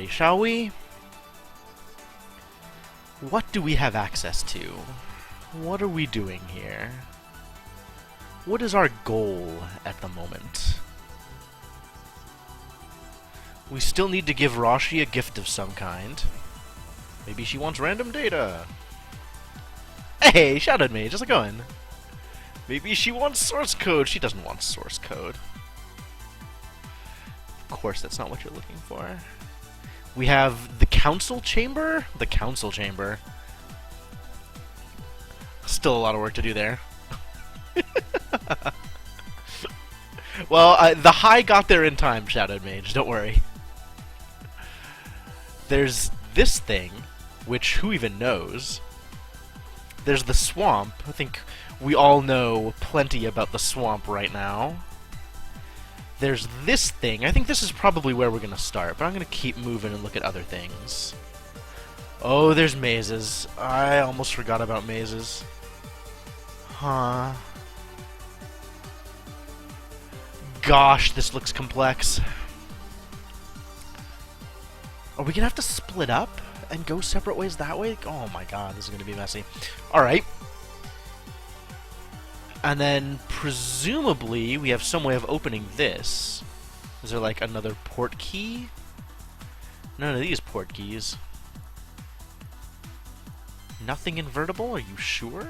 inventory, shall we? What do we have access to? What are we doing here? What is our goal at the moment? We still need to give Rashi a gift of some kind. Maybe she wants random data. Hey, Shadowed Mage, how's it going? Maybe she wants source code. She doesn't want source code. Of course, that's not what you're looking for. We have the Council Chamber? The Council Chamber. Still a lot of work to do there. Well, the high got there in time, Shadowed Mage, don't worry. There's this thing, which who even knows? There's the swamp. I think we all know plenty about the swamp right now. There's this thing. I think this is probably where we're going to start, but I'm going to keep moving and look at other things. Oh, there's mazes. I almost forgot about mazes. Huh. Gosh, this looks complex. Are we going to have to split up and go separate ways that way? Oh my god, this is going to be messy. Alright. And then, presumably, we have some way of opening this. Is there, like, another port key? None of these port keys. Nothing invertible? Are you sure?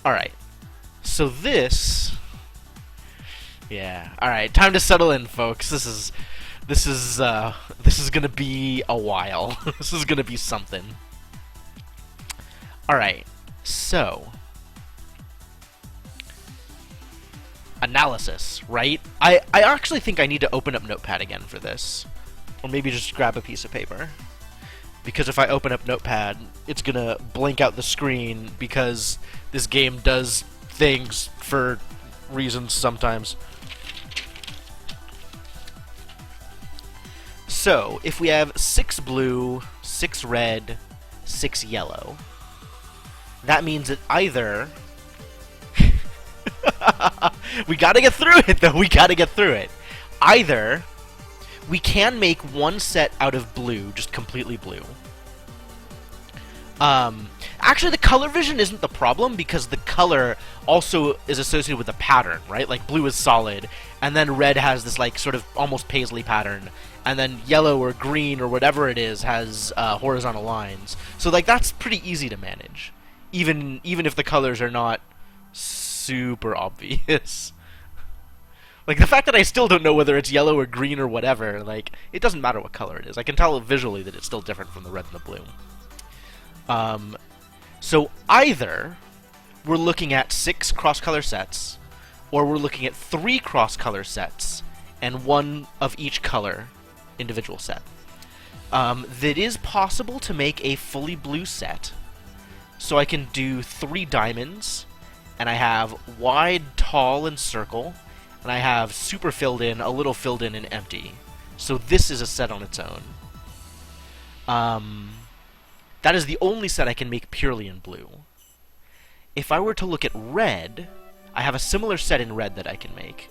Alright. So this... Yeah. Alright, time to settle in, folks. This is gonna be a while. This is gonna be something. Alright. So... analysis, right? I actually think I need to open up Notepad again for this. Or maybe just grab a piece of paper. Because if I open up Notepad, it's gonna blank out the screen because this game does things for reasons sometimes. So, if we have 6 blue, 6 red, 6 yellow, that means that either... we gotta get through it, though. We gotta get through it. Either we can make one set out of blue, just completely blue. Actually, the color vision isn't the problem, because the color also is associated with a pattern, right? Like, blue is solid, and then red has this, like, sort of almost paisley pattern, and then yellow or green or whatever it is has horizontal lines. So, like, that's pretty easy to manage, even if the colors are not super obvious. Like, the fact that I still don't know whether it's yellow or green or whatever, like, it doesn't matter what color it is. I can tell visually that it's still different from the red and the blue. So either we're looking at 6 cross-color sets, or we're looking at 3 cross-color sets, and 1 of each color individual set. That is possible to make a fully blue set. So I can do 3 diamonds, and I have wide, tall, and circle, and I have super filled in, a little filled in, and empty. So this is a set on its own. That is the only set I can make purely in blue. If I were to look at red, I have a similar set in red that I can make,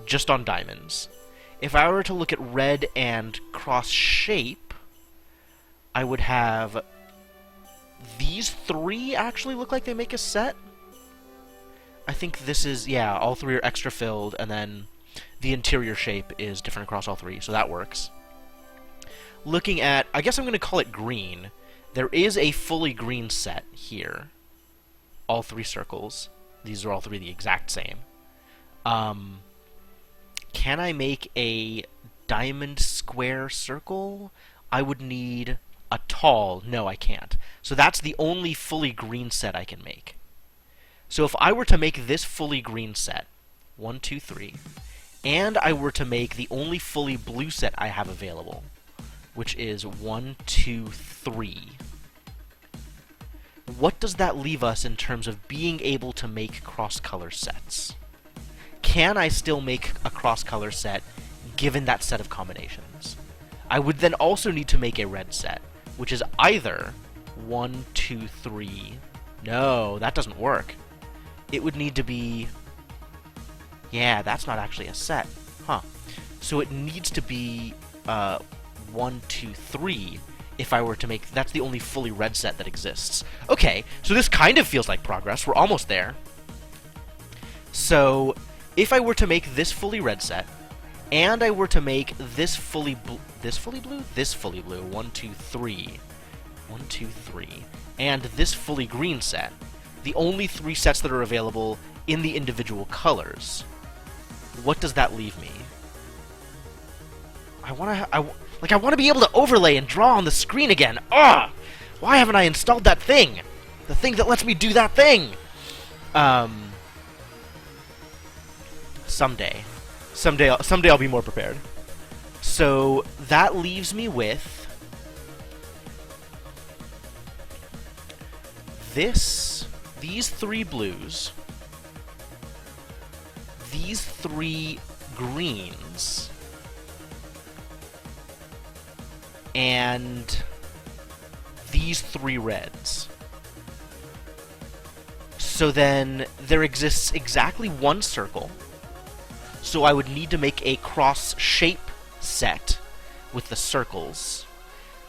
just on diamonds. If I were to look at red and cross shape, I would have... these 3 actually look like they make a set. I think this is, yeah, all 3 are extra filled, and then the interior shape is different across all 3, so that works. Looking at, I guess I'm going to call it green. There is a fully green set here. All 3 circles. These are all 3 the exact same. Can I make a diamond square circle? I would need a tall... no, I can't. So that's the only fully green set I can make. So if I were to make this fully green set, 1, 2, 3, and I were to make the only fully blue set I have available, which is 1, 2, 3, what does that leave us in terms of being able to make cross-color sets? Can I still make a cross-color set given that set of combinations? I would then also need to make a red set, which is either 1, 2, 3... no, that doesn't work. It would need to be... yeah, that's not actually a set. Huh. So it needs to be 1, 2, 3 if I were to make... That's the only fully red set that exists. Okay, so this kind of feels like progress. We're almost there. So, if I were to make this fully red set, and I were to make this fully blue... This fully blue? This fully blue. 1, 2, 3. 1, 2, 3. And this fully green set. The only 3 sets that are available in the individual colors. What does that leave me? I want to be able to overlay and draw on the screen again. Ugh! Why haven't I installed that thing? The thing that lets me do that thing! Someday. Someday I'll be more prepared. So, that leaves me with... These 3 blues... These 3 greens... and these 3 reds. So then there exists exactly 1 circle. So I would need to make a cross shape set with the circles.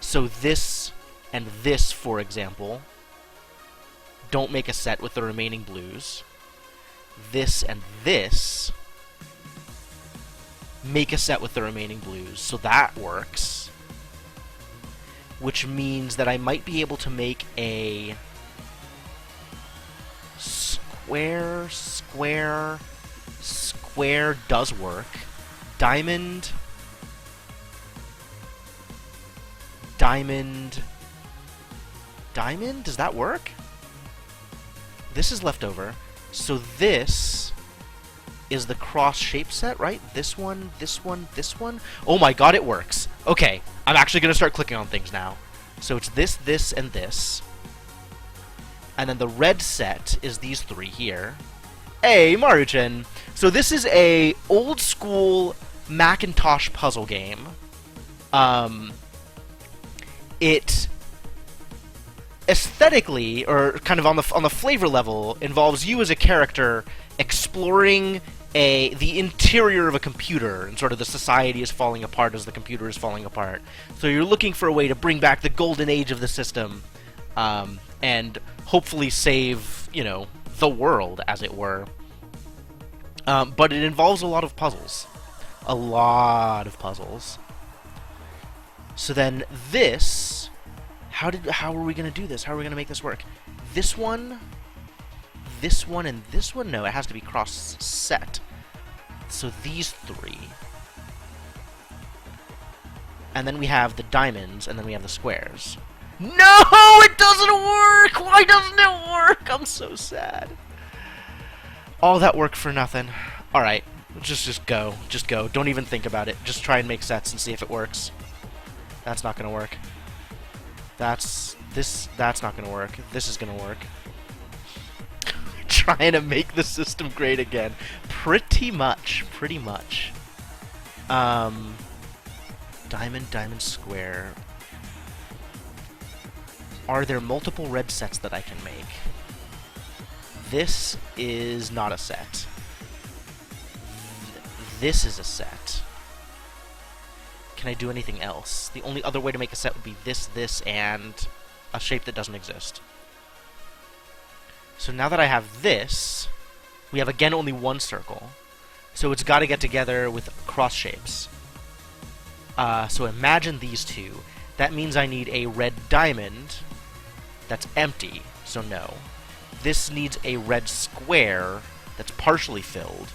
So this and this, for example, don't make a set with the remaining blues. This and this make a set with the remaining blues, so that works. Which means that I might be able to make a square does work. Diamond. Does that work? This is left over. So this is the cross shape set, right? This one, this one, this one. Oh my god, it works. Okay, I'm actually going to start clicking on things now. So it's this, this, and this. And then the red set is these 3 here. Hey, Maruchan! So this is a old school Macintosh puzzle game. It aesthetically, or kind of on the flavor level, involves you as a character exploring the interior of a computer, and sort of the society is falling apart as the computer is falling apart. So you're looking for a way to bring back the golden age of the system, and hopefully save, you know, the world, as it were. But it involves a lot of puzzles. A lot of puzzles. So then this... How are we going to do this? How are we going to make this work? This one, and this one? No, it has to be cross-set. So these 3. And then we have the diamonds, and then we have the squares. No! It doesn't work! Why doesn't it work? I'm so sad. All that work for nothing. Alright, just go. Just go. Don't even think about it. Just try and make sets and see if it works. That's not going to work. That's not going to work. This is going to work. Trying to make the system great again. Pretty much. Diamond, square. Are there multiple red sets that I can make? This is not a set. This is a set. Can I do anything else? The only other way to make a set would be this, and a shape that doesn't exist. So now that I have this, we have again only 1 circle. So it's got to get together with cross shapes. So imagine these 2. That means I need a red diamond that's empty, so no. This needs a red square that's partially filled.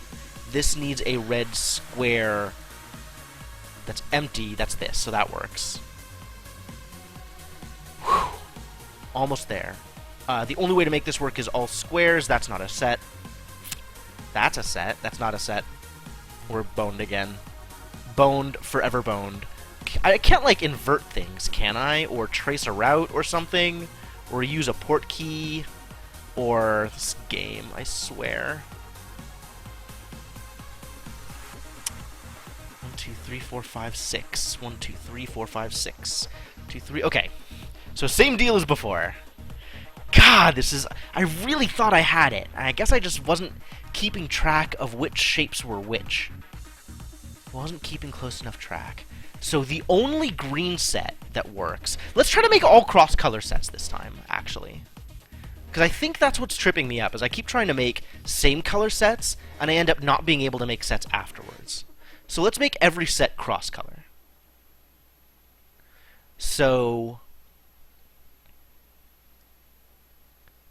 This needs a red square that's empty, that's this, so that works. Whew. Almost there. The only way to make this work is all squares. That's not a set. That's a set. That's not a set. We're boned again. Boned, forever boned. I can't, like, invert things, can I? Or trace a route or something? Or use a port key? Or this game, I swear. 1, 2, 3, 4, 5, 6. 1, 2, 3, 4, 5, 6. 2, 3. Okay. So same deal as before. God, this is... I really thought I had it. I guess I just wasn't keeping track of which shapes were which. Wasn't keeping close enough track. So the only green set that works... Let's try to make all cross-color sets this time, actually. Because I think that's what's tripping me up, is I keep trying to make same color sets, and I end up not being able to make sets afterwards. So let's make every set cross-color. So...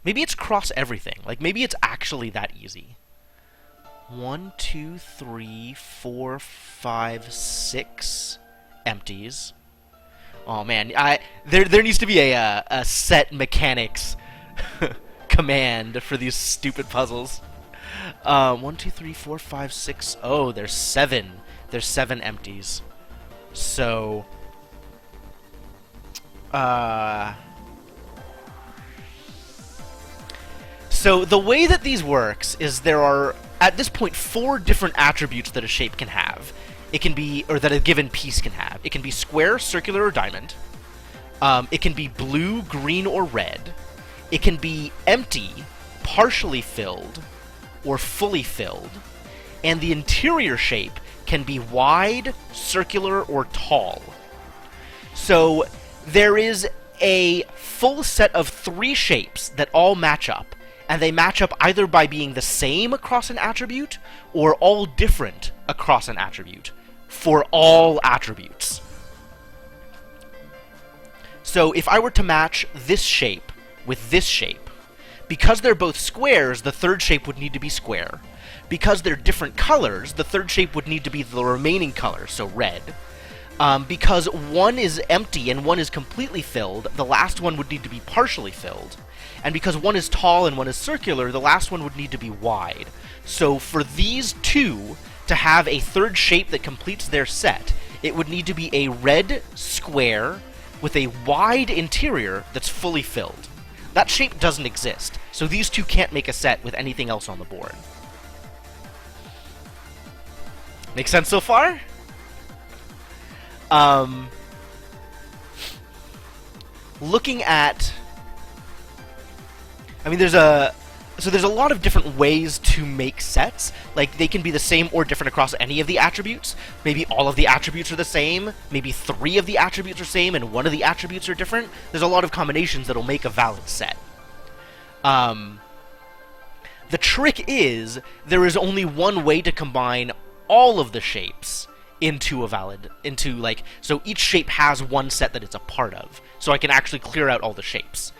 maybe it's cross everything. Like, maybe it's actually that easy. 1, 2, 3, 4, 5, 6 empties. Oh man, there needs to be a set mechanics command for these stupid puzzles. 1, 2, 3, 4, 5, 6. Oh, there's 7. There's 7 empties. So, so the way that these works is there are, at this point, 4 different attributes that a shape can have. It can be, or that a given piece can have. It can be square, circular, or diamond. It can be blue, green, or red. It can be empty, partially filled, or fully filled. And the interior shape can be wide, circular, or tall. So there is a full set of 3 shapes that all match up. And they match up either by being the same across an attribute, or all different across an attribute, for all attributes. So if I were to match this shape with this shape, because they're both squares, the third shape would need to be square. Because they're different colors, the third shape would need to be the remaining color, so red. Because one is empty and one is completely filled, the last one would need to be partially filled. And because one is tall and one is circular, the last one would need to be wide. So for these two to have a third shape that completes their set, it would need to be a red square with a wide interior that's fully filled. That shape doesn't exist, so these two can't make a set with anything else on the board. Make sense so far? Looking at... I mean, there's a lot of different ways to make sets. Like, they can be the same or different across any of the attributes. Maybe all of the attributes are the same. Maybe 3 of the attributes are same and 1 of the attributes are different. There's a lot of combinations that'll make a valid set. The trick is, there is only one way to combine all of the shapes into a valid, so each shape has one set that it's a part of. So I can actually clear out all the shapes.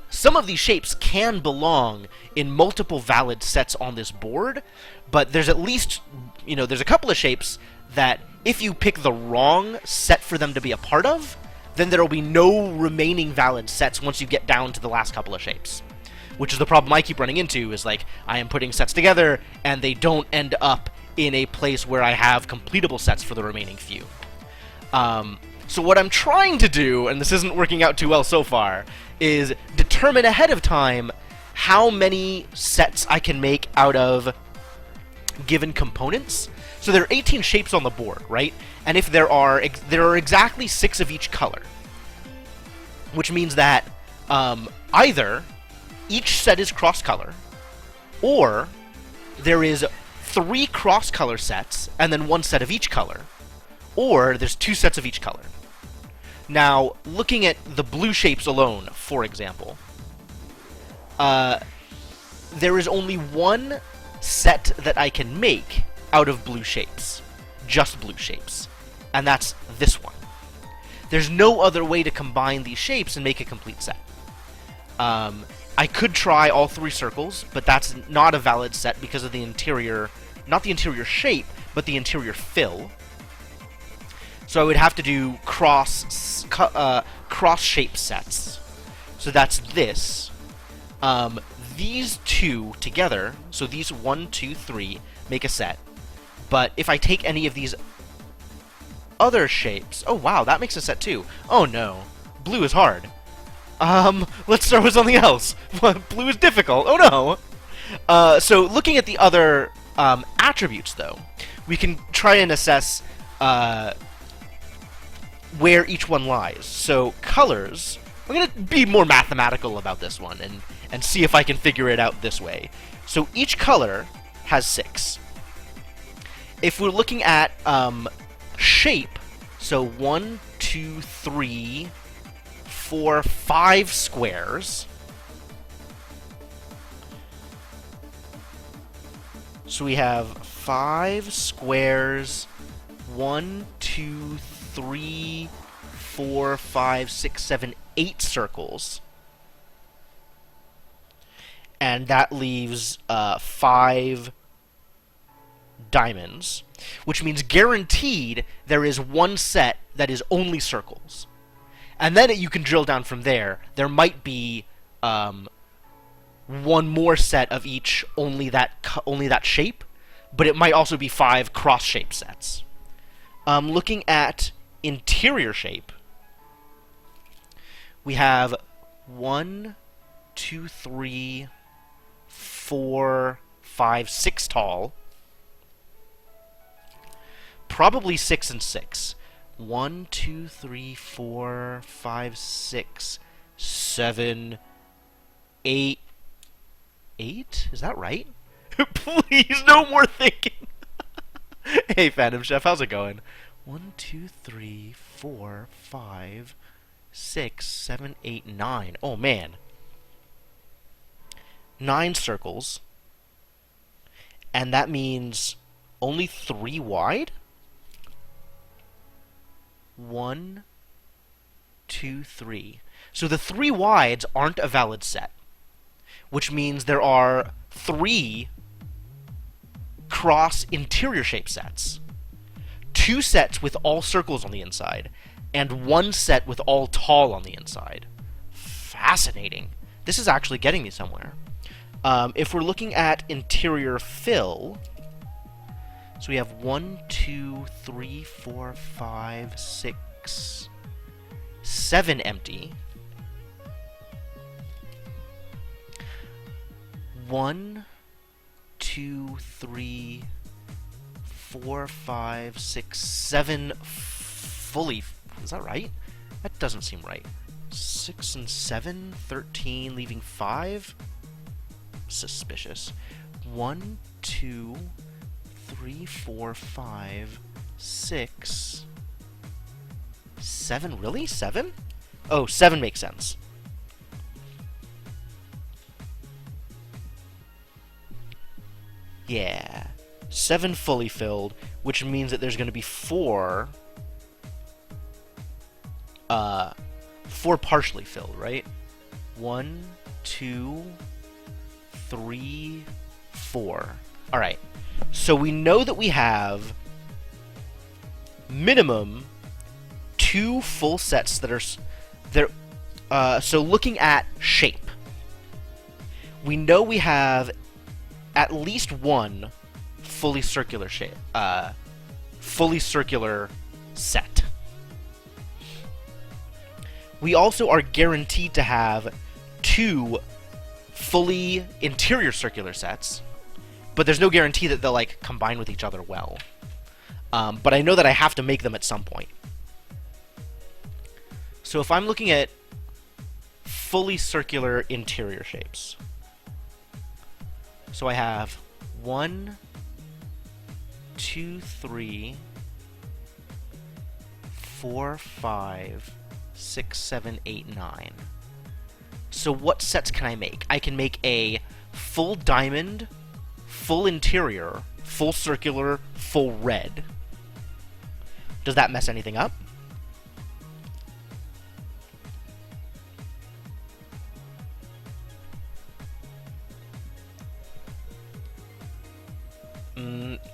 Some of these shapes can belong in multiple valid sets on this board, but there's at least, there's a couple of shapes that if you pick the wrong set for them to be a part of, then there will be no remaining valid sets once you get down to the last couple of shapes. Which is the problem I keep running into, is like, I am putting sets together, and they don't end up in a place where I have completable sets for the remaining few. So what I'm trying to do, and this isn't working out too well so far, is determine ahead of time how many sets I can make out of given components. So there are 18 shapes on the board, right? And if there are exactly 6 of each color, which means that either each set is cross-color, or there is 3 cross-color sets and then 1 set of each color, or there's 2 sets of each color. Now, looking at the blue shapes alone, for example, there is only 1 set that I can make out of blue shapes. Just blue shapes. And that's this one. There's no other way to combine these shapes and make a complete set. I could try all 3 circles, but that's not a valid set because of the interior, not the interior shape, but the interior fill. So I would have to do cross-shape sets. So that's this. These 2 together, so these 1, 2, 3, make a set. But if I take any of these other shapes... Oh, wow, that makes a set too. Oh, no. Blue is hard. Let's start with something else. Blue is difficult. Oh, no. So looking at the other attributes, though, we can try and assess where each one lies. So colors, I'm going to be more mathematical about this one and see if I can figure it out this way. So each color has 6. If we're looking at shape, So 1, 2, 3, 4, 5 squares. So we have 5 squares, 1, 2, 3, 4, 5, 6, 7, 8 circles. And that leaves 5 diamonds, which means guaranteed there is one set that is only circles. And then you can drill down from there. There might be one more set of each only that shape, but it might also be 5 cross-shape sets. Looking at interior shape, we have 1, 2, 3, 4, 5, 6 tall. Probably 6 and 6. 1, 2, 3, 4, 5, 6, 7, 8. 8? Is that right? Please, no more thinking. Hey, Phantom Chef, how's it going? 1, 2, 3, 4, 5, 6, 7, 8, 9. Oh, man. 9 circles. And that means only 3 wide? 1, 2, 3. So the 3 wides aren't a valid set, which means there are 3 cross interior shape sets. 2 sets with all circles on the inside, and 1 set with all tall on the inside. Fascinating. This is actually getting me somewhere. If we're looking at interior fill, so we have 1, 2, 3, 4, 5, 6, 7 empty. 1, 2, 3, 4, 5, 6, 7 fully. Is that right? That doesn't seem right. 6 and 7, 13, leaving 5. Suspicious. 1, 2, 3, 4, 5, 6, 7. Really? 7? Oh, 7 makes sense. Yeah. 7 fully filled, which means that there's going to be 4 partially filled, right? 1, 2, 3, 4. All right. So we know that we have minimum 2 full sets that are there. So looking at shape, we know we have at least 1 fully circular shape, fully circular set. We also are guaranteed to have 2 fully interior circular sets, but there's no guarantee that they'll like combine with each other well. But I know that I have to make them at some point. So if I'm looking at fully circular interior shapes, so I have 1, 2, 3, 4, 5, 6, 7, 8, 9. So what sets can I make? I can make a full diamond, full interior, full circular, full red. Does that mess anything up?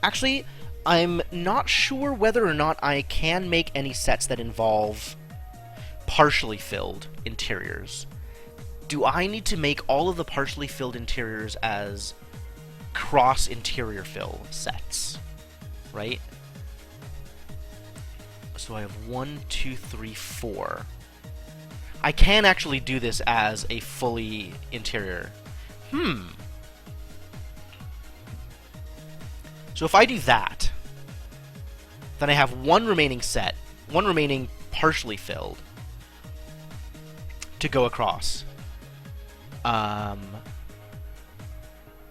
Actually, I'm not sure whether or not I can make any sets that involve partially filled interiors. Do I need to make all of the partially filled interiors as cross interior fill sets? Right? So I have 1, 2, 3, 4. I can actually do this as a fully interior. So if I do that, then I have 1 remaining set, 1 remaining partially filled to go across. And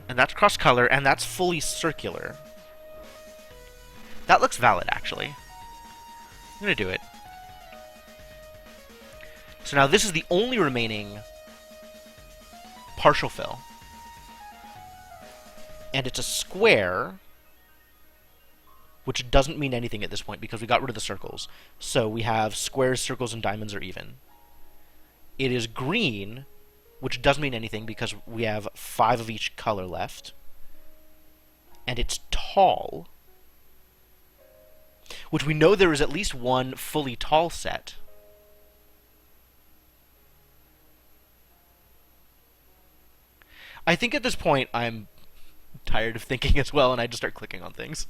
that's cross color, and that's fully circular. That looks valid, actually. gonna do it. So now this is the only remaining partial fill. And it's a square, which doesn't mean anything at this point because we got rid of the circles. So we have squares, circles, and diamonds are even. It is green, which doesn't mean anything because we have 5 of each color left. And it's tall, which we know there is at least one fully tall set. I think at this point I'm tired of thinking as well, and I just start clicking on things.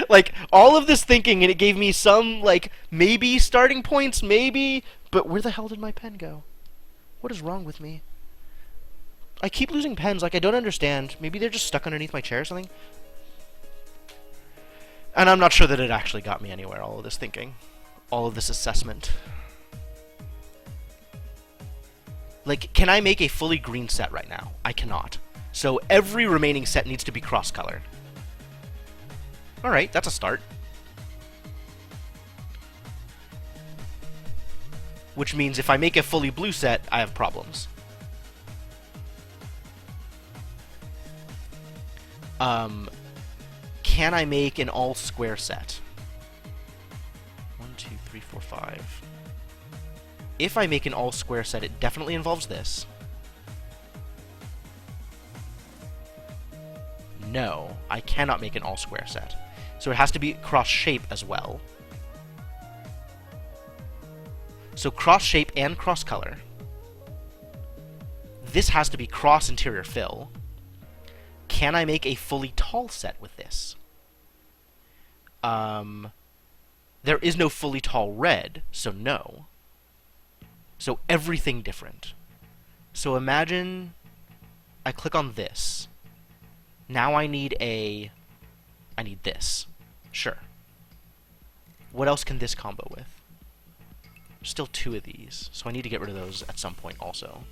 Like, all of this thinking, and it gave me some, like, maybe starting points, maybe, but where the hell did my pen go? What is wrong with me? I keep losing pens, like, I don't understand. Maybe they're just stuck underneath my chair or something? And I'm not sure that it actually got me anywhere, all of this thinking. All of this assessment. Like, can I make a fully green set right now? I cannot. So every remaining set needs to be cross-color. Alright, that's a start. Which means if I make a fully blue set, I have problems. Can I make an all-square set? 1, 2, 3, 4, 5. If I make an all-square set, it definitely involves this. No, I cannot make an all-square set. So it has to be cross-shape as well. So cross-shape and cross-color. This has to be cross-interior fill. Can I make a fully tall set with this? There is no fully tall red, so no. So everything different. So imagine I click on this. Now I need this. Sure. What else can this combo with? There's still 2 of these, so I need to get rid of those at some point also.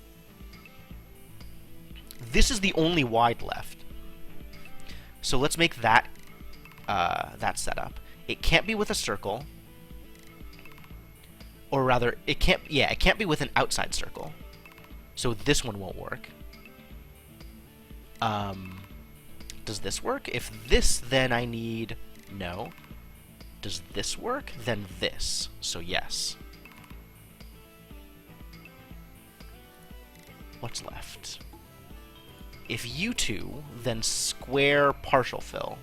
This is the only wide left. So let's make that that setup. It can't be with a circle. Or rather, it can't be with an outside circle. So this one won't work. Does this work? If this, then I need... No. Does this work? Then this. So yes. What's left? If you two, then square partial fill.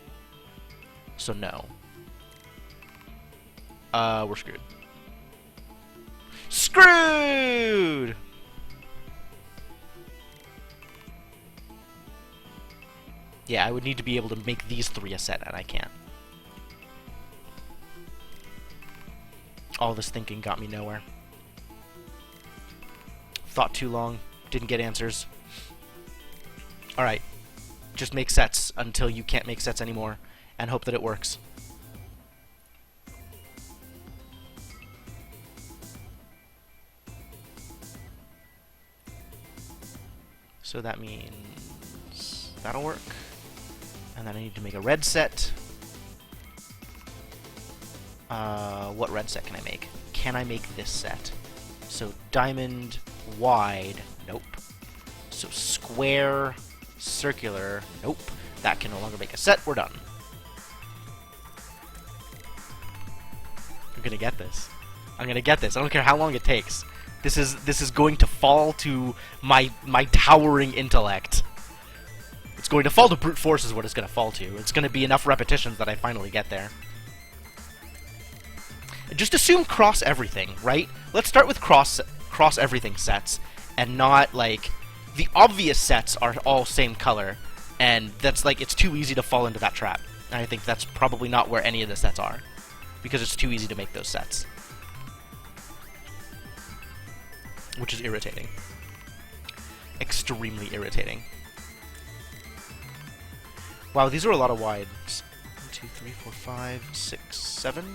So no. We're screwed. Screwed! Yeah, I would need to be able to make these 3 a set, and I can't. All this thinking got me nowhere. Thought too long, didn't get answers. Alright, just make sets until you can't make sets anymore, and hope that it works. So that means that'll work. And then I need to make a red set. What red set can I make? Can I make this set? So diamond, wide, nope. So square, circular, nope. That can no longer make a set, we're done. I'm gonna get this. I'm gonna get this. I don't care how long it takes. This is going to fall to my towering intellect. It's going to fall to brute force is what it's going to fall to. It's going to be enough repetitions that I finally get there. Just assume cross everything, right? Let's start with cross everything sets, and not, like, the obvious sets are all same color, and that's, like, it's too easy to fall into that trap. And I think that's probably not where any of the sets are, because it's too easy to make those sets. Which is irritating. Extremely irritating. Wow, these are a lot of wides. 1, 2, 3, 4, 5, 6, 7.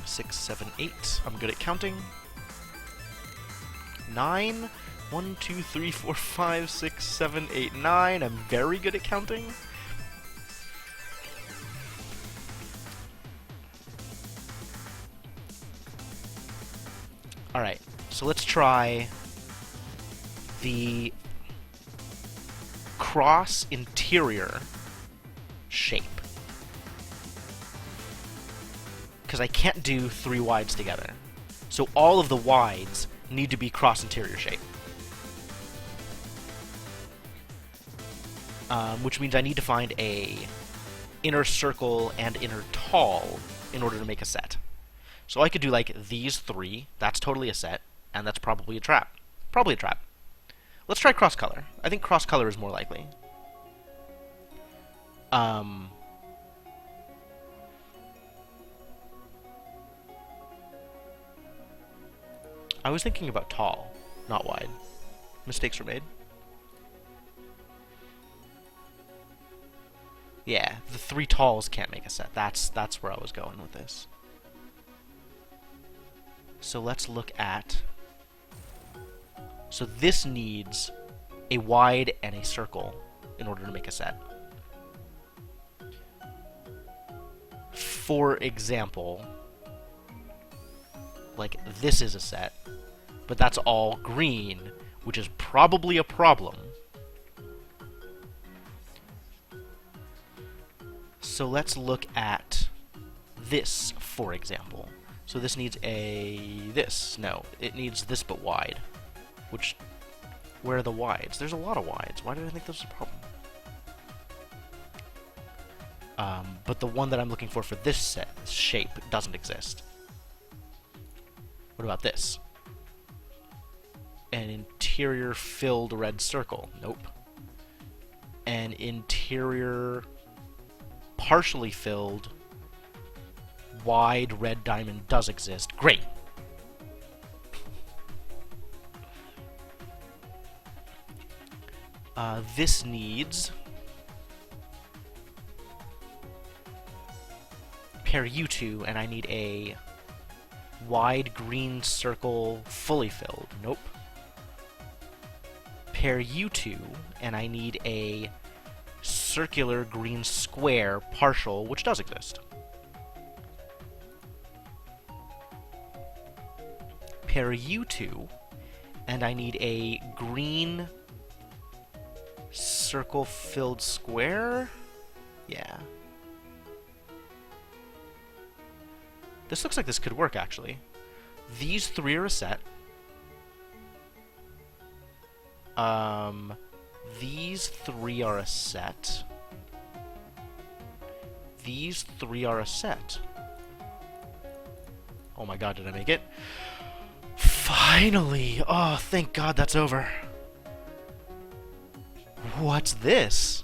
6, 7, 8. I'm good at counting. 9. 1, 2, 3, 4, 5, 6, 7, 8, 9. I'm very good at counting. Alright, so let's try the cross interior shape. Because I can't do 3 wides together. So all of the wides need to be cross interior shape. Which means I need to find a inner circle and inner tall in order to make a set. So I could do like these 3, that's totally a set, and that's probably a trap. Probably a trap. Let's try cross color. I think cross color is more likely. I was thinking about tall, not wide. Mistakes were made. Yeah, the 3 talls can't make a set. That's where I was going with this. So let's look at... So this needs a wide and a circle in order to make a set. For example, like this is a set, but that's all green, which is probably a problem. So let's look at this, for example. So this needs this. No, it needs this but wide. Which, where are the wides? There's a lot of wides. Why did I think this was a problem? But the one that I'm looking for this shape doesn't exist. What about this? An interior filled red circle. Nope. An interior partially filled wide red diamond does exist. Great. This needs pair you two, and I need a wide green circle fully filled. Nope. Pair you two, and I need a circular green square partial, which does exist. Pair you two, and I need a green circle filled square? Yeah. This looks like this could work, actually. These 3 are a set. These 3 are a set. These 3 are a set. Oh my god, did I make it? Finally! Oh, thank god that's over. What's this?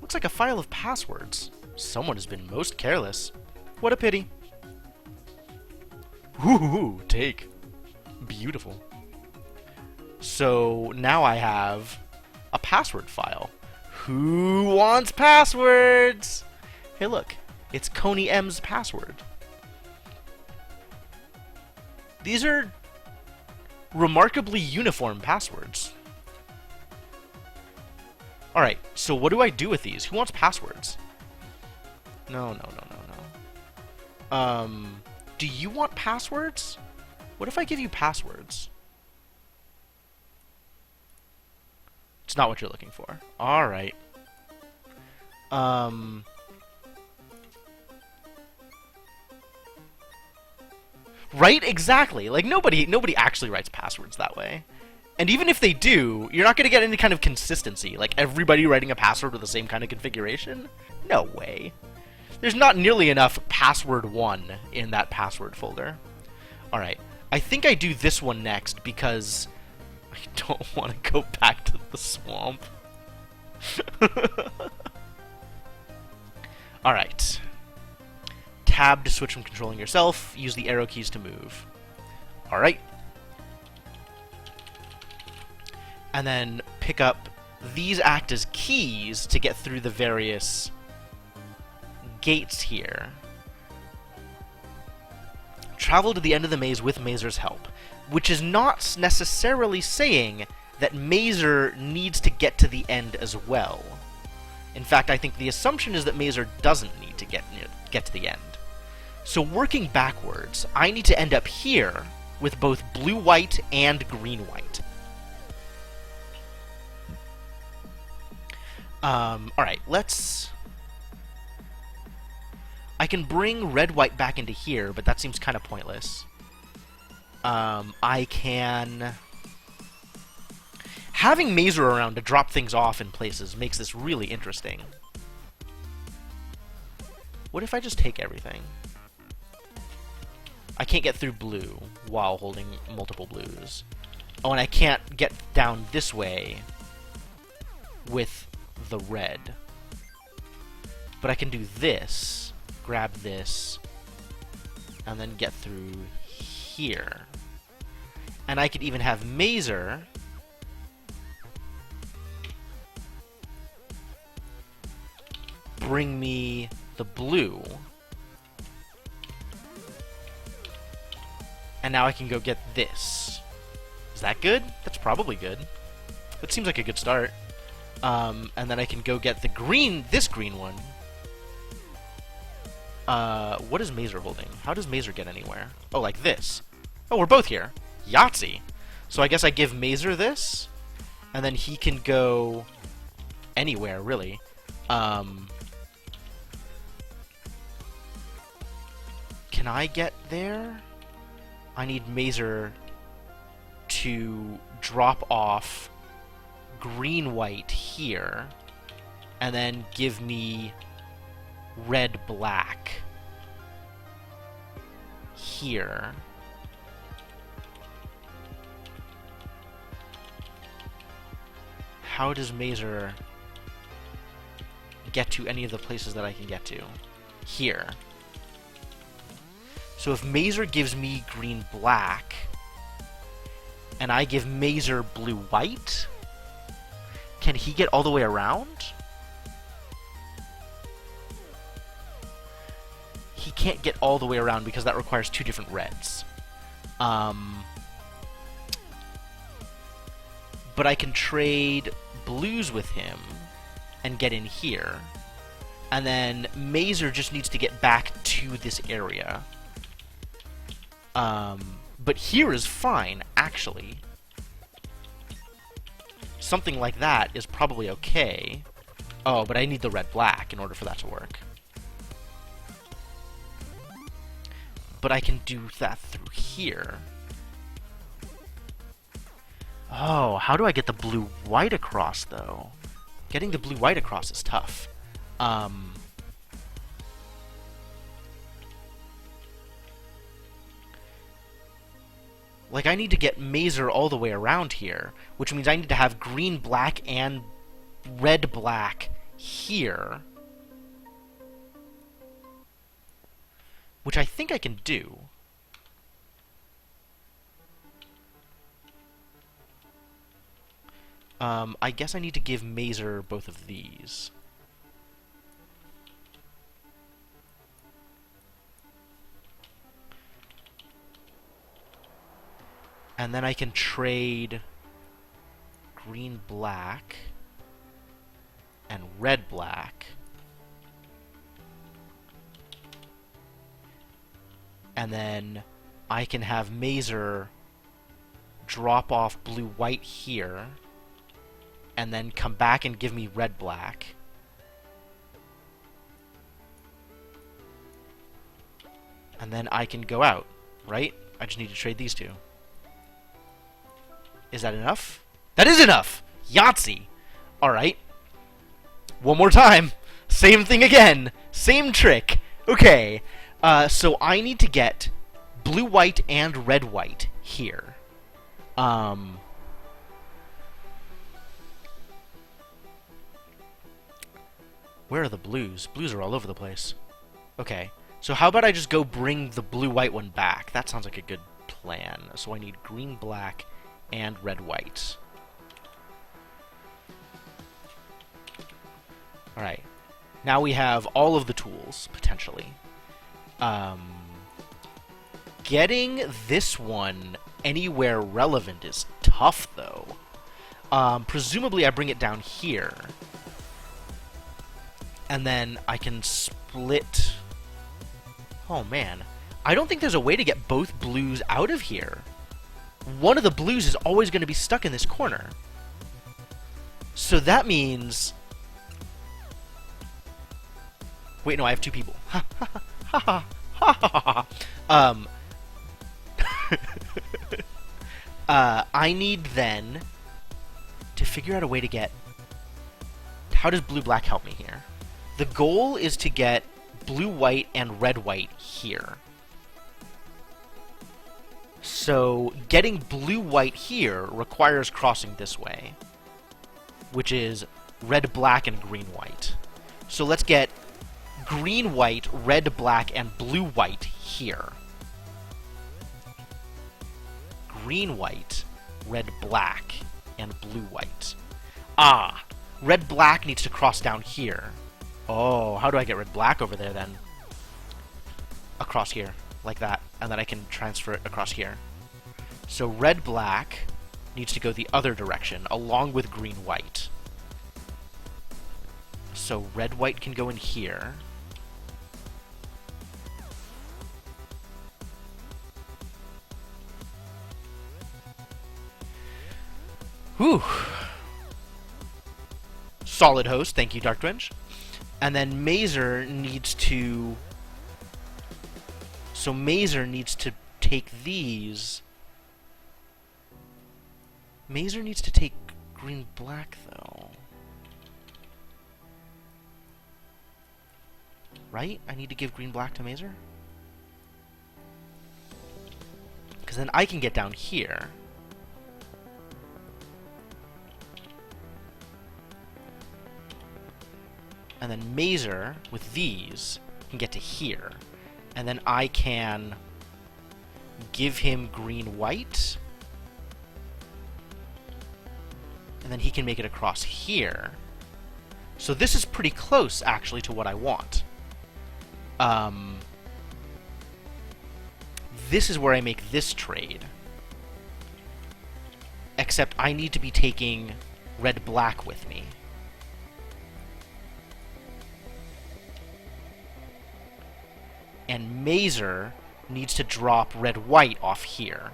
Looks like a file of passwords. Someone has been most careless. What a pity. Ooh, take. Beautiful. So now I have a password file. Who wants passwords? Hey look, it's Coney M's password. These are remarkably uniform passwords. Alright, so what do I do with these? Who wants passwords? No. Do you want passwords? What if I give you passwords? It's not what you're looking for. Alright. Right? Exactly. Like, nobody actually writes passwords that way. And even if they do, you're not going to get any kind of consistency. Like, everybody writing a password with the same kind of configuration? No way. There's not nearly enough password1 in that password folder. Alright. I think I do this one next because I don't want to go back to the swamp. Alright. Tab to switch from controlling yourself. Use the arrow keys to move. Alright. And then pick up... These act as keys to get through the various gates here. Travel to the end of the maze with Mazer's help. Which is not necessarily saying that Mazer needs to get to the end as well. In fact, I think the assumption is that Mazer doesn't need to get to the end. So working backwards, I need to end up here with both blue-white and green-white. Alright, let's... I can bring red-white back into here, but that seems kind of pointless. I can... Having Mazer around to drop things off in places makes this really interesting. What if I just take everything? I can't get through blue while holding multiple blues. Oh, and I can't get down this way with the red. But I can do this, grab this, and then get through here. And I could even have Mazer bring me the blue. And now I can go get this. Is that good? That's probably good. That seems like a good start. And then I can go get the green, this green one. What is Mazer holding? How does Mazer get anywhere? Oh, like this. Oh, we're both here. Yahtzee. So I guess I give Mazer this, and then he can go anywhere, really. Can I get there? I need Mazer to drop off green-white here, and then give me red-black here. How does Mazer get to any of the places that I can get to? Here. So if Mazer gives me green-black, and I give Mazer blue-white, can he get all the way around? He can't get all the way around because that requires two different reds. But I can trade blues with him and get in here. And then Mazer just needs to get back to this area. But here is fine, actually. Something like that is probably okay. Oh, but I need the red-black in order for that to work. But I can do that through here. Oh, how do I get the blue-white across, though? Getting the blue-white across is tough. Like, I need to get Mazer all the way around here, which means I need to have green-black and red-black here. Which I think I can do. I guess I need to give Mazer both of these. And then I can trade green-black and red-black. And then I can have Mazer drop off blue-white here, and then come back and give me red-black. And then I can go out, right? I just need to trade these two. Is that enough? That is enough! Yahtzee! Alright. One more time. Same thing again. Same trick. Okay. So I need to get blue-white and red-white here. Where are the blues? Blues are all over the place. Okay. So how about I just go bring the blue-white one back? That sounds like a good plan. So I need green-black and red-white. Alright. Now we have all of the tools, potentially. Getting this one anywhere relevant is tough, though. Presumably I bring it down here. And then I can split... Oh, man. I don't think there's a way to get both blues out of here. one of the blues is always going to be stuck in this corner. So that means... Wait, no, I have two people. Ha ha ha ha ha ha. I need then to figure out a way to get... How does blue-black help me here? The goal is to get blue-white and red-white here. So getting blue-white here requires crossing this way, which is red-black and green-white. So let's get green-white, red-black, and blue-white here. Green-white, red-black, and blue-white. Ah! Red-black needs to cross down here. Oh, how do I get red-black over there, then? Across here, like that. And then I can transfer it across here. So red-black needs to go the other direction, along with green-white. So red-white can go in here. Whew. Solid host, thank you, Darktwinge. And then Mazer needs to... So Mazer needs to take these. Mazer needs to take green-black, though. Right? I need to give green-black to Mazer? Because then I can get down here. And then Mazer, with these, can get to here. And then I can give him green-white. And then he can make it across here. So this is pretty close, actually, to what I want. This is where I make this trade. Except I need to be taking red-black with me. And Mazer needs to drop red-white off here.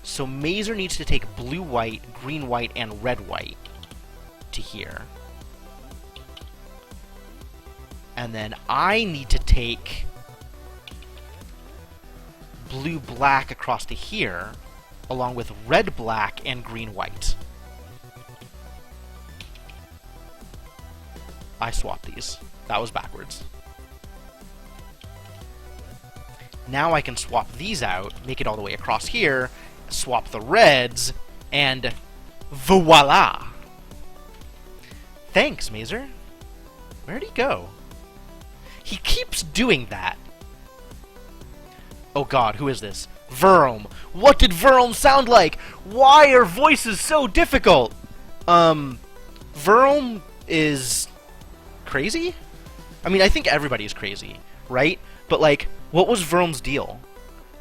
So Mazer needs to take blue-white, green-white, and red-white to here. And then I need to take blue-black across to here, along with red-black and green-white. I swapped these. That was backwards. Now I can swap these out, make it all the way across here, swap the reds, and voila! Thanks, Mazer. Where'd he go? He keeps doing that. Oh god, who is this? Verm. What did Verm sound like? Why are voices so difficult? Verm is... crazy? I mean, I think everybody's crazy, right? But, like, what was Verm's deal?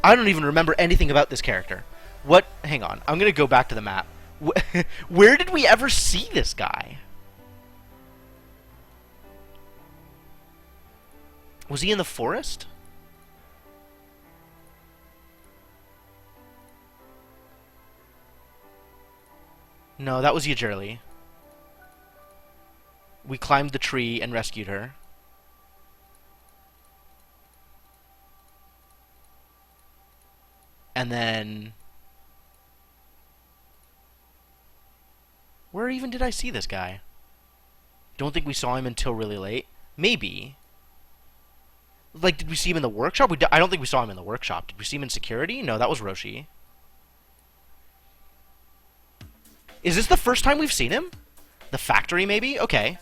I don't even remember anything about this character. What? Hang on. I'm gonna go back to the map. Where did we ever see this guy? Was he in the forest? No, that was Yajerli. We climbed the tree and rescued her. And then... where even did I see this guy? Don't think we saw him until really late. Maybe. Like, did we see him in the workshop? I don't think we saw him in the workshop. Did we see him in security? No, that was Roshi. Is this the first time we've seen him? The factory, maybe? Okay.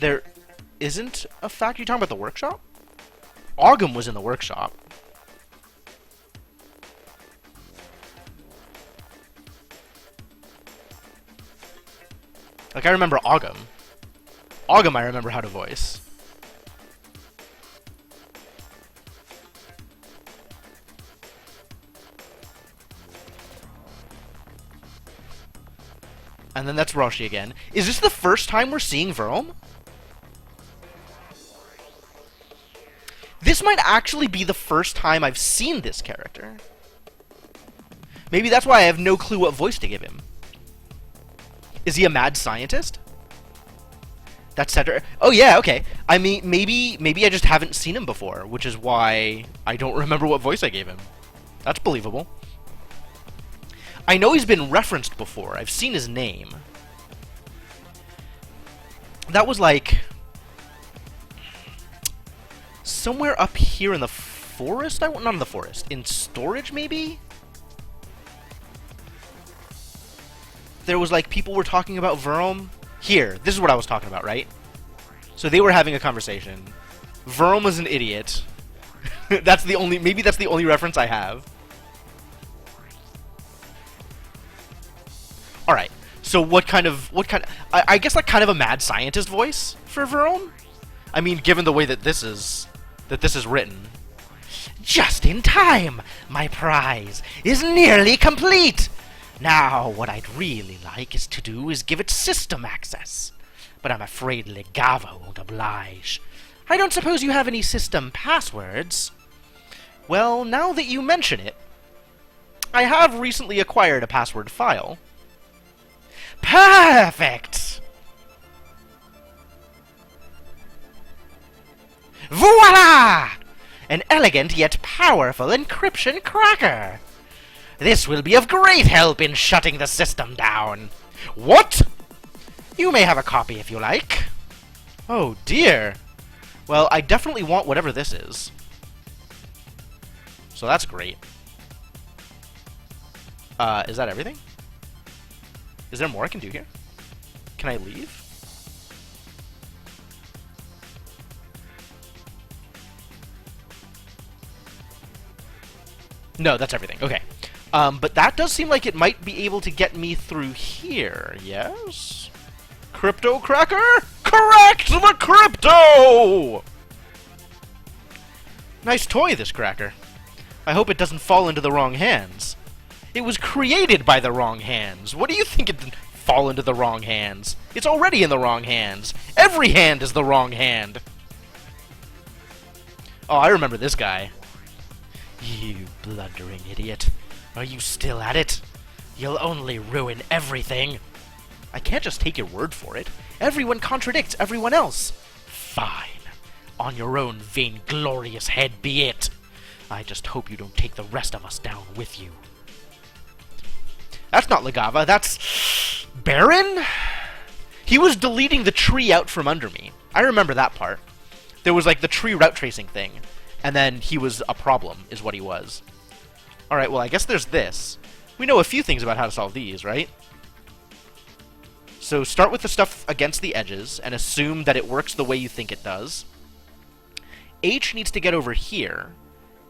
There isn't a factory? You talking about the workshop? Ogum was in the workshop. Like, I remember Ogum. Ogum I remember how to voice. And then that's Roshi again. Is this the first time we're seeing Verm? This might actually be the first time I've seen this character. Maybe that's why I have no clue what voice to give him. Is he a mad scientist? That's Cedric. Oh yeah, okay. I mean, maybe I just haven't seen him before, which is why I don't remember what voice I gave him. That's believable. I know he's been referenced before. I've seen his name. That was like somewhere up here in the forest. Not in the forest. In storage, maybe. There was like people were talking about Verm. Here, this is what I was talking about, right? So they were having a conversation. Verm was an idiot. Maybe that's the only reference I have. All right. So what kind of I guess like kind of a mad scientist voice for Verm? I mean, given the way that this is written. Just in time. My prize is nearly complete. Now, what I'd really like is give it system access. But I'm afraid Legava won't oblige. I don't suppose you have any system passwords? Well, now that you mention it, I have recently acquired a password file. Perfect! Voila! An elegant yet powerful encryption cracker. This will be of great help in shutting the system down. What? You may have a copy if you like. Oh dear. Well, I definitely want whatever this is. So that's great. Is that everything? Is there more I can do here? Can I leave? No, that's everything. Okay. But that does seem like it might be able to get me through here, yes? Crypto cracker? Correct the crypto! Nice toy, this cracker. I hope it doesn't fall into the wrong hands. It was created by the wrong hands. What do you think it didn't fall into the wrong hands? It's already in the wrong hands. Every hand is the wrong hand. Oh, I remember this guy. You blundering idiot. Are you still at it? You'll only ruin everything. I can't just take your word for it. Everyone contradicts everyone else. Fine. On your own vainglorious head be it. I just hope you don't take the rest of us down with you. That's not Legava, that's Baron? He was deleting the tree out from under me. I remember that part. There was like the tree route tracing thing, and then he was a problem, is what he was. Alright, well I guess there's this. We know a few things about how to solve these, right? So start with the stuff against the edges, and assume that it works the way you think it does. H needs to get over here.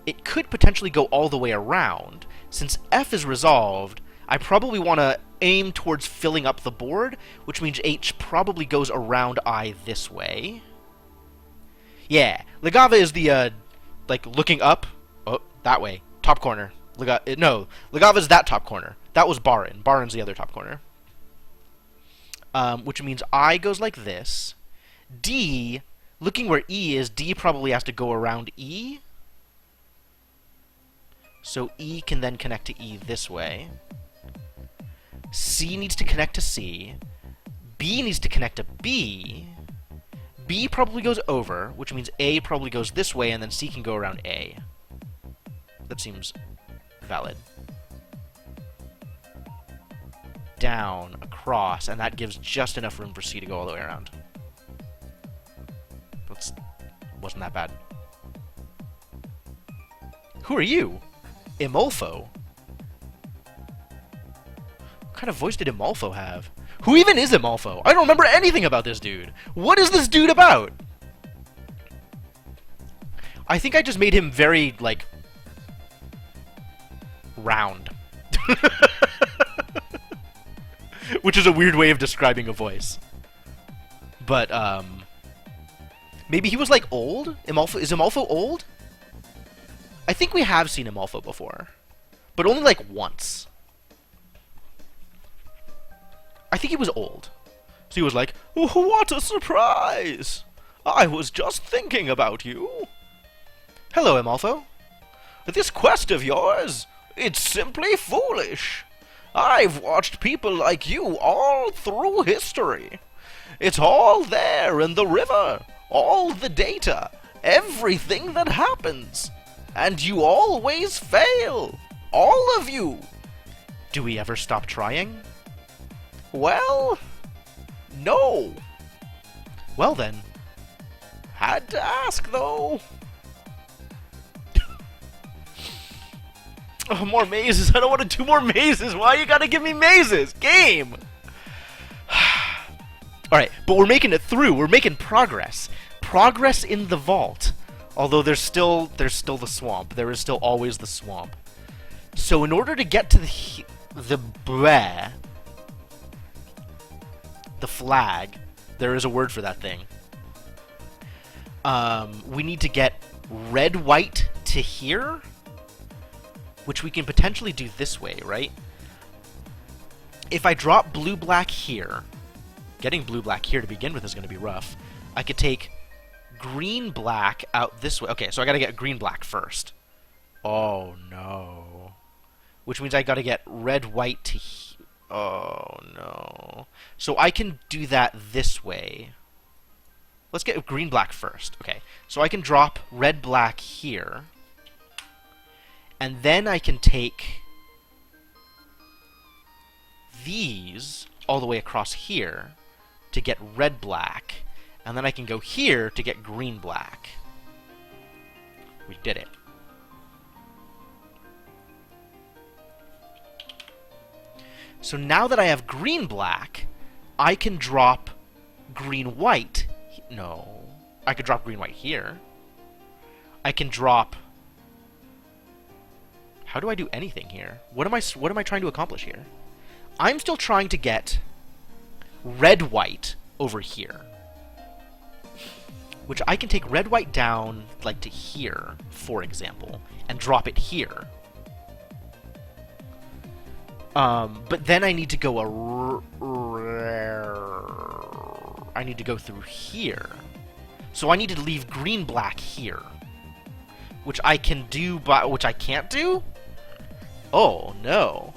It could potentially go all the way around. Since F is resolved, I probably want to aim towards filling up the board, which means H probably goes around I this way. Yeah, Legava is the, like, looking up. Oh, that way. Top corner. No, Legava's that top corner. That was Barin. Barin's the other top corner. Which means I goes like this. D, looking where E is, D probably has to go around E. So E can then connect to E this way. C needs to connect to C. B needs to connect to B. B probably goes over, which means A probably goes this way, and then C can go around A. That seems valid. Down, across, and that gives just enough room for C to go all the way around. Wasn't that bad. Who are you? Imolfo? What kind of voice did Imolfo have? Who even is Imolfo? I don't remember anything about this dude. What is this dude about? I think I just made him very, like, round. Which is a weird way of describing a voice. But, maybe he was, like, old? Is Imolfo old? I think we have seen Imolfo before. But only, like, once. I think he was old. So he was like, oh, what a surprise! I was just thinking about you. Hello, Amalfo. This quest of yours, it's simply foolish. I've watched people like you all through history. It's all there in the river, all the data, everything that happens. And you always fail. All of you. Do we ever stop trying? Well, no. Well then. Had to ask, though. Oh, more mazes. I don't want to do more mazes. Why you gotta give me mazes? Game! Alright, but we're making it through. We're making progress. Progress in the vault. Although there's still the swamp. There is still always the swamp. So in order to get to the flag, there is a word for that thing. We need to get red, white to here, which we can potentially do this way, right? If I drop blue, black here, getting blue, black here to begin with is going to be rough. I could take green, black out this way. Okay, so I got to get green, black first. Oh, no. Which means I got to get red, white to here. Oh, no. So I can do that this way. Let's get green, black first. Okay, so I can drop red, black here. And then I can take these all the way across here to get red, black. And then I can go here to get green, black. We did it. So now that I have green, black, I can drop green, white. No. I could drop green, white here. I can drop... How do I do anything here? What am I trying to accomplish here? I'm still trying to get red, white over here. Which I can take red, white down, like, to here, for example, and drop it here. But then I need to go I need to go through here. So I need to leave green, black here. Which I can do, but which I can't do? Oh, no.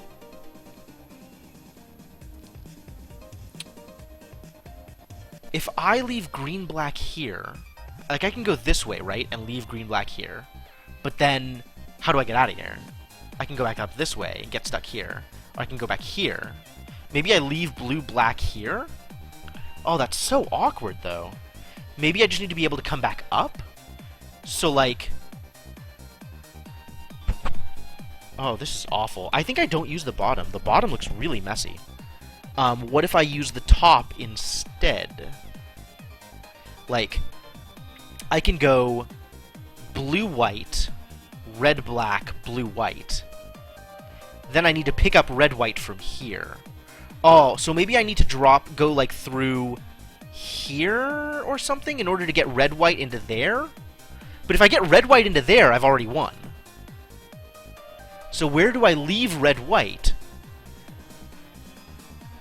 If I leave green, black here, like, I can go this way, right? And leave green, black here. But then, how do I get out of here? I can go back up this way and get stuck here. Or I can go back here. Maybe I leave blue, black here? Oh, that's so awkward, though. Maybe I just need to be able to come back up? So, like... Oh, this is awful. I think I don't use the bottom. The bottom looks really messy. What if I use the top instead? Like, I can go blue, white, red, black, blue, white. Then I need to pick up red, white from here. Oh, so maybe I need to go like through here or something in order to get red, white into there? But if I get red, white into there, I've already won. So where do I leave red, white?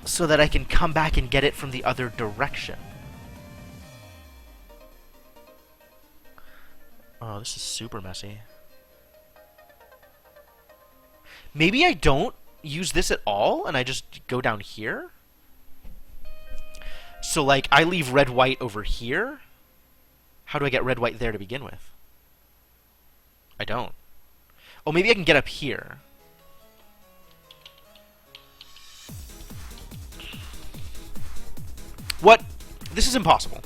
So that I can come back and get it from the other direction. Oh, this is super messy. Maybe I don't use this at all, and I just go down here? So, like, I leave red, white over here? How do I get red, white there to begin with? I don't. Oh, maybe I can get up here. What? This is impossible.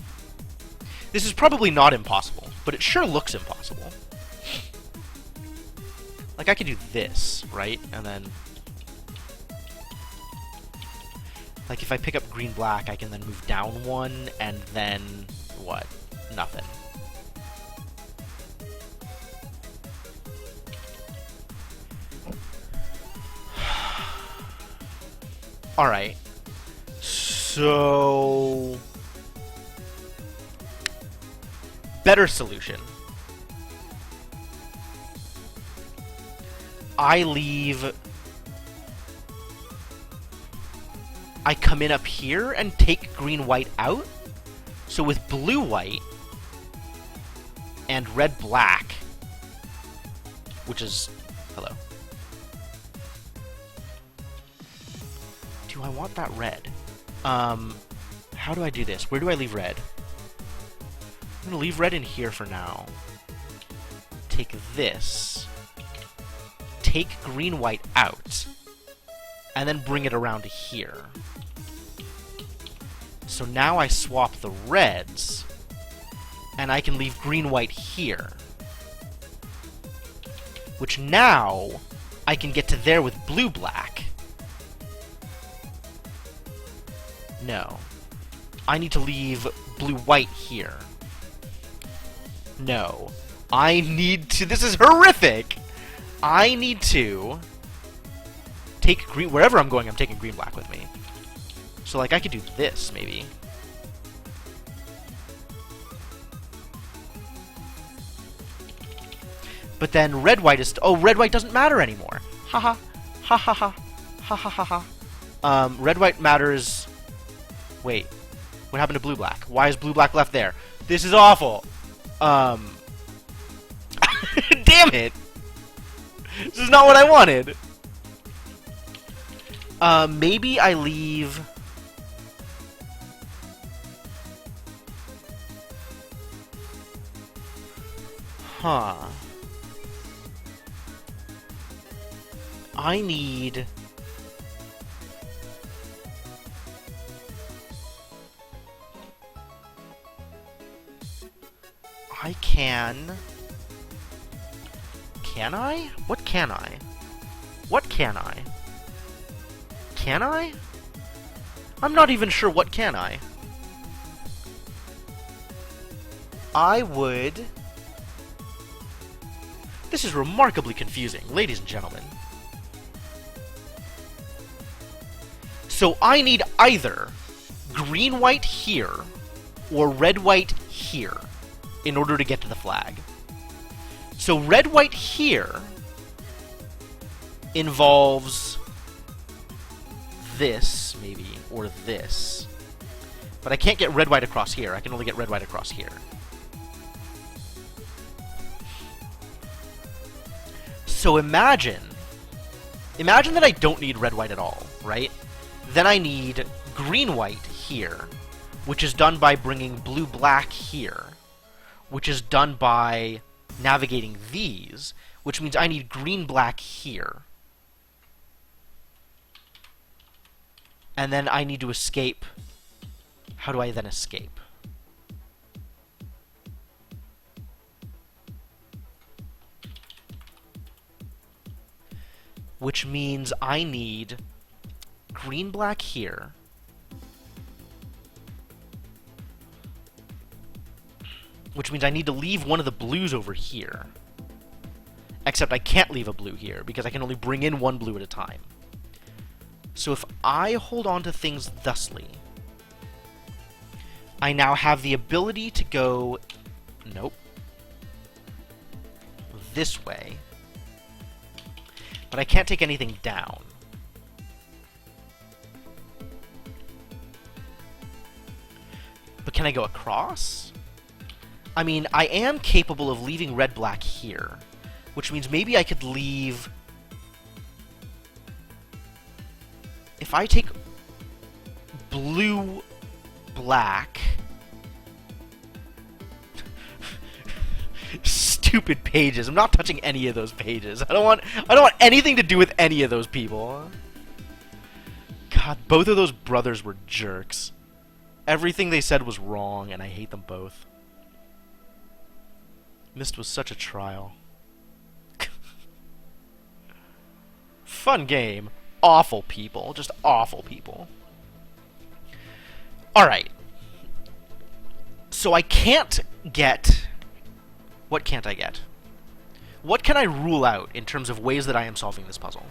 This is probably not impossible, but it sure looks impossible. Like, I could do this, right? And then... Like, if I pick up green, black, I can then move down one, and then... What? Nothing. Alright. So... Better solution. I come in up here and take green, white out. So with blue, white and red, black, which is... hello. Do I want that red? How do I do this? Where do I leave red? I'm gonna leave red in here for now. Take this. Take green-white out. And then bring it around to here. So now I swap the reds, and I can leave green-white here. Which now, I can get to there with blue-black. No. I need to leave blue-white here. No. I need to... This is horrific! I need to take green... Wherever I'm going, I'm taking green-black with me. So, like, I could do this, maybe. But then red-white is... Oh, red-white doesn't matter anymore. Haha. Ha ha ha. Ha ha ha ha. Red-white matters... Wait. What happened to blue-black? Why is blue-black left there? This is awful. Damn it! This is not what I wanted. Maybe I leave... Huh. I need... I can... Can I? What can I? What can I? Can I? I'm not even sure what can I. I would... This is remarkably confusing, ladies and gentlemen. So I need either green-white here or red-white here in order to get to the flag. So red-white here involves this, maybe, or this. But I can't get red-white across here. I can only get red-white across here. So imagine that I don't need red-white at all, right? Then I need green-white here, which is done by bringing blue-black here, which is done by navigating these, which means I need green-black here. And then I need to escape. How do I then escape? Which means I need green-black here. Which means I need to leave one of the blues over here. Except I can't leave a blue here, because I can only bring in one blue at a time. So if I hold on to things thusly, I now have the ability to go... Nope. This way. But I can't take anything down. But can I go across? I mean, I am capable of leaving red-black here, which means maybe I could leave... If I take blue-black... Stupid pages. I'm not touching any of those pages. I don't want anything to do with any of those people. God, both of those brothers were jerks. Everything they said was wrong, and I hate them both. Myst was such a trial. Fun game. Awful people. Just awful people. Alright. So I can't get... What can't I get? What can I rule out in terms of ways that I am solving this puzzle?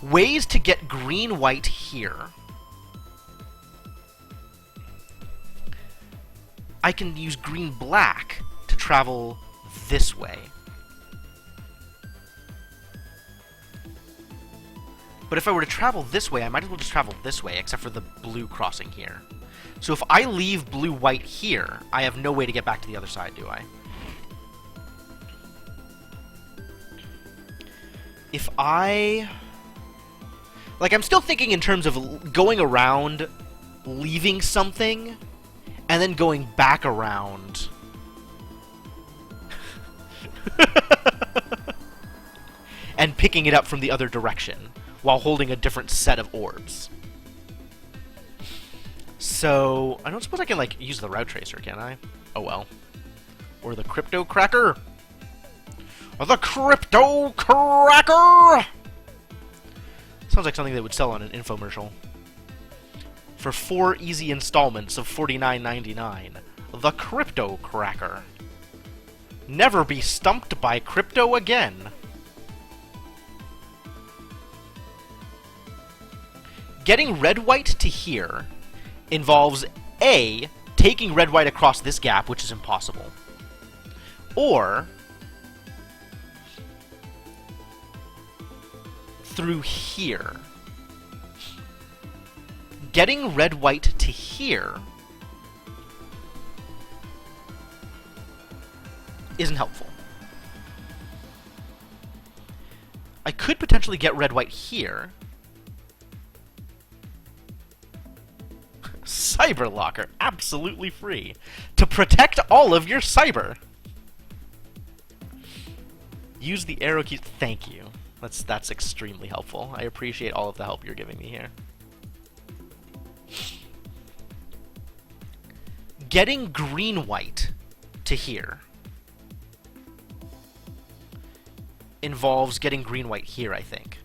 Ways to get green-white here. I can use green-black to travel this way. But if I were to travel this way, I might as well just travel this way, except for the blue crossing here. So if I leave blue-white here, I have no way to get back to the other side, do I? If I... Like, I'm still thinking in terms of going around, leaving something, and then going back around. And picking it up from the other direction, while holding a different set of orbs. So, I don't suppose I can, like, use the route tracer, can I? Oh well. Or the crypto cracker! The crypto cracker! Sounds like something that would sell on an infomercial. For 4 easy installments of $49.99. The crypto cracker. Never be stumped by crypto again. Getting red-white to here involves A, taking red-white across this gap, which is impossible, or through here. Getting red-white to here isn't helpful. I could potentially get red-white here. Cyber Locker, absolutely free. To protect all of your cyber. Use the arrow keys. Thank you. That's extremely helpful. I appreciate all of the help you're giving me here. Getting green-white to here involves getting green-white here, I think.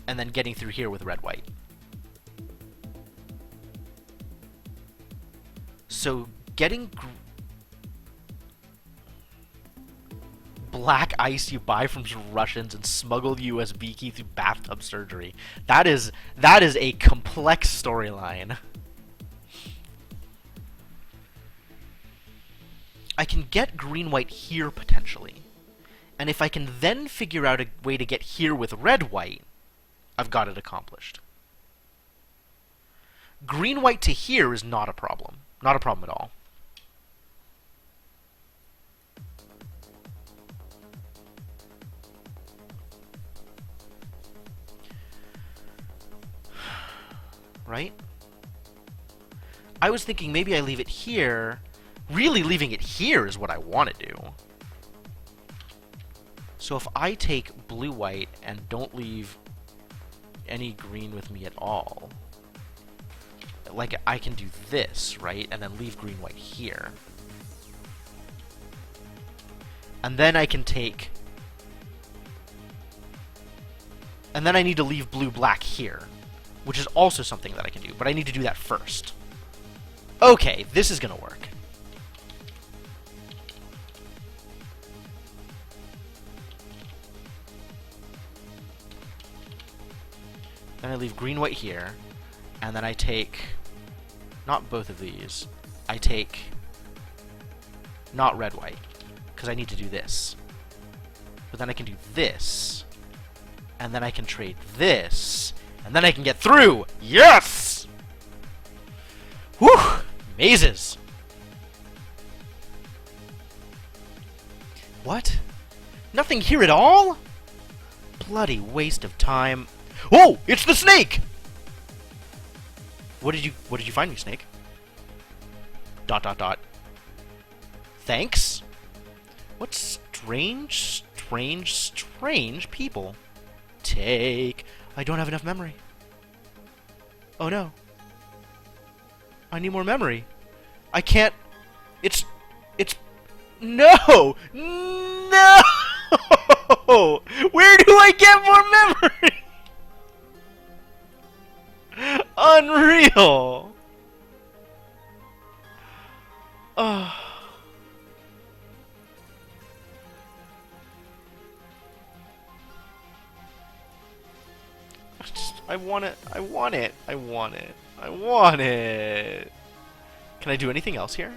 And then getting through here with red-white. So, getting black ice you buy from Russians and smuggled USB key through bathtub surgery. That is a complex storyline. I can get green-white here, potentially. And if I can then figure out a way to get here with red-white, I've got it accomplished. Green-white to here is not a problem. Not a problem at all. Right? I was thinking maybe I leave it here. Really, leaving it here is what I want to do. So if I take blue-white and don't leave any green with me at all, like, I can do this, right? And then leave green-white here. And then I can take... And then I need to leave blue-black here, which is also something that I can do, but I need to do that first. Okay, this is gonna work. Then I leave green-white here, and then I take... Not both of these. I take... Not red-white, because I need to do this. But then I can do this, and then I can trade this, and then I can get through! Yes! Whew! Mazes! What? Nothing here at all? Bloody waste of time. Oh! It's the snake! What did you find me, Snake? ... Thanks? What strange people. Take... I don't have enough memory. Oh no. I need more memory. I can't... It's... No! No! Where do I get more memory? Unreal! Oh. I want it. I want it. I want it. I want it. Can I do anything else here?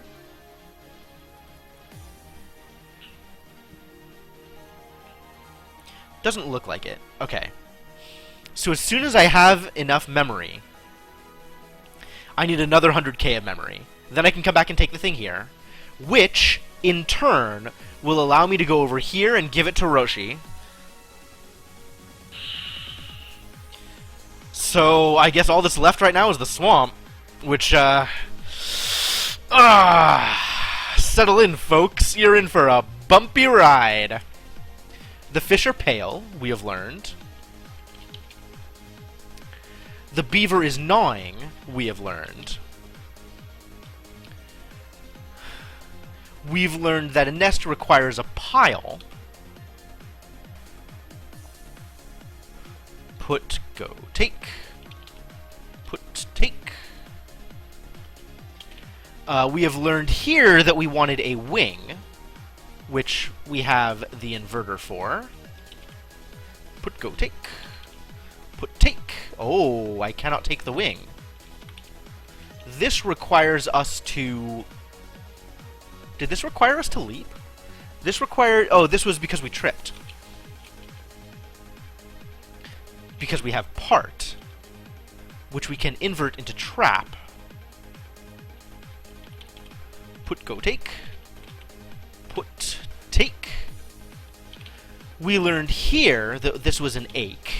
Doesn't look like it. Okay. So as soon as I have enough memory, I need another 100k of memory. Then I can come back and take the thing here, which, in turn, will allow me to go over here and give it to Roshi. So, I guess all that's left right now is the swamp, which, settle in, folks. You're in for a bumpy ride. The fish are pale, we have learned. The beaver is gnawing, we have learned. We've learned that a nest requires a pile. Put, go, take. Put, take. We have learned here that we wanted a wing, which we have the inverter for. Put, go, take. Put, take. Oh, I cannot take the wing. This requires us to... Did this require us to leap? This required... Oh, this was because we tripped. Because we have part, which we can invert into trap. Put, go, take. Put, take. We learned here that this was an ache.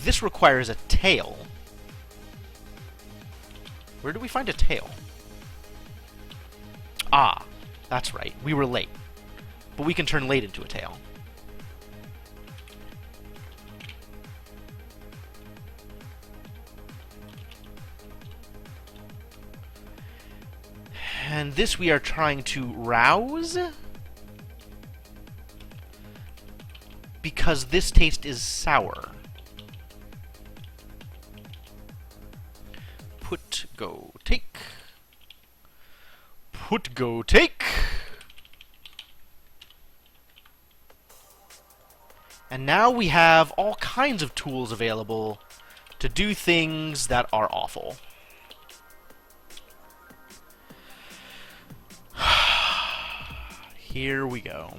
This requires a tail. Where do we find a tail? Ah, that's right. We were late. But we can turn late into a tail. And this we are trying to rouse. Because this taste is sour. Put, go, take. Put, go, take. And now we have all kinds of tools available to do things that are awful. Here we go.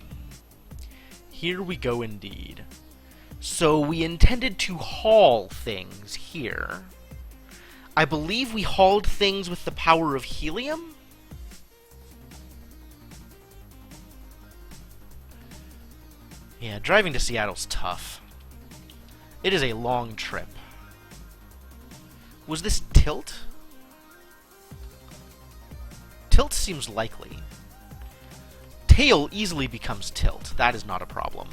Here we go indeed. So we intended to haul things here. I believe we hauled things with the power of helium? Yeah, driving to Seattle's tough. It is a long trip. Was this tilt? Tilt seems likely. Tail easily becomes tilt. That is not a problem.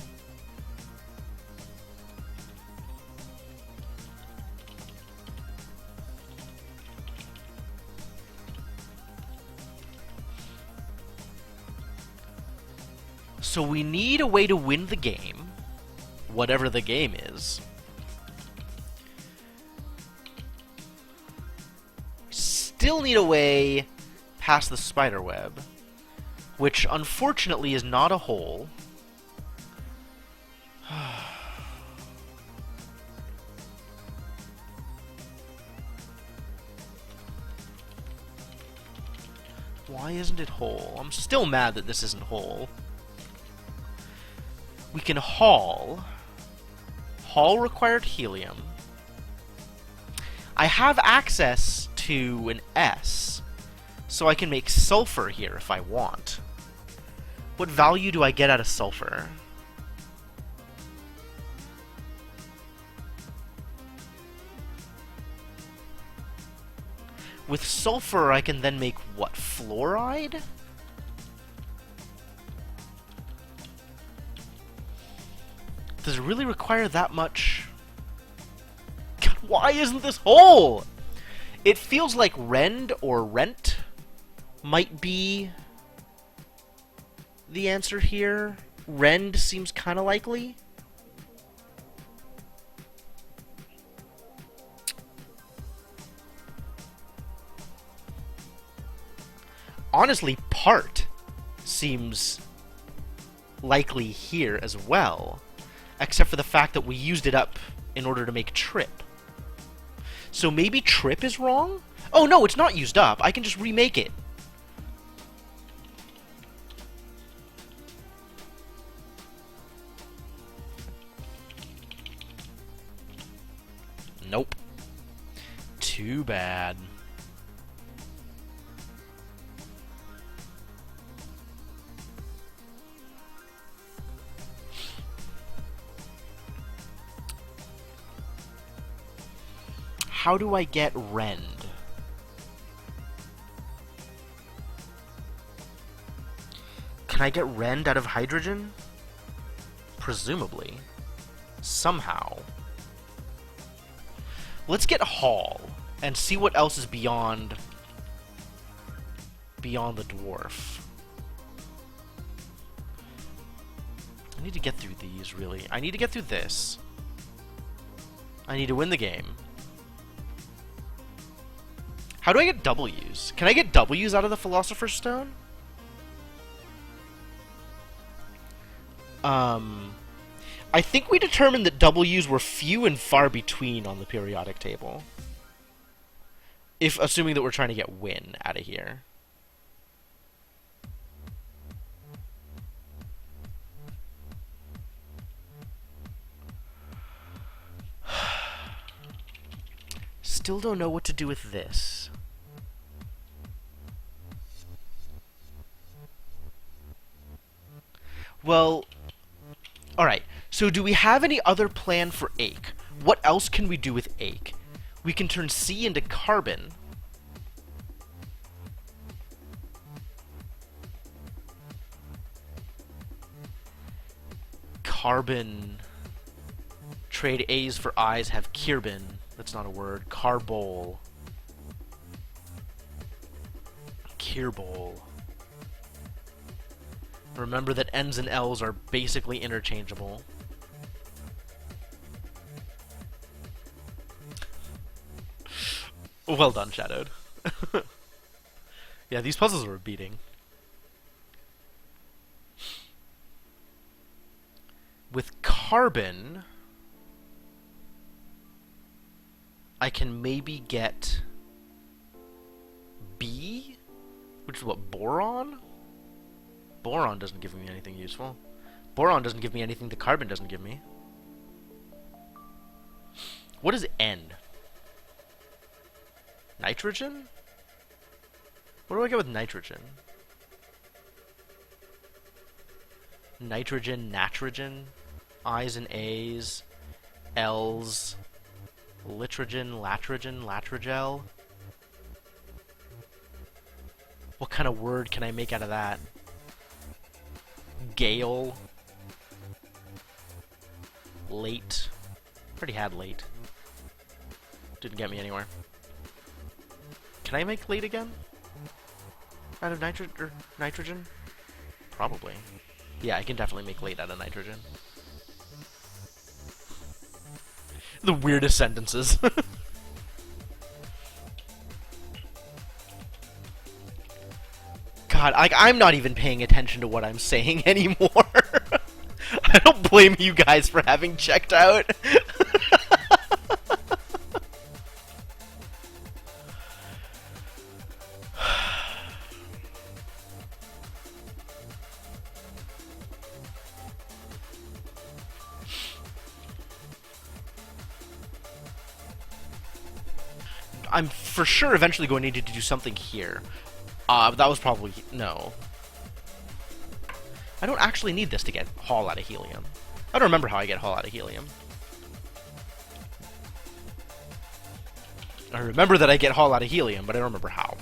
So we need a way to win the game, whatever the game is. Still need a way past the spider web, which unfortunately is not a hole. Why isn't it whole? I'm still mad that this isn't whole. We can haul. Haul required helium. I have access to an S, so I can make sulfur here if I want. What value do I get out of sulfur? With sulfur, I can then make, what, fluoride? Does it really require that much? God, why isn't this whole? It feels like rend or rent might be the answer here. Rend seems kind of likely. Honestly, part seems likely here as well, except for the fact that we used it up in order to make trip. So maybe trip is wrong? Oh no, it's not used up. I can just remake it. Nope. Too bad. How do I get rend? Can I get rend out of hydrogen? Presumably. Somehow. Let's get Hall and see what else is beyond the dwarf. I need to get through these, really. I need to get through this. I need to win the game. How do I get W's? Can I get W's out of the Philosopher's Stone? I think we determined that W's were few and far between on the periodic table. Assuming that we're trying to get win out of here. Still don't know what to do with this. Well, alright. So do we have any other plan for Ache? What else can we do with Ache? We can turn C into carbon. Carbon. Trade A's for I's, have Kirbin. That's not a word. Carbol. Kirbol. Remember that N's and L's are basically interchangeable. Well done, Shadowed. Yeah, these puzzles are a beating. With carbon, I can maybe get B, which is what, boron? Boron doesn't give me anything useful. Boron doesn't give me anything the carbon doesn't give me. What is N? Nitrogen? What do I get with nitrogen? Nitrogen, natrogen, I's and A's, L's, litrogen, latrogen, latrogel. What kind of word can I make out of that? Gale. Late. Already had late. Didn't get me anywhere. Can I make late again? Out of nitrogen? Probably. Yeah, I can definitely make late out of nitrogen. The weirdest sentences. God, I'm not even paying attention to what I'm saying anymore. I don't blame you guys for having checked out. I'm for sure eventually going to need to do something here. But that was probably... no. I don't actually need this to get Hall out of helium. I don't remember how I get Hall out of helium. I remember that I get Hall out of helium, but I don't remember how.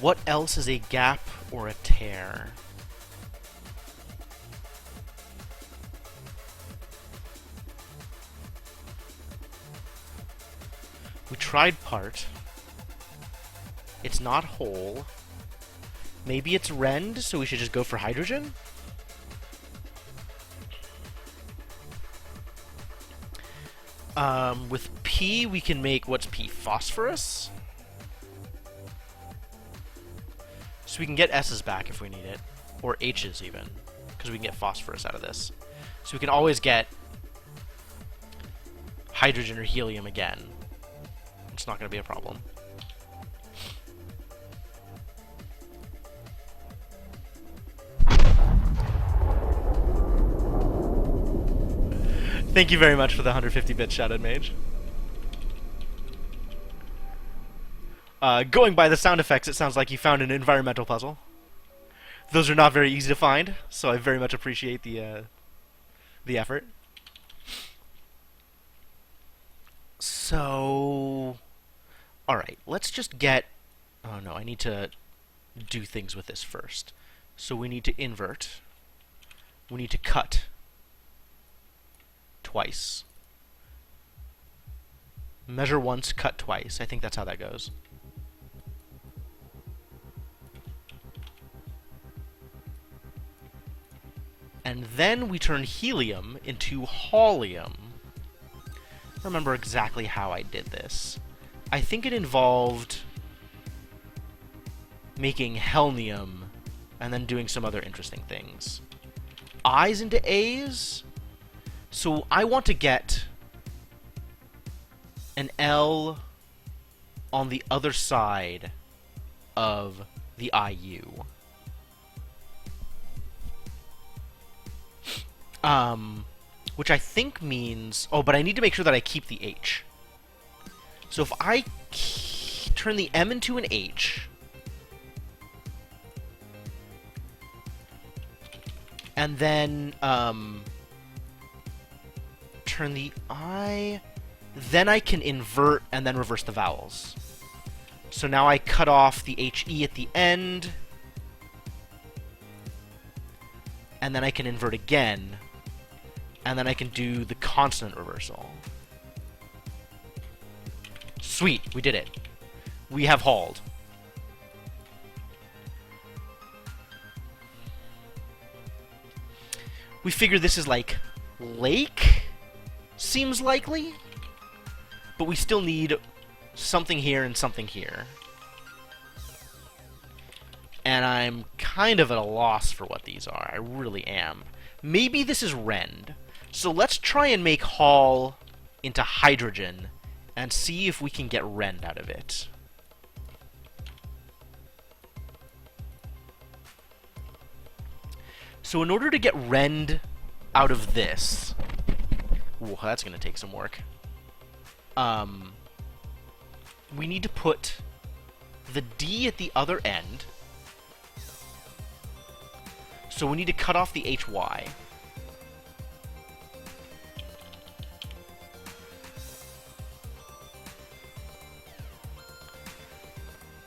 What else is a gap or a tear? We tried part. It's not whole. Maybe it's rend, so we should just go for hydrogen? With P, we can make, what's P? Phosphorus? So we can get S's back if we need it. Or H's even. Because we can get phosphorus out of this. So we can always get hydrogen or helium again. It's not going to be a problem. Thank you very much for the 150-bit Shadowed Mage. Going by the sound effects, it sounds like you found an environmental puzzle. Those are not very easy to find, so I very much appreciate the effort. So, all right, let's just get. Oh no, I need to do things with this first. So we need to invert. We need to cut twice. Measure once, cut twice. I think that's how that goes. And then we turn helium into haulium. I don't remember exactly how I did this. I think it involved making helnium and then doing some other interesting things. I's into A's? So I want to get an L on the other side of the IU. Which I think means... Oh, but I need to make sure that I keep the H. So if I turn the M into an H... and then, turn the I... then I can invert and then reverse the vowels. So now I cut off the HE at the end... and then I can invert again... and then I can do the consonant reversal. Sweet, we did it. We have hauled. We figure this is like lake? Seems likely? But we still need something here and something here. And I'm kind of at a loss for what these are. I really am. Maybe this is rend. So let's try and make Hall into hydrogen and see if we can get rend out of it. So in order to get rend out of this... Ooh, that's going to take some work. We need to put the D at the other end. So we need to cut off the HY.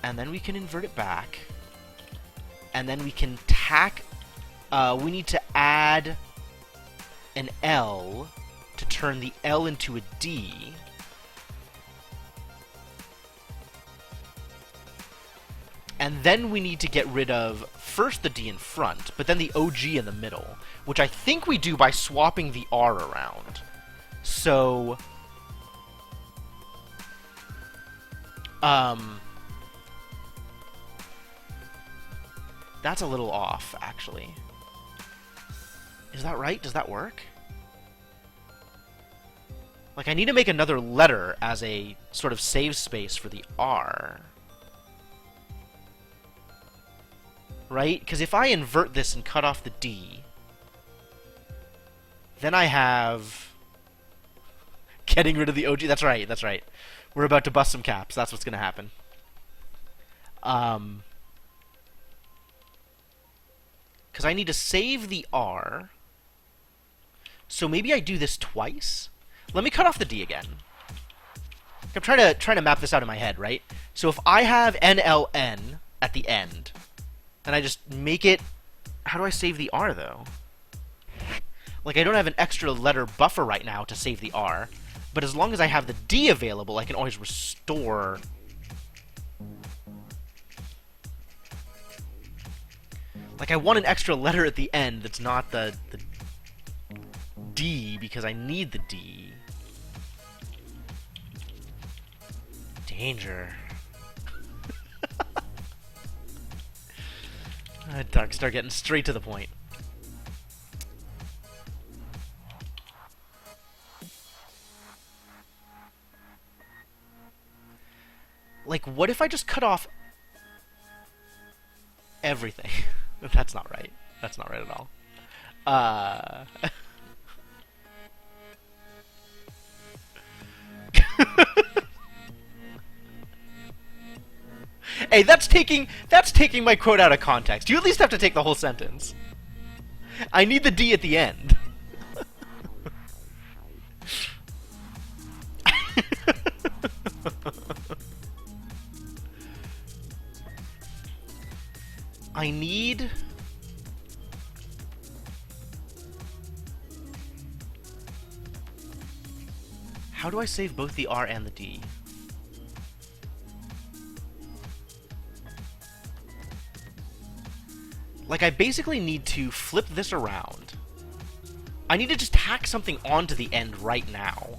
And then we can invert it back. And then we can tack... we need to add an L to turn the L into a D. And then we need to get rid of, first the D in front, but then the OG in the middle, which I think we do by swapping the R around. So... that's a little off, actually. Is that right? Does that work? Like, I need to make another letter as a sort of save space for the R. Right? Because if I invert this and cut off the D, then I have... getting rid of the OG. That's right, that's right. We're about to bust some caps. That's what's going to happen. Because I need to save the R. So maybe I do this twice? Let me cut off the D again. I'm trying to map this out in my head, right? So if I have NLN at the end, and I just make it... How do I save the R, though? Like, I don't have an extra letter buffer right now to save the R, but as long as I have the D available, I can always restore... Like, I want an extra letter at the end that's not the D, because I need the D. Danger. I'd start getting straight to the point. Like, what if I just cut off everything? That's not right. That's not right at all. Hey, that's taking my quote out of context. You at least have to take the whole sentence. I need the D at the end. I need... How do I save both the R and the D? Like, I basically need to flip this around. I need to just tack something onto the end right now.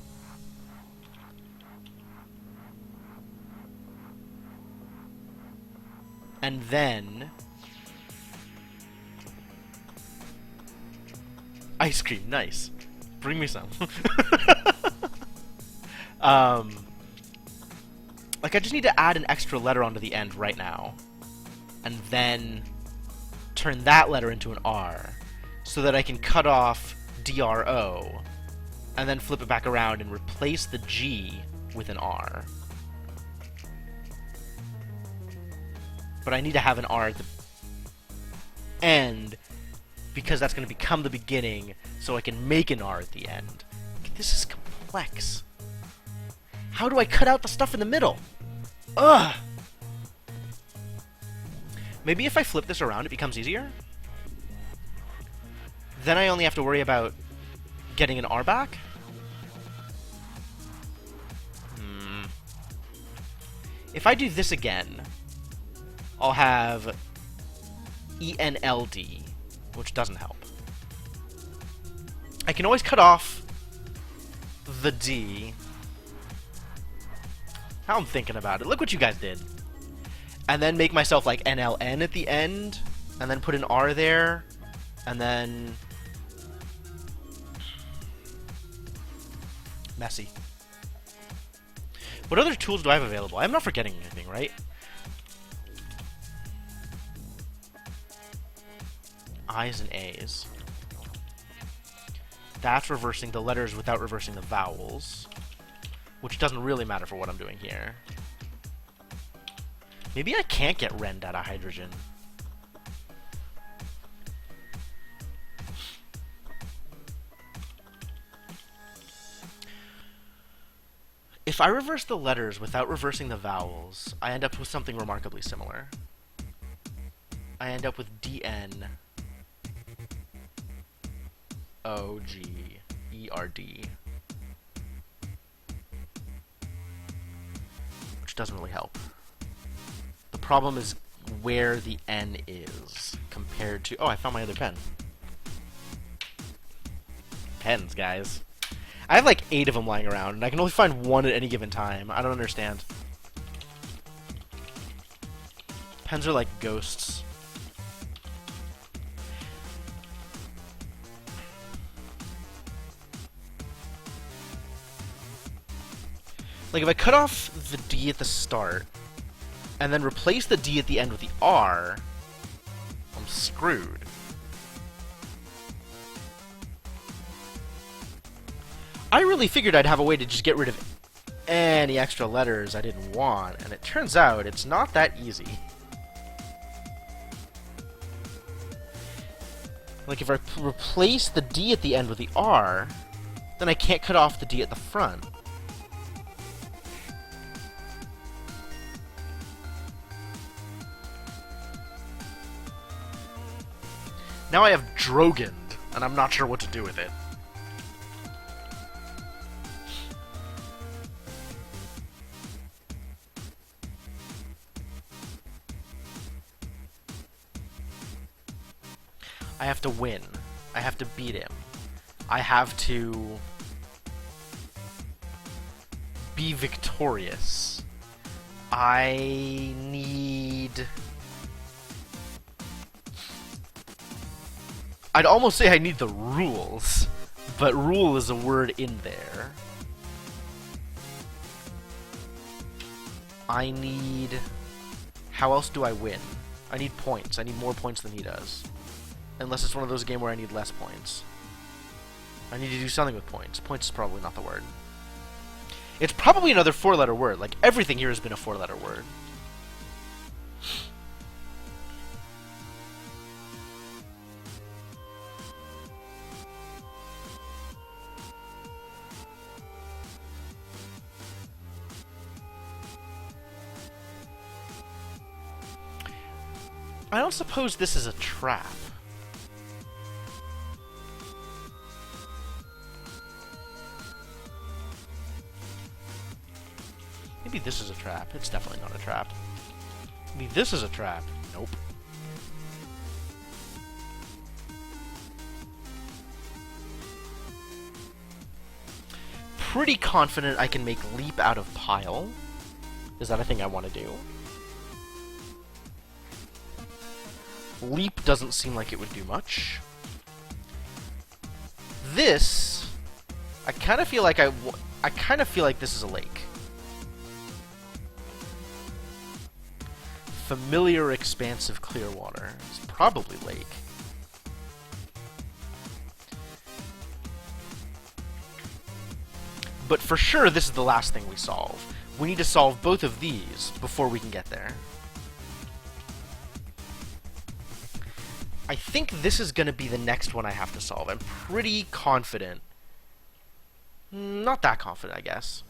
And then... Ice cream, nice. Bring me some. Like, I just need to add an extra letter onto the end right now. And then turn that letter into an R, so that I can cut off DRO, and then flip it back around and replace the G with an R. But I need to have an R at the end, because that's going to become the beginning, so I can make an R at the end. This is complex. How do I cut out the stuff in the middle? Ugh! Maybe if I flip this around, it becomes easier? Then I only have to worry about getting an R back? If I do this again, I'll have ENLD, which doesn't help. I can always cut off the D. How I'm thinking about it. Look what you guys did. And then make myself like NLN at the end, and then put an R there, and then... Messy. What other tools do I have available? I'm not forgetting anything, right? I's and A's. That's reversing the letters without reversing the vowels, which doesn't really matter for what I'm doing here. Maybe I can't get rend out of hydrogen. If I reverse the letters without reversing the vowels, I end up with something remarkably similar. I end up with DN OGERD, which doesn't really help. The problem is where the N is compared to... Oh, I found my other pen. Pens, guys. I have like 8 of them lying around, and I can only find one at any given time. I don't understand. Pens are like ghosts. Like, if I cut off the D at the start, and then replace the D at the end with the R, I'm screwed. I really figured I'd have a way to just get rid of any extra letters I didn't want, and it turns out it's not that easy. Like, if I replace the D at the end with the R, then I can't cut off the D at the front. Now I have Drogend, and I'm not sure what to do with it. I have to win. I have to beat him. I have to be victorious. I need... I'd almost say I need the rules, but rule is a word in there. I need... How else do I win? I need points. I need more points than he does. Unless it's one of those games where I need less points. I need to do something with points. Points is probably not the word. It's probably another 4-letter word. Like, everything here has been a 4-letter word. I don't suppose this is a trap. Maybe this is a trap. It's definitely not a trap. Maybe this is a trap. Nope. Pretty confident I can make leap out of pile. Is that a thing I want to do? Leap doesn't seem like it would do much. This, I kind of feel like this is a lake. Familiar, expansive, clear water. It's probably lake. But for sure, this is the last thing we solve. We need to solve both of these before we can get there. I think this is going to be the next one I have to solve. I'm pretty confident. Not that confident, I guess.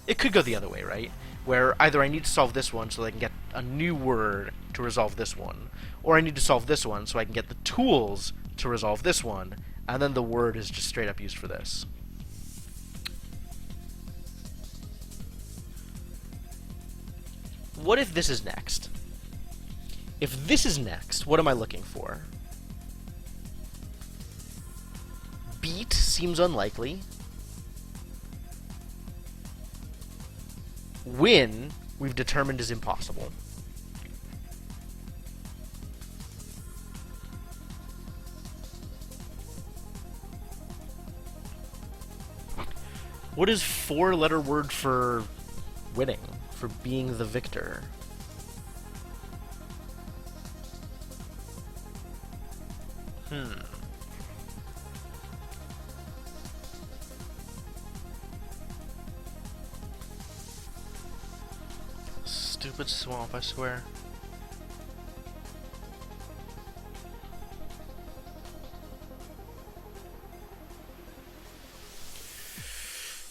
It could go the other way, right? Where either I need to solve this one so that I can get a new word to resolve this one, or I need to solve this one so I can get the tools to resolve this one, and then the word is just straight up used for this. What if this is next? If this is next, what am I looking for? Beat seems unlikely. Win, we've determined, is impossible. What is 4-letter word for winning? For being the victor? Stupid swamp, I swear.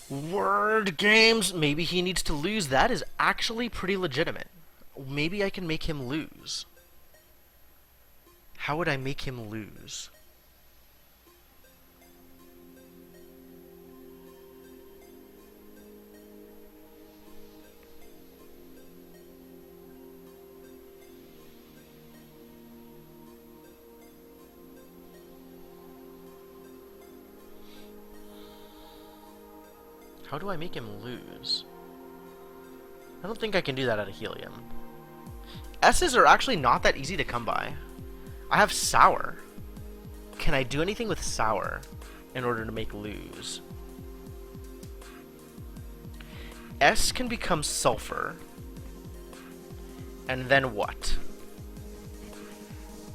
Word games! Maybe he needs to lose. That is actually pretty legitimate. Maybe I can make him lose. How would I make him lose? How do I make him lose? I don't think I can do that out of helium. S's are actually not that easy to come by. I have sour. Can I do anything with sour in order to make lose? S can become sulfur. And then what?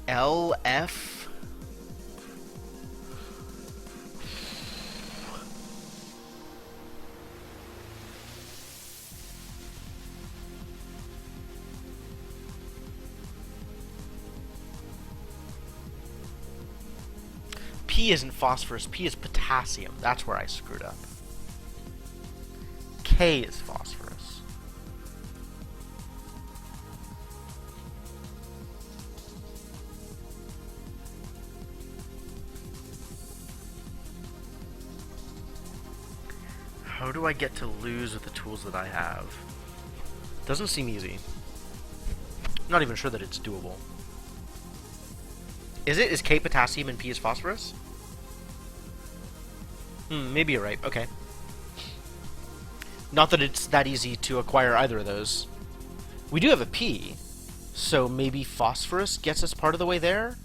L, F... P isn't phosphorus, P is potassium. That's where I screwed up. K is phosphorus. How do I get to lose with the tools that I have? Doesn't seem easy. I'm not even sure that it's doable. Is it? Is K potassium and P is phosphorus? Maybe you're right. Okay. Not that it's that easy to acquire either of those. We do have a P, so maybe phosphorus gets us part of the way there?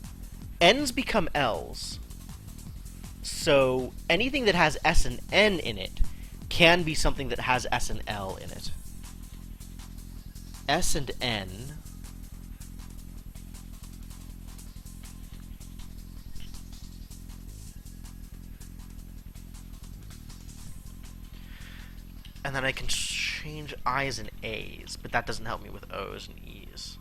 N's become L's. So anything that has S and N in it can be something that has S and L in it. S and N... And then I can change I's and A's, but that doesn't help me with O's and E's.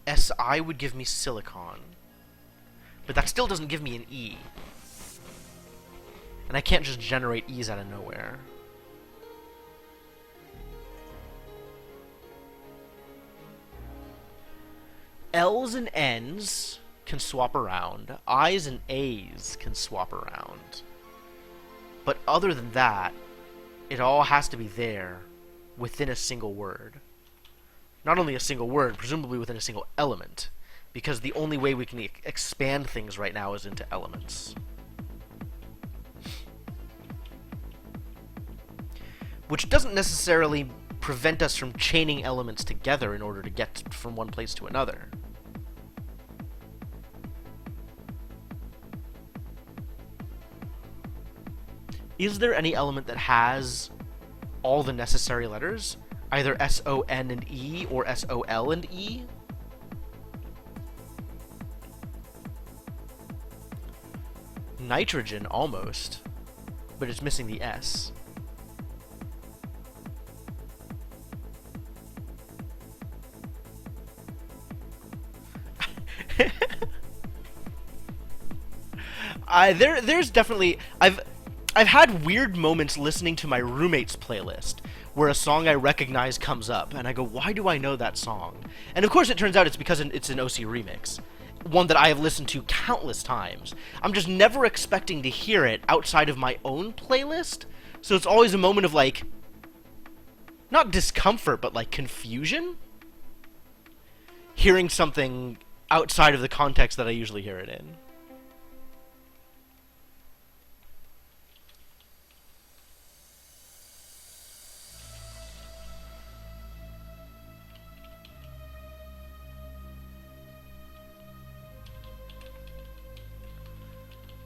SI would give me silicon, but that still doesn't give me an E. And I can't just generate E's out of nowhere. L's and N's can swap around. I's and A's can swap around. But other than that, it all has to be there within a single word. Not only a single word, presumably within a single element, because the only way we can expand things right now is into elements. Which doesn't necessarily prevent us from chaining elements together in order to get from one place to another. Is there any element that has all the necessary letters? Either S-O-N and E or S-O-L and E? Nitrogen, almost. But it's missing the S. There's definitely... I've had weird moments listening to my roommate's playlist where a song I recognize comes up, and I go, why do I know that song? And of course it turns out it's because it's an OC remix. One that I have listened to countless times. I'm just never expecting to hear it outside of my own playlist, so it's always a moment of, like, not discomfort, but, like, confusion? Hearing something outside of the context that I usually hear it in.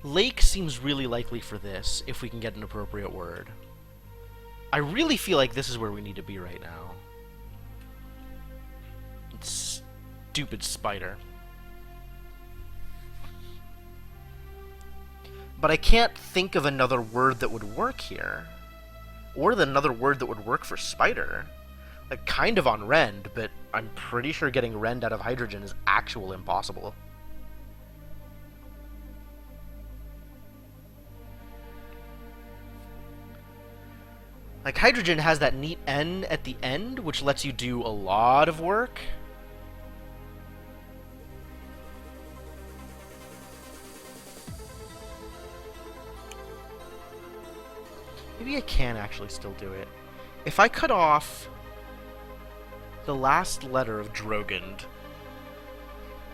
Lake seems really likely for this, if we can get an appropriate word. I really feel like this is where we need to be right now. Stupid spider. But I can't think of another word that would work here. Or another word that would work for spider. Like, kind of on rend, but I'm pretty sure getting rend out of hydrogen is actual impossible. Like, hydrogen has that neat N at the end, which lets you do a lot of work. Maybe I can actually still do it. If I cut off the last letter of Drogund,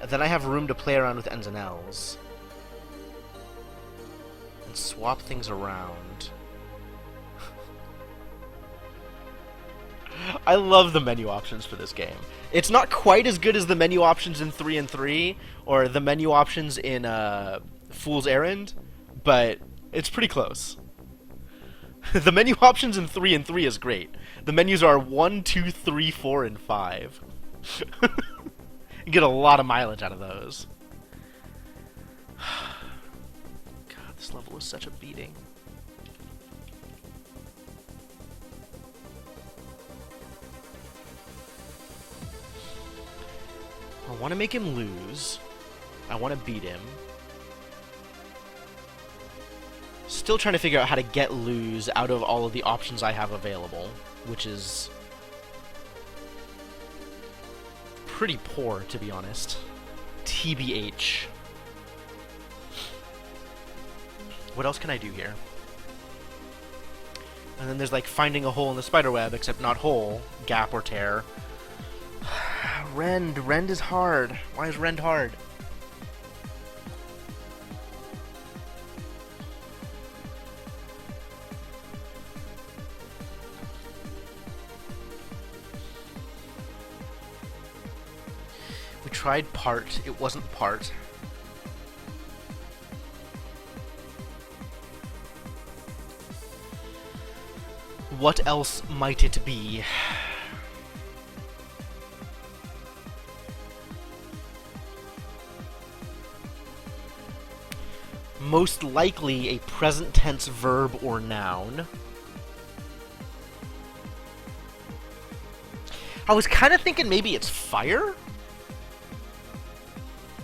then I have room to play around with N's and L's. And swap things around. I love the menu options for this game. It's not quite as good as the menu options in 3 and 3, or the menu options in Fool's Errand, but it's pretty close. The menu options in 3 and 3 is great. The menus are 1, 2, 3, 4, and 5. You get a lot of mileage out of those. God, this level is such a beating. I want to make him lose. I want to beat him. Still trying to figure out how to get lose out of all of the options I have available, which is pretty poor, to be honest. TBH. What else can I do here? And then there's like finding a hole in the spiderweb, except not hole, gap or tear. Rend. Rend is hard. Why is Rend hard? We tried part. It wasn't part. What else might it be? Most likely a present tense verb or noun. I was kind of thinking maybe it's fire?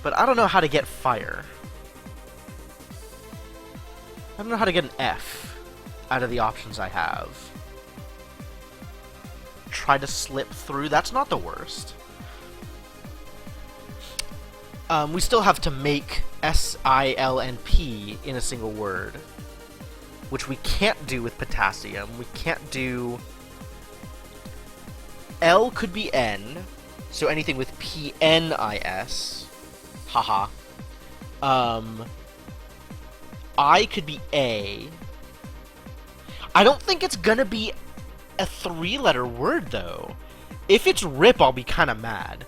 But I don't know how to get fire. I don't know how to get an F out of the options I have. Try to slip through. That's not the worst. We still have to make S, I, L, and P in a single word, which we can't do with potassium. We can't do... L could be N, so anything with P-N-I-S. Haha. I could be A. I don't think it's gonna be a 3-letter word, though. If it's rip, I'll be kind of mad.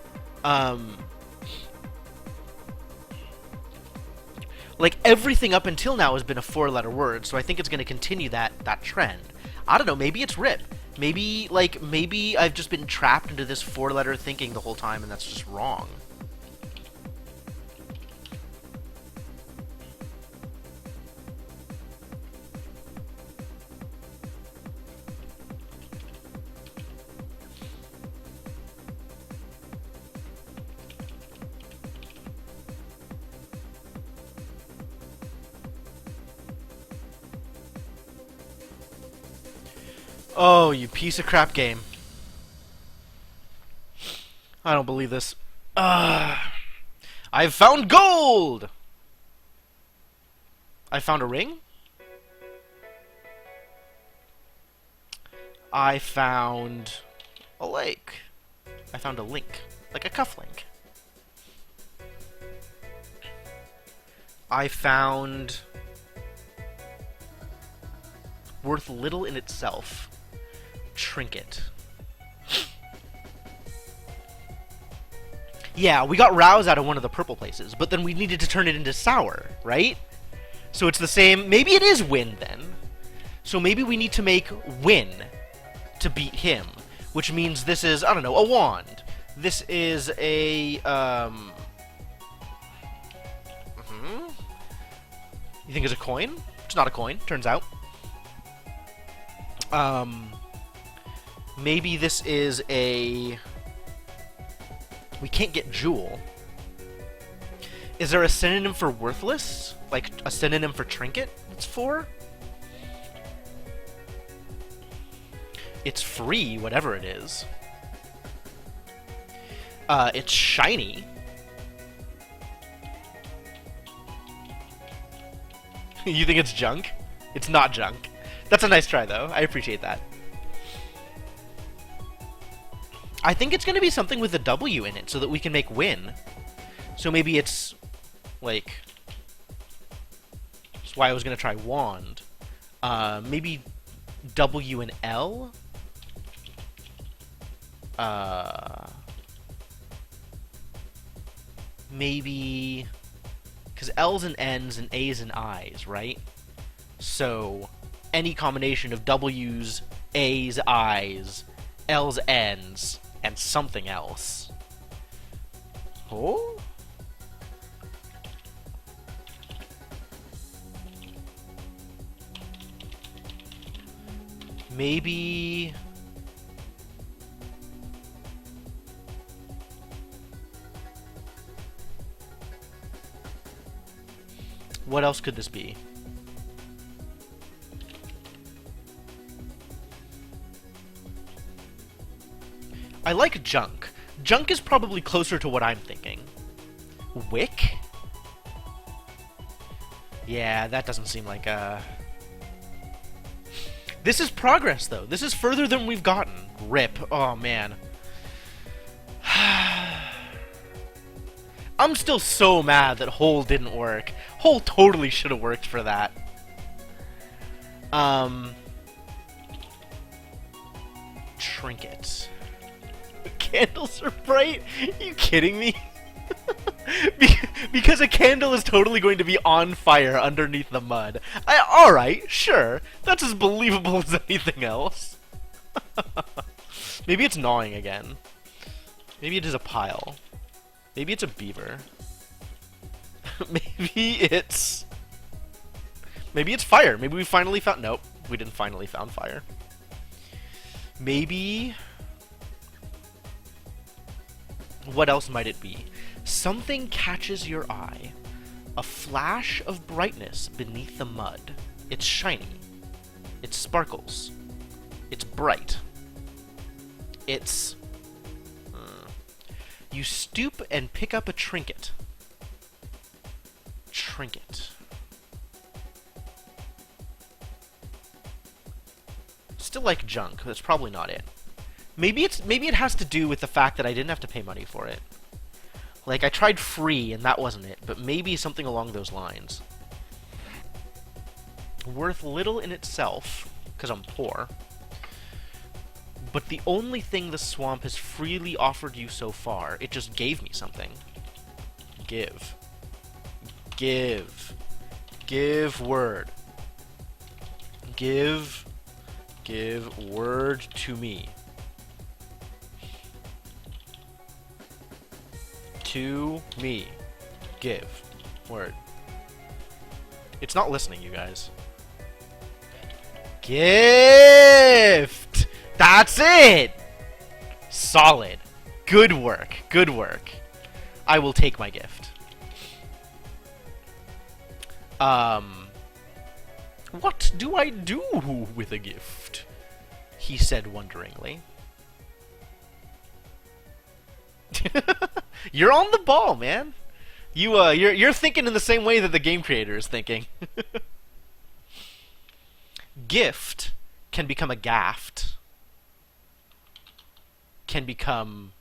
Like, everything up until now has been a 4-letter word, so I think it's gonna continue that trend. I don't know, maybe it's rip. Maybe I've just been trapped into this 4-letter thinking the whole time, and that's just wrong. Oh, you piece of crap game. I don't believe this. I've found gold! I found a ring? I found a lake. I found a link. Like a cufflink. I found... worth little in itself. Trinket. Yeah, we got rouse out of one of the purple places, but then we needed to turn it into sour, right? So it's the same. Maybe it is win then. So maybe we need to make win to beat him, which means this is, I don't know, a wand. This is a, You think it's a coin? It's not a coin, turns out. Maybe this is a... We can't get jewel. Is there a synonym for worthless? Like a synonym for trinket? It's for? It's free, whatever it is. It's shiny. You think it's junk? It's not junk. That's a nice try, though. I appreciate that. I think it's going to be something with a W in it, so that we can make win. So maybe it's, like... That's why I was going to try wand. Maybe W and L? Maybe... Because L's and N's and A's and I's, right? So, any combination of W's, A's, I's, L's, N's, and something else. Oh? Maybe... What else could this be? I like junk. Junk is probably closer to what I'm thinking. Wick? Yeah, that doesn't seem like a... This is progress, though. This is further than we've gotten. Rip. Oh, man. I'm still so mad that hole didn't work. Hole totally should have worked for that. Trinket. Candles are bright? Are you kidding me? Because a candle is totally going to be on fire underneath the mud. Alright, sure. That's as believable as anything else. Maybe it's gnawing again. Maybe it is a pile. Maybe it's a beaver. Maybe it's... Maybe it's fire. Maybe we finally found... Nope, we didn't finally found fire. Maybe... What else might it be? Something catches your eye. A flash of brightness beneath the mud. It's shiny. It sparkles. It's bright. It's... You stoop and pick up a trinket. Trinket. Still like junk. That's probably not it. Maybe it has to do with the fact that I didn't have to pay money for it. Like, I tried free and that wasn't it, but maybe something along those lines. Worth little in itself, because I'm poor. But the only thing the swamp has freely offered you so far, it just gave me something. Give. Give. Give word. Give word to me. To me. Give word. It's not listening, you guys. Gift! That's it! Solid. Good work. Good work. I will take my gift. What do I do with a gift? He said wonderingly. You're on the ball, man. You're thinking in the same way that the game creator is thinking. Gift can become a gaft. Can become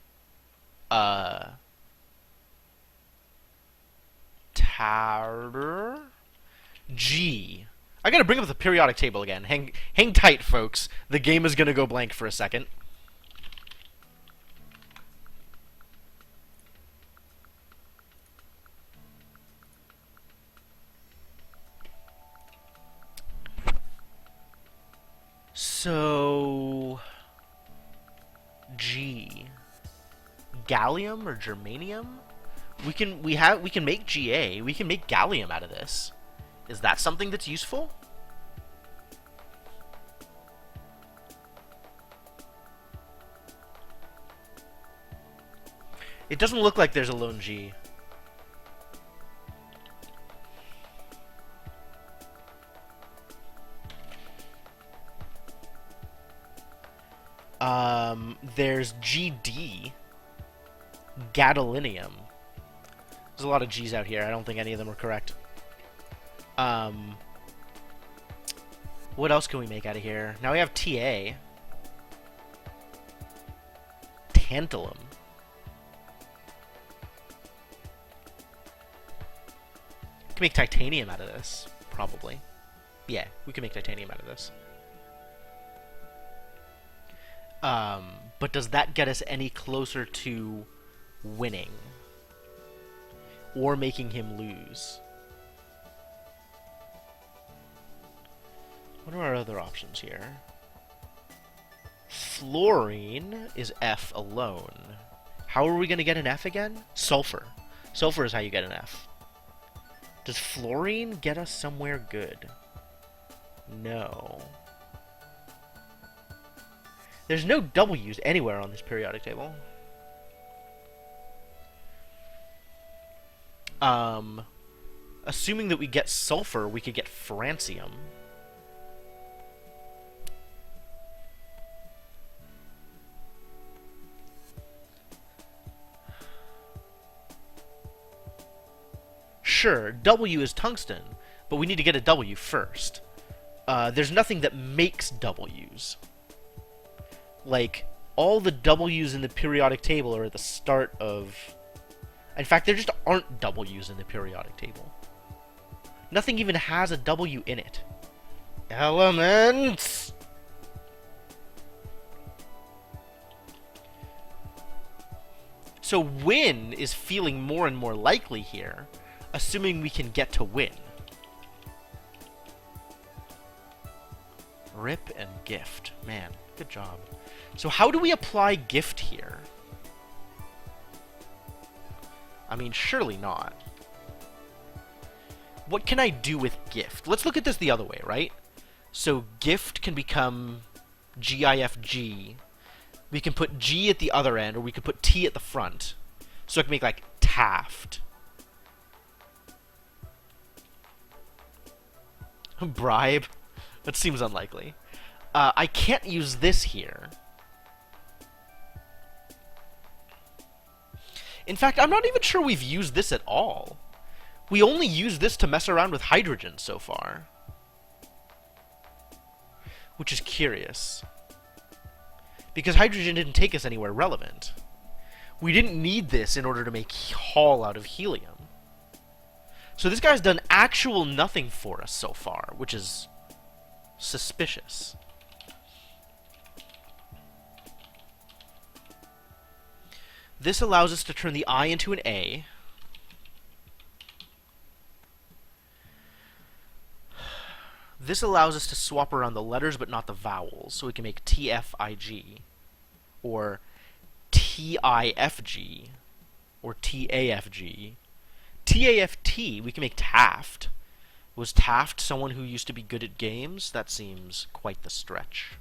Tarr. G. I gotta bring up the periodic table again. Hang tight, folks. The game is gonna go blank for a second. So G. Gallium or germanium? We can make Ga. We can make gallium out of this. Is that something that's useful? It doesn't look like there's a lone G. There's GD. Gadolinium. There's a lot of G's out here. I don't think any of them are correct. What else can we make out of here? Now we have TA. Tantalum. We can make titanium out of this. Probably. Yeah, we can make titanium out of this. But does that get us any closer to winning? Or making him lose? What are our other options here? Fluorine is F alone. How are we going to get an F again? Sulfur. Sulfur is how you get an F. Does fluorine get us somewhere good? No. There's no W's anywhere on this periodic table. Assuming that we get sulfur, we could get francium. Sure, W is tungsten, but we need to get a W first. There's nothing that makes W's. Like, all the W's in the periodic table are at the start of... In fact, there just aren't W's in the periodic table. Nothing even has a W in it. Elements! So win is feeling more and more likely here, assuming we can get to win. Rip and gift. Man, good job. So how do we apply gift here? I mean, surely not. What can I do with gift? Let's look at this the other way, right? So gift can become GIFG. We can put G at the other end, or we could put T at the front. So I can make, like, Taft. Bribe? That seems unlikely. I can't use this here. In fact, I'm not even sure we've used this at all. We only use this to mess around with hydrogen so far. Which is curious. Because hydrogen didn't take us anywhere relevant. We didn't need this in order to make Hall out of helium. So this guy's done actual nothing for us so far, which is suspicious. This allows us to turn the I into an A. This allows us to swap around the letters but not the vowels, so we can make TFIG, or TIFG, or TAFG. TAFT, we can make Taft. Was Taft someone who used to be good at games? That seems quite the stretch.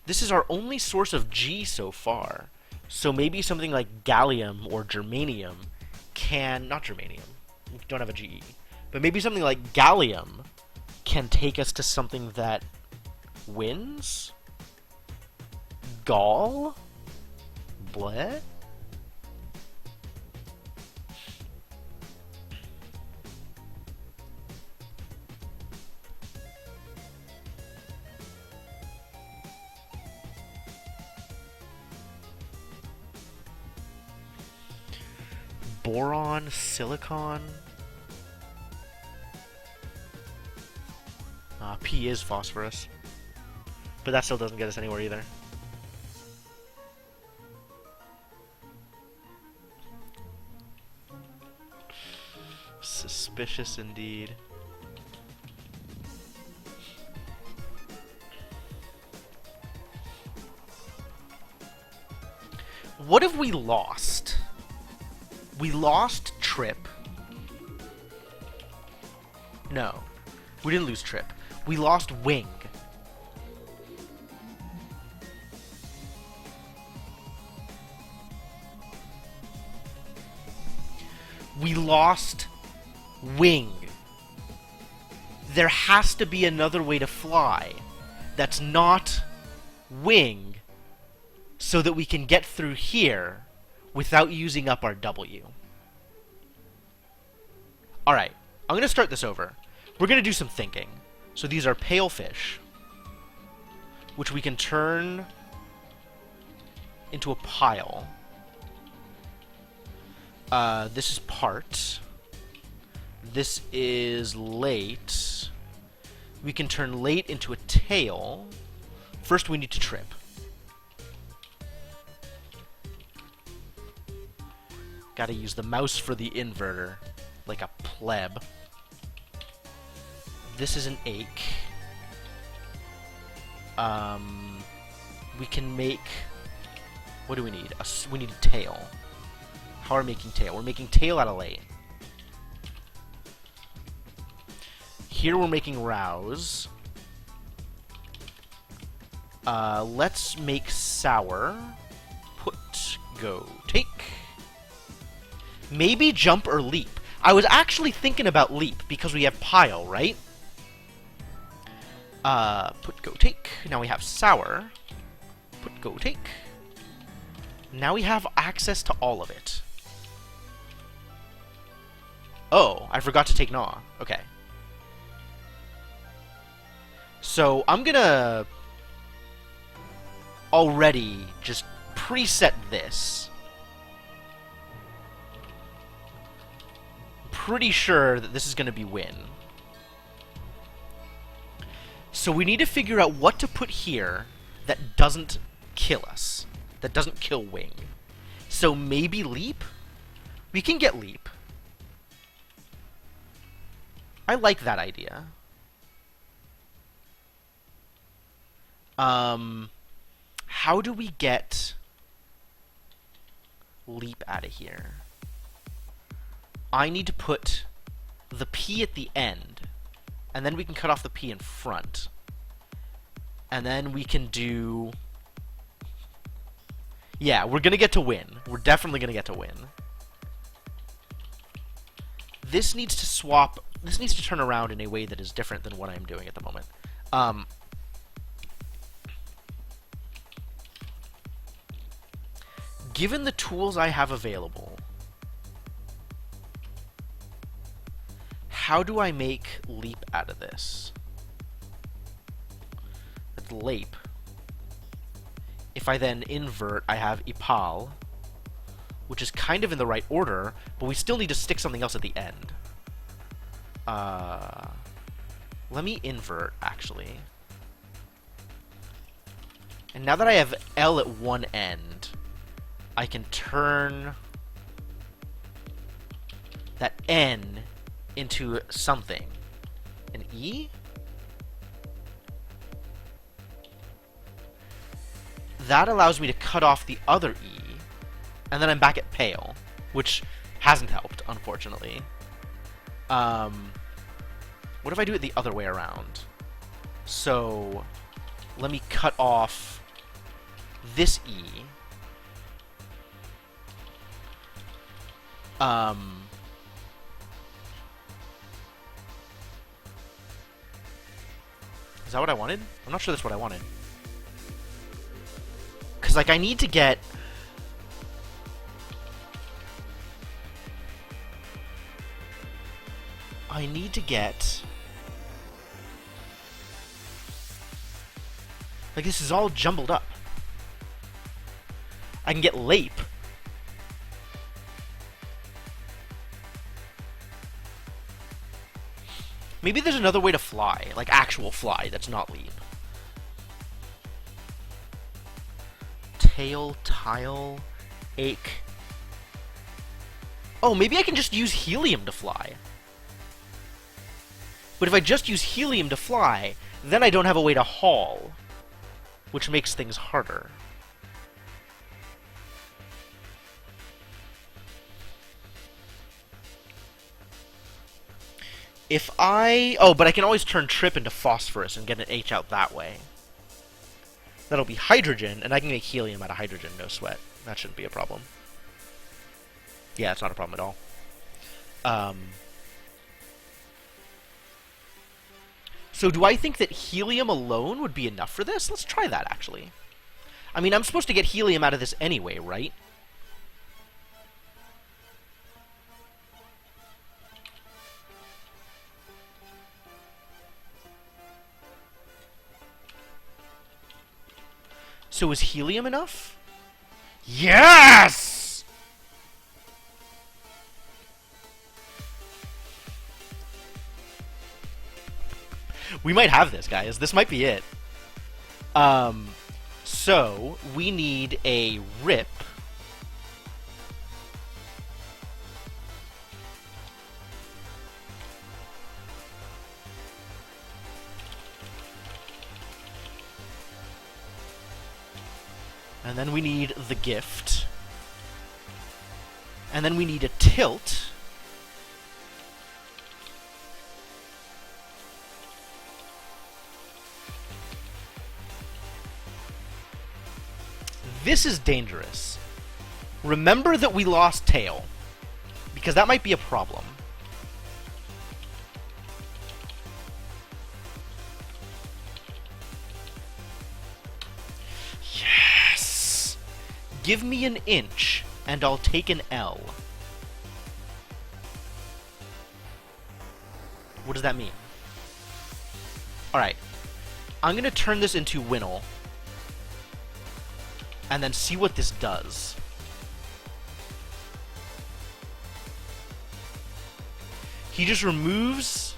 This is our only source of G so far, so maybe something like gallium or germanium can... not germanium, we don't have a GE. But maybe something like gallium can take us to something that wins? Gall? Bleh? Boron, silicon. P is phosphorus. But that still doesn't get us anywhere either. Suspicious indeed. What have we lost? We lost Trip. No. We didn't lose Trip. We lost Wing. We lost Wing. There has to be another way to fly that's not Wing so that we can get through here without using up our W. Alright, I'm going to start this over. We're going to do some thinking. So these are pale fish, which we can turn into a pile. This is part. This is late. We can turn late into a tail. First we need to trip. Gotta use the mouse for the inverter, like a pleb. This is an ache. We can make... what do we need? We need a tail. How are we making tail? We're making tail out of late. Here we're making rouse. Let's make sour. Put, go, take. Maybe jump or leap. I was actually thinking about leap because we have pile, right? Put, go, take. Now we have sour. Put, go, take. Now we have access to all of it. Oh, I forgot to take gnaw. Okay. So, I'm gonna already just preset this. Pretty sure that this is gonna be win. So we need to figure out what to put here that doesn't kill us. That doesn't kill Wing. So maybe leap? We can get leap. I like that idea. How do we get leap out of here? I need to put the P at the end, and then we can cut off the P in front. And then we can do... Yeah, we're gonna get to win. We're definitely gonna get to win. This needs to swap... This needs to turn around in a way that is different than what I'm doing at the moment. Given the tools I have available, how do I make leap out of this? That's leap. If I then invert, I have ipal, which is kind of in the right order, but we still need to stick something else at the end. Let me invert, actually. And now that I have L at one end, I can turn that N into something. An E? That allows me to cut off the other E, and then I'm back at pale, which hasn't helped, unfortunately. What if I do it the other way around? So, let me cut off this E. Is that what I wanted? I'm not sure that's what I wanted. Because, like, I need to get... Like, this is all jumbled up. I can get leap. Maybe there's another way to fly, like actual fly, that's not leap. Tail, tile, ache. Oh, maybe I can just use helium to fly. But if I just use helium to fly, then I don't have a way to haul, which makes things harder. If I... Oh, but I can always turn trip into phosphorus and get an H out that way. That'll be hydrogen, and I can make helium out of hydrogen, no sweat. That shouldn't be a problem. Yeah, it's not a problem at all. So do I think that helium alone would be enough for this? Let's try that, actually. I mean, I'm supposed to get helium out of this anyway, right? So is helium enough? Yes! We might have this, guys. This might be it. So, we need a rip. And then we need the gift. And then we need a tilt. This is dangerous. Remember that we lost tail, because that might be a problem. Yes! Give me an inch, and I'll take an L. What does that mean? Alright. I'm gonna turn this into Winnel, and then see what this does. He just removes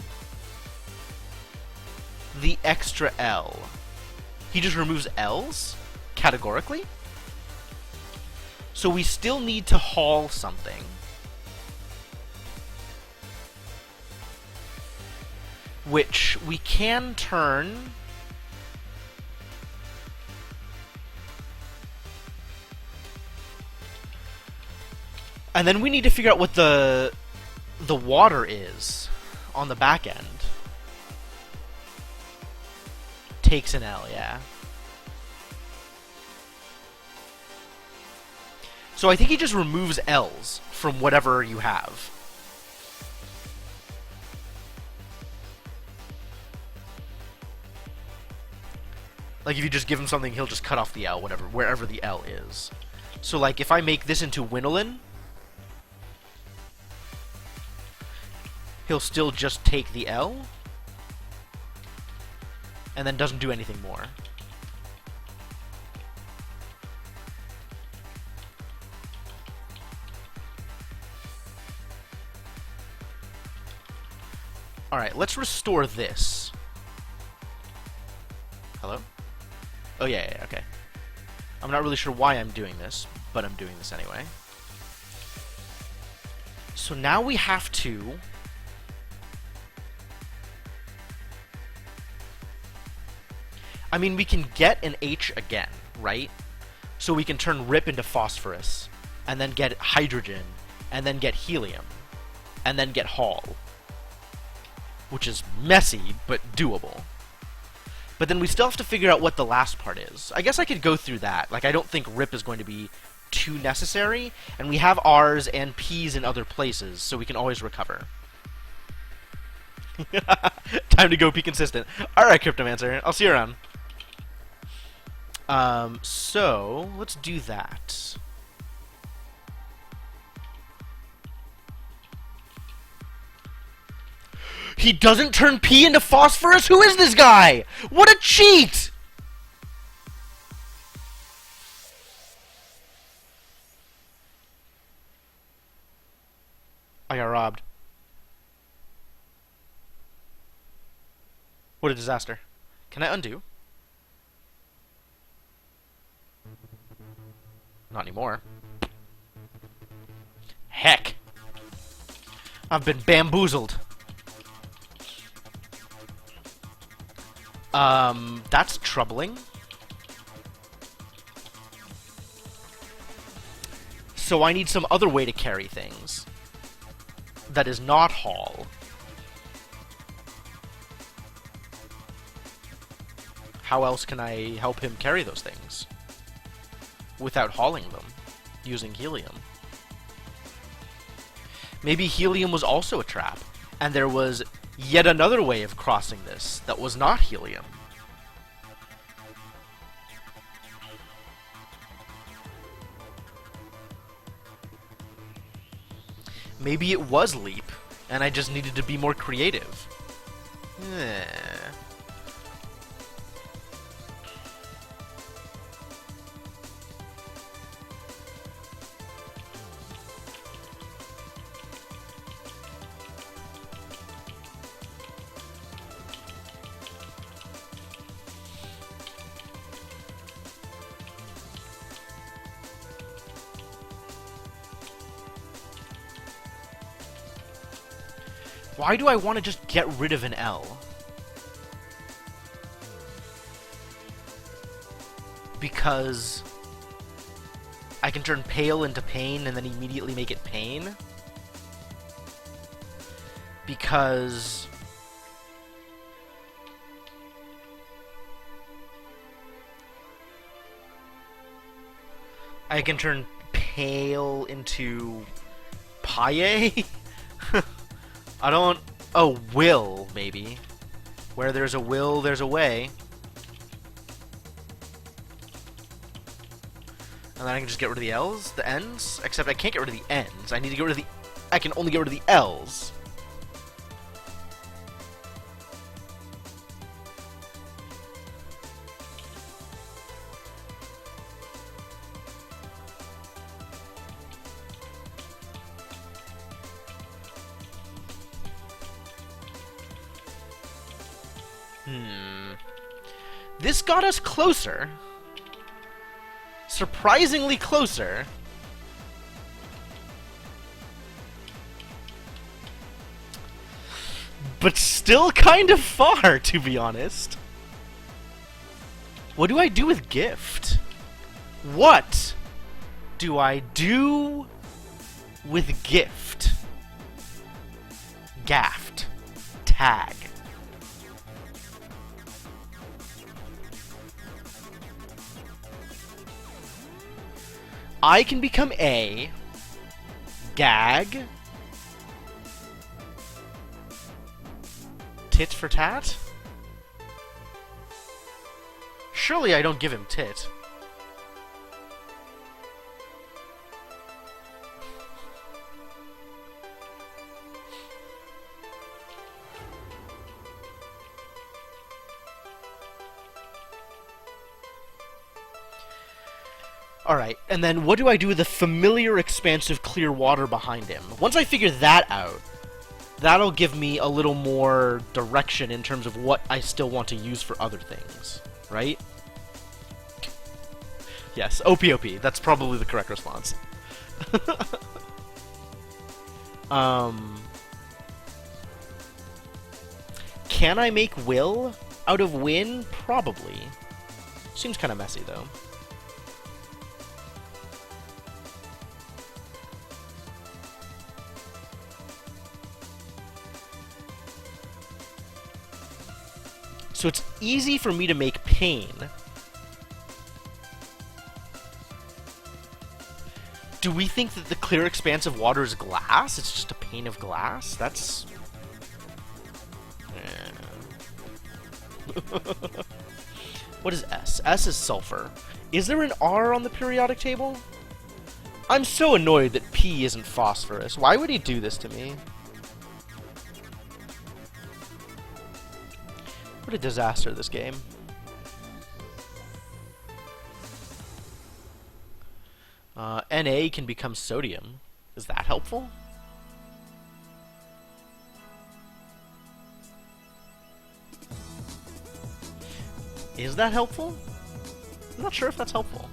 the extra L. He just removes L's, categorically. So we still need to haul something. Which we can turn... And then we need to figure out what the the water is on the back end takes an L, yeah. So I think he just removes L's from whatever you have. Like, if you just give him something, he'll just cut off the L, wherever the L is. So, like, if I make this into Winolin, he'll still just take the L, and then doesn't do anything more. Alright, let's restore this. Hello? Oh, yeah, okay. I'm not really sure why I'm doing this, but I'm doing this anyway. So now we have to... I mean, we can get an H again, right? So we can turn Rip into phosphorus, and then get hydrogen, and then get helium, and then get Hall. Which is messy, but doable. But then we still have to figure out what the last part is. I guess I could go through that. Like, I don't think Rip is going to be too necessary, and we have R's and P's in other places, so we can always recover. Time to go be consistent. Alright, Cryptomancer, I'll see you around. So, let's do that. He doesn't turn P into phosphorus? Who is this guy? What a cheat! I got robbed. What a disaster. Can I undo? Not anymore. Heck. I've been bamboozled. That's troubling. So I need some other way to carry things. That is not Hall. How else can I help him carry those things? Without hauling them. Using helium. Maybe helium was also a trap. And there was yet another way of crossing this that was not helium. Maybe it was Leap, and I just needed to be more creative. Why do I want to just get rid of an L? Because I can turn pale into pain and then immediately make it pain? Because I can turn pale into paille? I don't... Oh, will, maybe. Where there's a will, there's a way. And then I can just get rid of the L's, the N's? Except I can't get rid of the N's. I need to get rid of the... I can only get rid of the L's. This got us closer. Surprisingly closer. But still kind of far, to be honest. What do I do with gift? What do I do with gift? Gaffed. Tag. I can become A. Gag. Tit for tat? Surely I don't give him tit. Alright, and then what do I do with the familiar expansive clear water behind him? Once I figure that out, that'll give me a little more direction in terms of what I still want to use for other things, right? Yes, OPOP. That's probably the correct response. Can I make will out of win? Probably. Seems kind of messy, though. So it's easy for me to make pain. Do we think that the clear expanse of water is glass? It's just a pane of glass? That's... What is S? S is sulfur. Is there an R on the periodic table? I'm so annoyed that P isn't phosphorus. Why would he do this to me? What a disaster, this game. Na can become sodium. Is that helpful? Is that helpful? I'm not sure if that's helpful.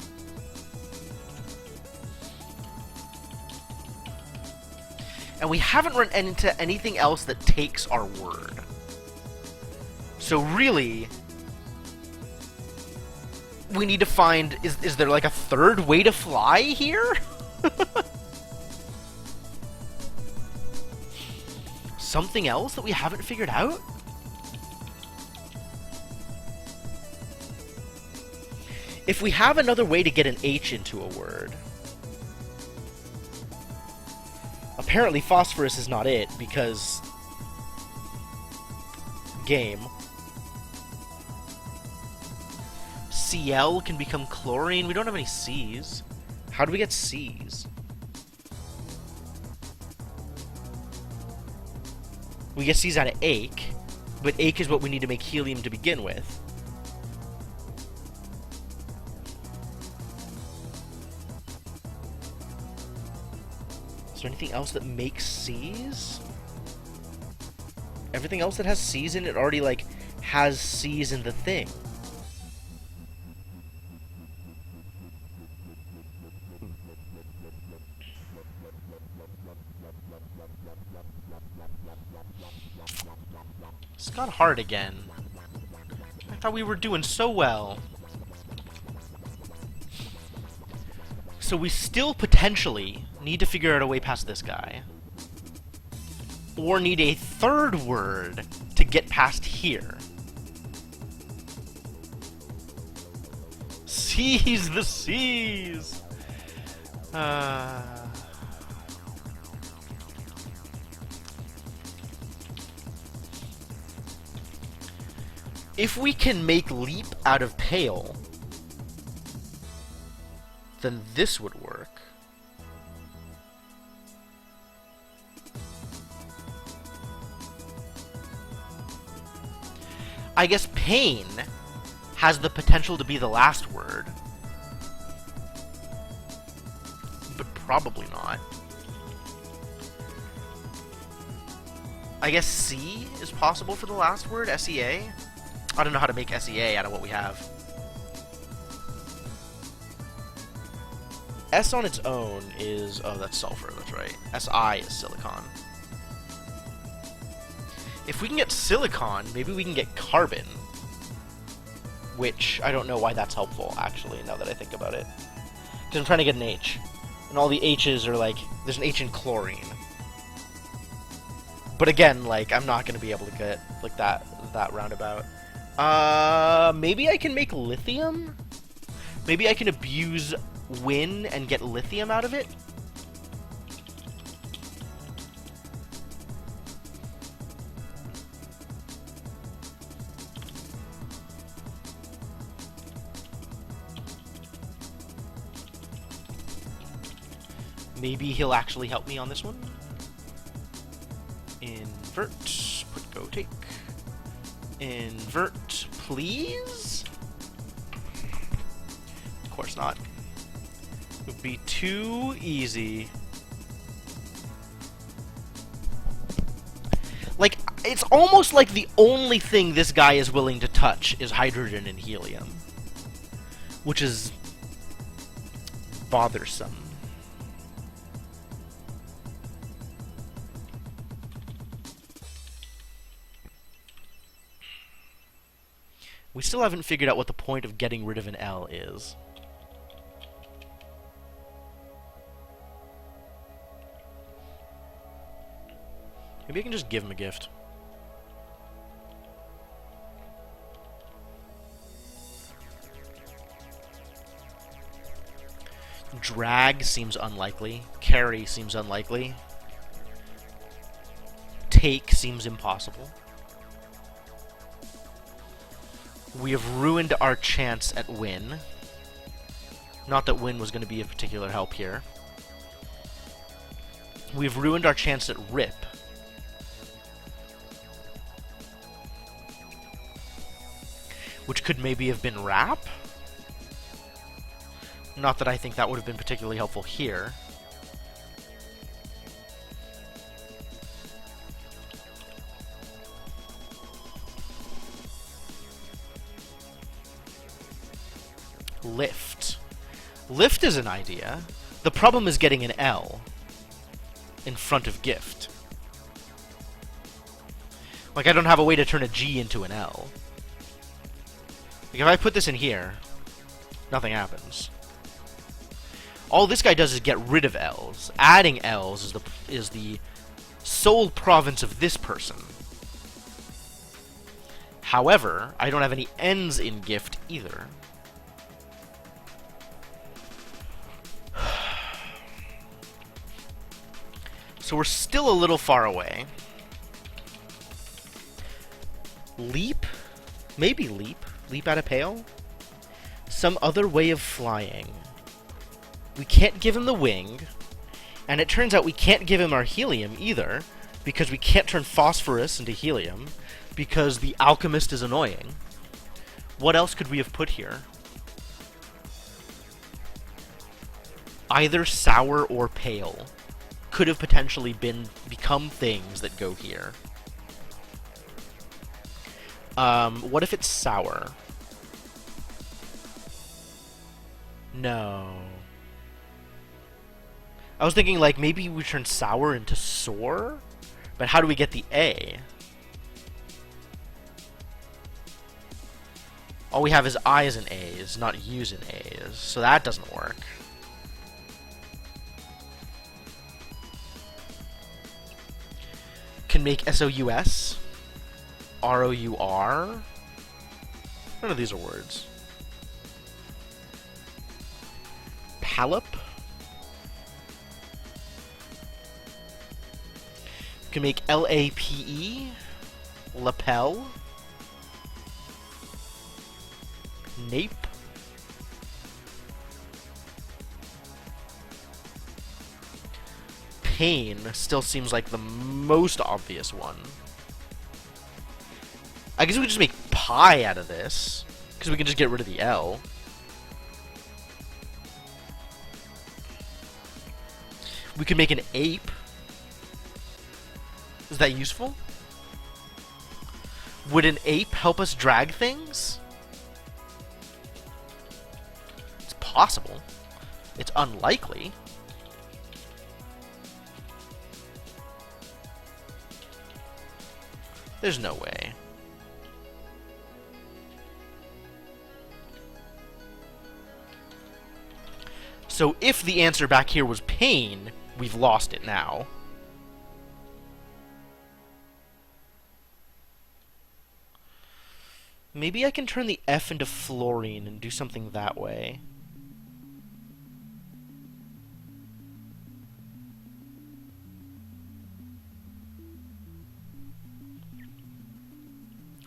And we haven't run into anything else that takes our word. So really, we need to find, is there like a third way to fly here? Something else that we haven't figured out? If we have another way to get an H into a word... Apparently phosphorus is not it, because... Game. Cl can become chlorine. We don't have any Cs. How do we get Cs? We get Cs out of ache, but ache is what we need to make helium to begin with. Is there anything else that makes Cs? Everything else that has C's in it already, like, has C's in the thing. It's got hard again. I thought we were doing so well. So we still potentially need to figure out a way past this guy. Or need a third word to get past here. Seize the seas! If we can make leap out of pale, then this would work. I guess pain has the potential to be the last word. But probably not. I guess C is possible for the last word, SEA? I don't know how to make SEA out of what we have. S on its own is... oh, that's sulfur, that's right. Si is silicon. If we can get silicon, maybe we can get carbon. Which, I don't know why that's helpful, actually, now that I think about it. Because I'm trying to get an H. And all the H's are like... there's an H in chlorine. But again, like, I'm not going to be able to get, like, that roundabout. Maybe I can make lithium? Maybe I can abuse Win and get lithium out of it? Maybe he'll actually help me on this one. Invert, put go take. Invert, please? Of course not. It would be too easy. Like, it's almost like the only thing this guy is willing to touch is hydrogen and helium. Which is bothersome. We still haven't figured out what the point of getting rid of an L is. Maybe I can just give him a gift. Drag seems unlikely. Carry seems unlikely. Take seems impossible. We have ruined our chance at win. Not that win was going to be a particular help here. We've ruined our chance at rip. Which could maybe have been wrap. Not that I think that would have been particularly helpful here. Lift. Lift is an idea. The problem is getting an L in front of gift. Like, I don't have a way to turn a G into an L. Like, if I put this in here, nothing happens. All this guy does is get rid of L's. Adding L's is the sole province of this person. However, I don't have any N's in gift either. So we're still a little far away. Leap? Maybe leap. Leap out of pail? Some other way of flying. We can't give him the wing, and it turns out we can't give him our helium either, because we can't turn phosphorus into helium, because the alchemist is annoying. What else could we have put here? Either sour or pale could have potentially become things that go here. What if it's sour? No. I was thinking, like, maybe we turn sour into soar? But how do we get the A? All we have is I's and A's, not U's and A's, so that doesn't work. Can make SOUS, ROUR. None of these are words. Palop. Can make LAPE, lapel. Nape. Pain still seems like the most obvious one. I guess we could just make pie out of this, because we can just get rid of the L. We could make an ape. Is that useful? Would an ape help us drag things? It's possible. It's unlikely. There's no way. So if the answer back here was pain, we've lost it now. Maybe I can turn the F into fluorine and do something that way.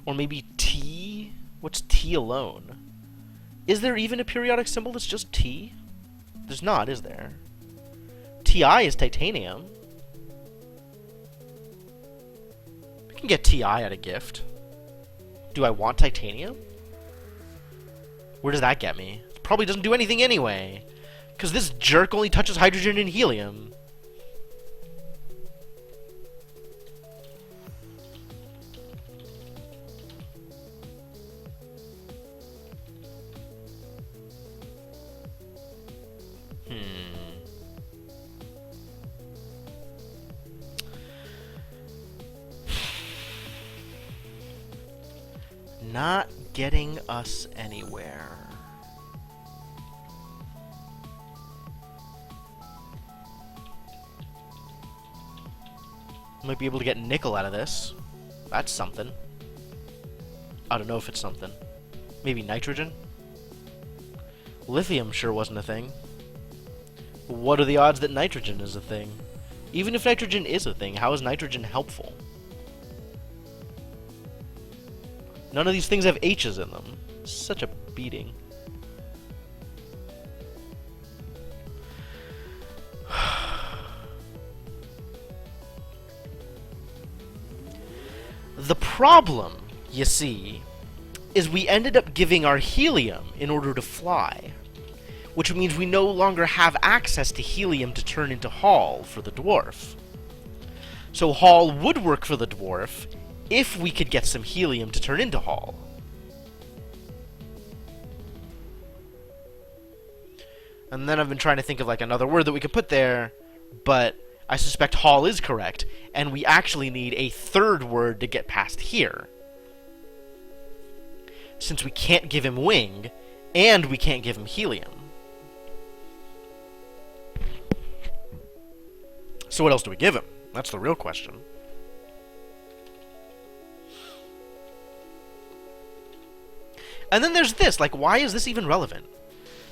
Or maybe T? What's T alone? Is there even a periodic symbol that's just T? There's not, is there? Ti is titanium. We can get Ti at a gift. Do I want titanium? Where does that get me? It probably doesn't do anything anyway. Because this jerk only touches hydrogen and helium. Not getting us anywhere. Might be able to get nickel out of this. That's something. I don't know if it's something. Maybe nitrogen? Lithium sure wasn't a thing. What are the odds that nitrogen is a thing? Even if nitrogen is a thing, how is nitrogen helpful? None of these things have H's in them. Such a beating. The problem, you see, is we ended up giving our helium in order to fly, which means we no longer have access to helium to turn into Hall for the dwarf. So Hall would work for the dwarf if we could get some helium to turn into Hall. And then I've been trying to think of like another word that we could put there, but I suspect Hall is correct, and we actually need a third word to get past here. Since we can't give him wing, and we can't give him helium. So what else do we give him? That's the real question. And then there's this, like, why is this even relevant?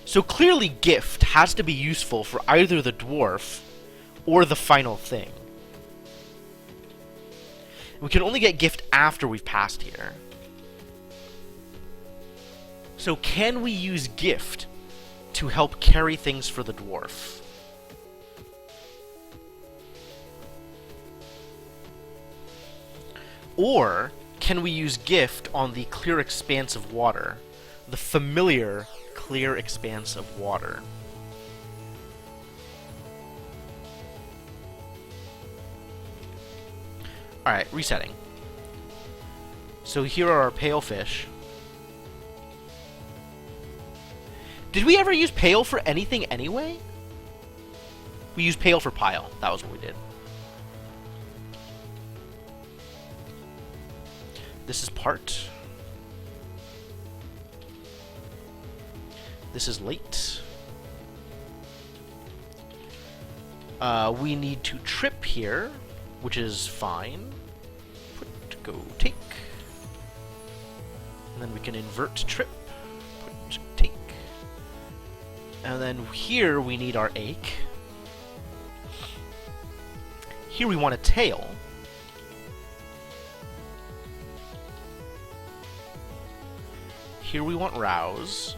So clearly gift has to be useful for either the dwarf or the final thing. We can only get gift after we've passed here. So can we use gift to help carry things for the dwarf? Or can we use gift on the clear expanse of water? The familiar clear expanse of water. Alright, resetting. So here are our pale fish. Did we ever use pale for anything anyway? We used pale for pile. That was what we did. This is part. This is late. We need to trip here, which is fine. Put, go, take. And then we can invert trip. Put, take. And then here we need our ache. Here we want a tail. Here we want rouse.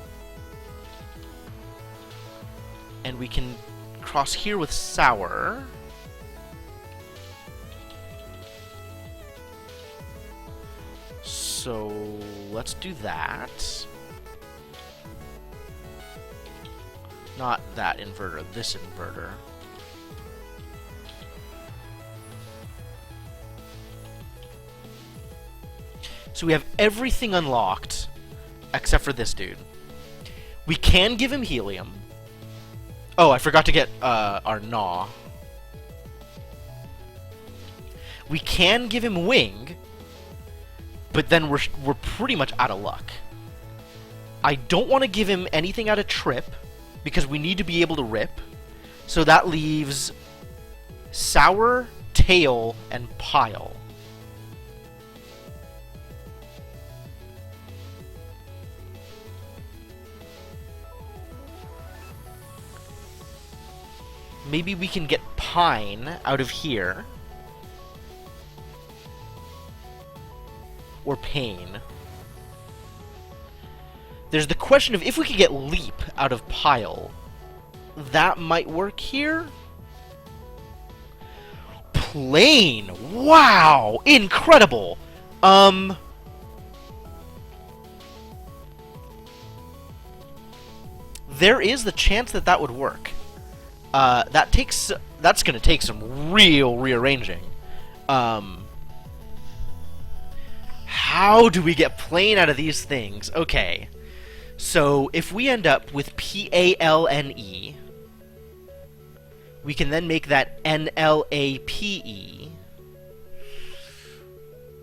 And we can cross here with sour. So let's do that. Not that inverter, this inverter. So we have everything unlocked except for this dude. We can give him helium. Oh, I forgot to get our gnaw. We can give him wing, but then we're pretty much out of luck. I don't want to give him anything out of trip, because we need to be able to rip. So that leaves sour, tail, and pile. maybe we can get pine out of here. Or pane. There's the question of if we could get leap out of pile. That might work here. Plane! Wow! Incredible! There is the chance that that would work. That's gonna take some real rearranging. How do we get plane out of these things? Okay. So, if we end up with PALNE, we can then make that NLAPE.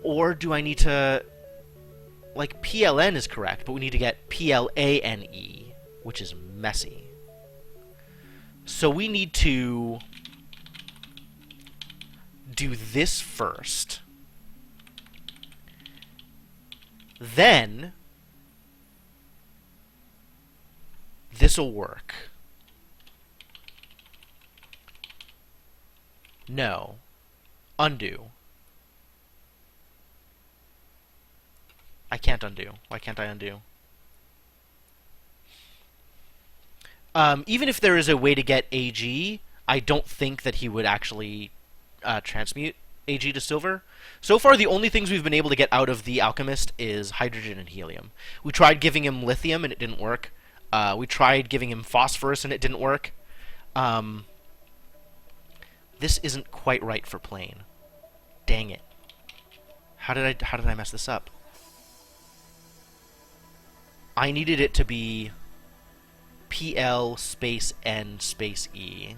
Or do I need to... Like, PLN is correct, but we need to get PLANE, which is messy. So we need to do this first. Then this'll work. No. Undo. I can't undo. Why can't I undo? Even if there is a way to get AG, I don't think that he would actually transmute AG to silver. So far, the only things we've been able to get out of the alchemist is hydrogen and helium. We tried giving him lithium, and it didn't work. We tried giving him phosphorus, and it didn't work. This isn't quite right for plane. Dang it. How did I mess this up? I needed it to be PL space N space E.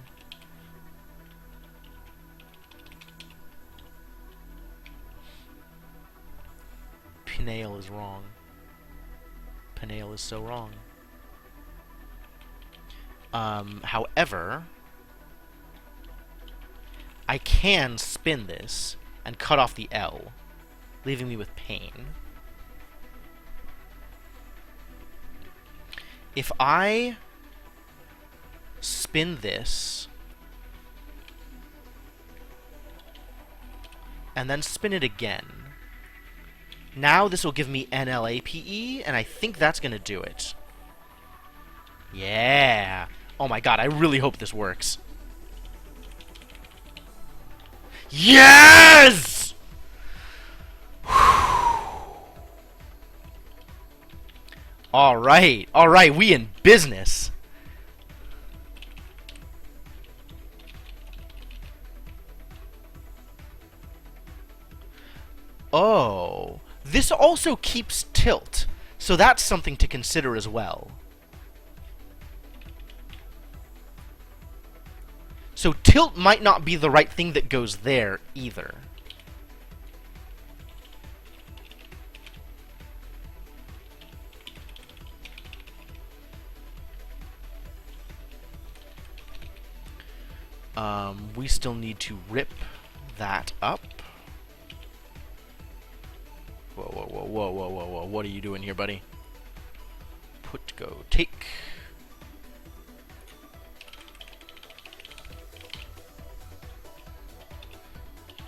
Pineal is wrong. Pineal is so wrong. However, I can spin this and cut off the L, leaving me with pain. If I spin this and then spin it again, now this will give me NLAPE, and I think that's going to do it. Yeah! Oh my god, I really hope this works. Yes! Alright, we in business. Oh, this also keeps tilt, so that's something to consider as well. So tilt might not be the right thing that goes there either. We still need to rip that up. Whoa. What are you doing here, buddy? Put, go, take.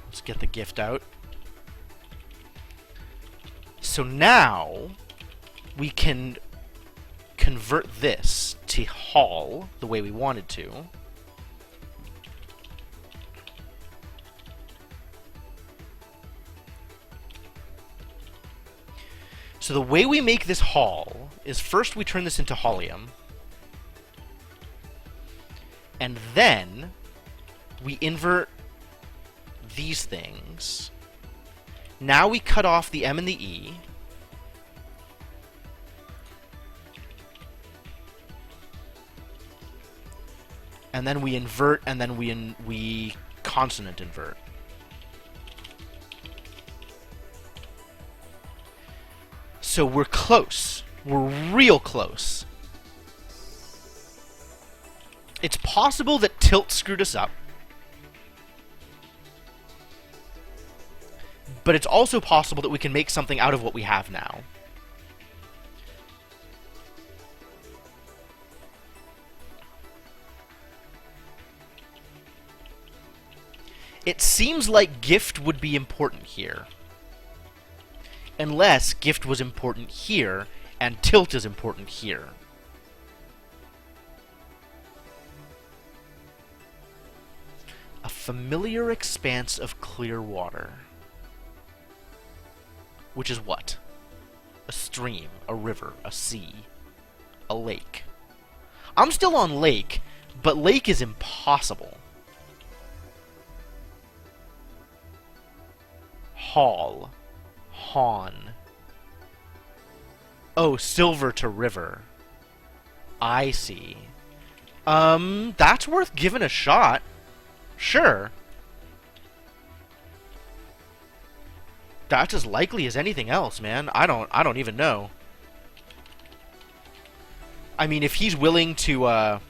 Let's get the gift out. So now we can convert this to Hall the way we wanted to. So the way we make this Hall is first we turn this into Hollium, and then we invert these things. Now we cut off the M and the E, and then we invert, and then we consonant invert. So we're close. We're real close. It's possible that tilt screwed us up. But it's also possible that we can make something out of what we have now. It seems like gift would be important here. Unless gift was important here, and tilt is important here. A familiar expanse of clear water. Which is what? A stream, a river, a sea, a lake. I'm still on lake, but lake is impossible. Hall. Hawn. Oh, silver to river. I see. That's worth giving a shot. Sure. That's as likely as anything else, man. I don't even know. I mean, if he's willing to,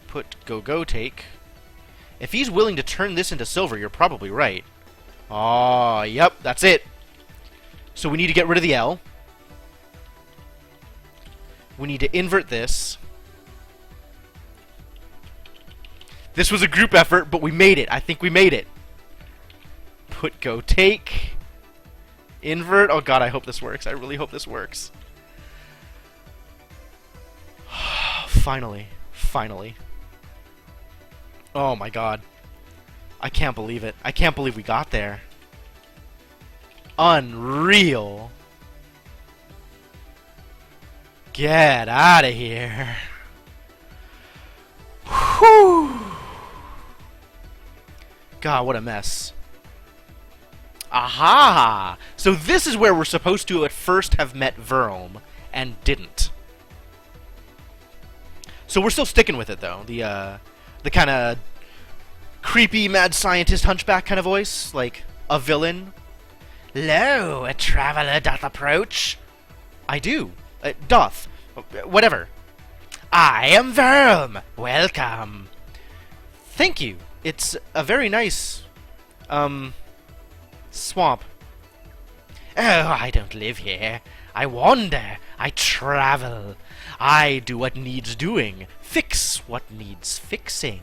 put go take. If he's willing to turn this into silver, you're probably right. Oh, yep, that's it. So we need to get rid of the L. We need to invert this. This was a group effort, but we made it. I think we made it. Put go take. Invert. Oh god, I hope this works. I really hope this works. Finally. Finally. Oh my god. I can't believe it. I can't believe we got there. Unreal. Get out of here. Whew. God, what a mess. Aha! So this is where we're supposed to at first have met Verome, and didn't. So we're still sticking with it, though. The kind of creepy mad scientist hunchback kind of voice, like a villain. Lo, a traveler doth approach. I do. Doth. Whatever. I am Verome. Welcome. Thank you. It's a very nice, swamp. Oh, I don't live here. I wander. I travel. I do what needs doing. Fix what needs fixing.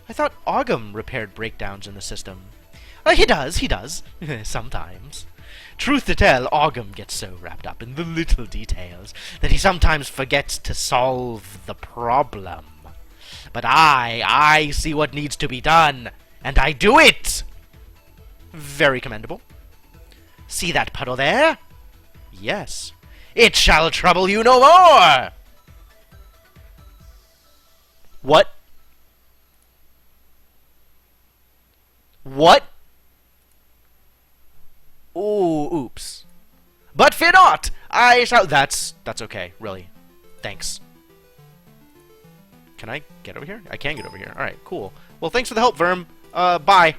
I thought Ogham repaired breakdowns in the system. He does. Sometimes. Truth to tell, Ogham gets so wrapped up in the little details that he sometimes forgets to solve the problem. But I see what needs to be done, and I do it! Very commendable. See that puddle there? Yes. It shall trouble you no more! What? What? Ooh, oops. But fear not! I shall... That's okay, really. Thanks. Can I get over here? I can get over here. Alright, cool. Well, thanks for the help, Verm. Bye.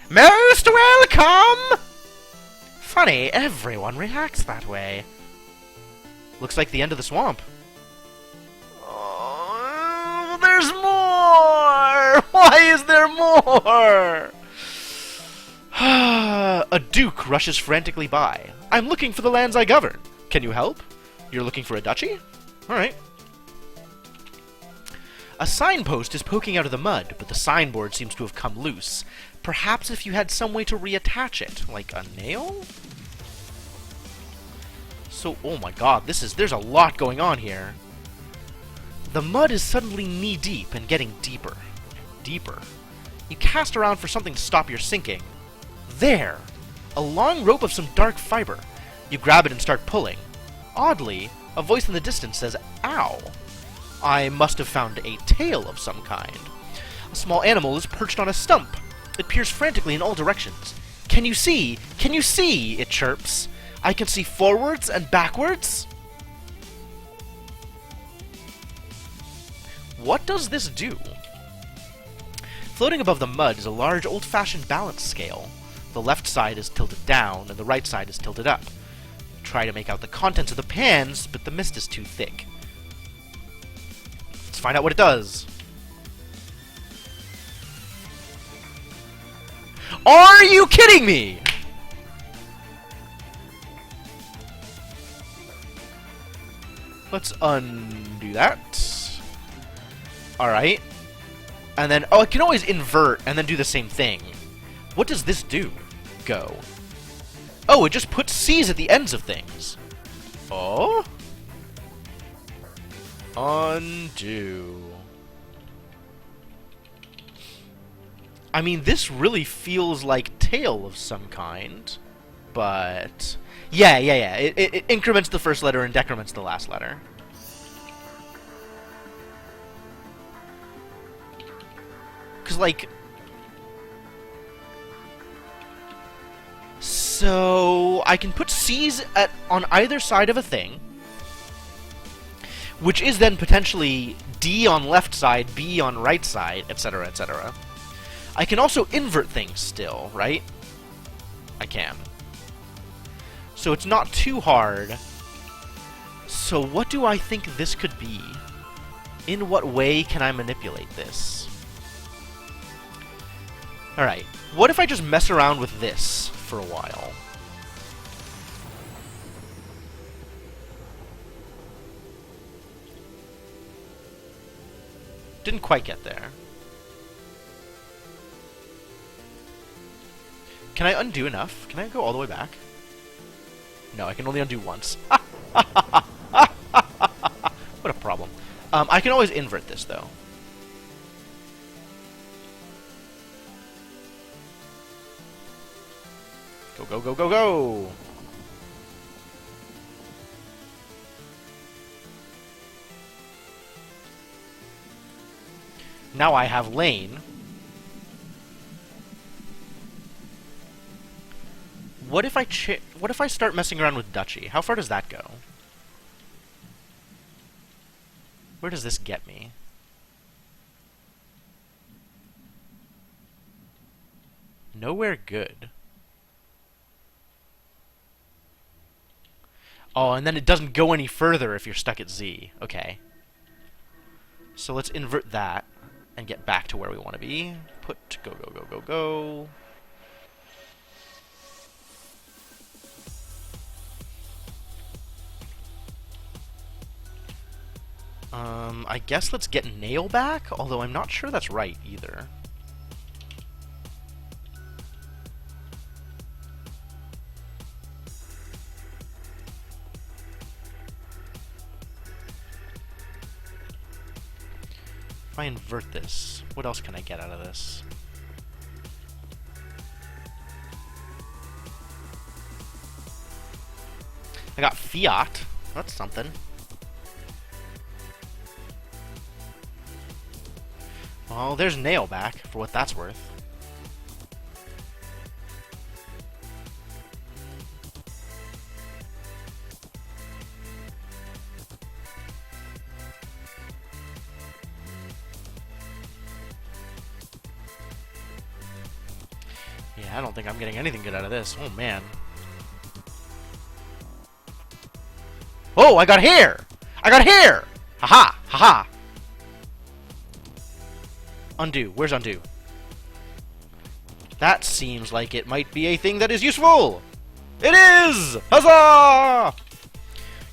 Most welcome! Funny, everyone reacts that way. Looks like the end of the swamp. Oh, there's more! Why is there more? A duke rushes frantically by. I'm looking for the lands I govern. Can you help? You're looking for a duchy? Alright. A signpost is poking out of the mud, but the signboard seems to have come loose. Perhaps if you had some way to reattach it, like a nail? So, oh my god, there's a lot going on here. The mud is suddenly knee-deep and getting deeper. Deeper. You cast around for something to stop your sinking. There! A long rope of some dark fiber. You grab it and start pulling. Oddly, a voice in the distance says, ow. I must have found a tail of some kind. A small animal is perched on a stump. It peers frantically in all directions. Can you see? Can you see? It chirps. I can see forwards and backwards. What does this do? Floating above the mud is a large old-fashioned balance scale. The left side is tilted down, and the right side is tilted up. Try to make out the contents of the pans, but the mist is too thick. Let's find out what it does. Are you kidding me? Let's undo that. Alright. And then, oh, I can always invert and then do the same thing. What does this do? Go. Oh, it just puts C's at the ends of things. Oh? Undo. I mean, this really feels like tail of some kind, but... Yeah. It increments the first letter and decrements the last letter. Because, like... So, I can put C's on either side of a thing, which is then potentially D on left side, B on right side, etc., etc. I can also invert things still, right? I can. So it's not too hard. So what do I think this could be? In what way can I manipulate this? Alright, what if I just mess around with this for a while? Didn't quite get there. Can I undo enough? Can I go all the way back? No, I can only undo once. What a problem. I can always invert this, though. Go, go, go, go, go! Now I have lane. What if I start messing around with duchy? How far does that go? Where does this get me? Nowhere good. Oh, and then it doesn't go any further if you're stuck at Z. Okay. So let's invert that and get back to where we want to be. Put go, go, go, go, go. I guess let's get nail back, although I'm not sure that's right either. If I invert this, what else can I get out of this? I got fiat. That's something. Well, there's nail back, for what that's worth. Yeah, I don't think I'm getting anything good out of this. Oh, man. Oh, I got hair! I got hair! Haha! Haha! Undo. Where's undo? That seems like it might be a thing that is useful! It is! Huzzah!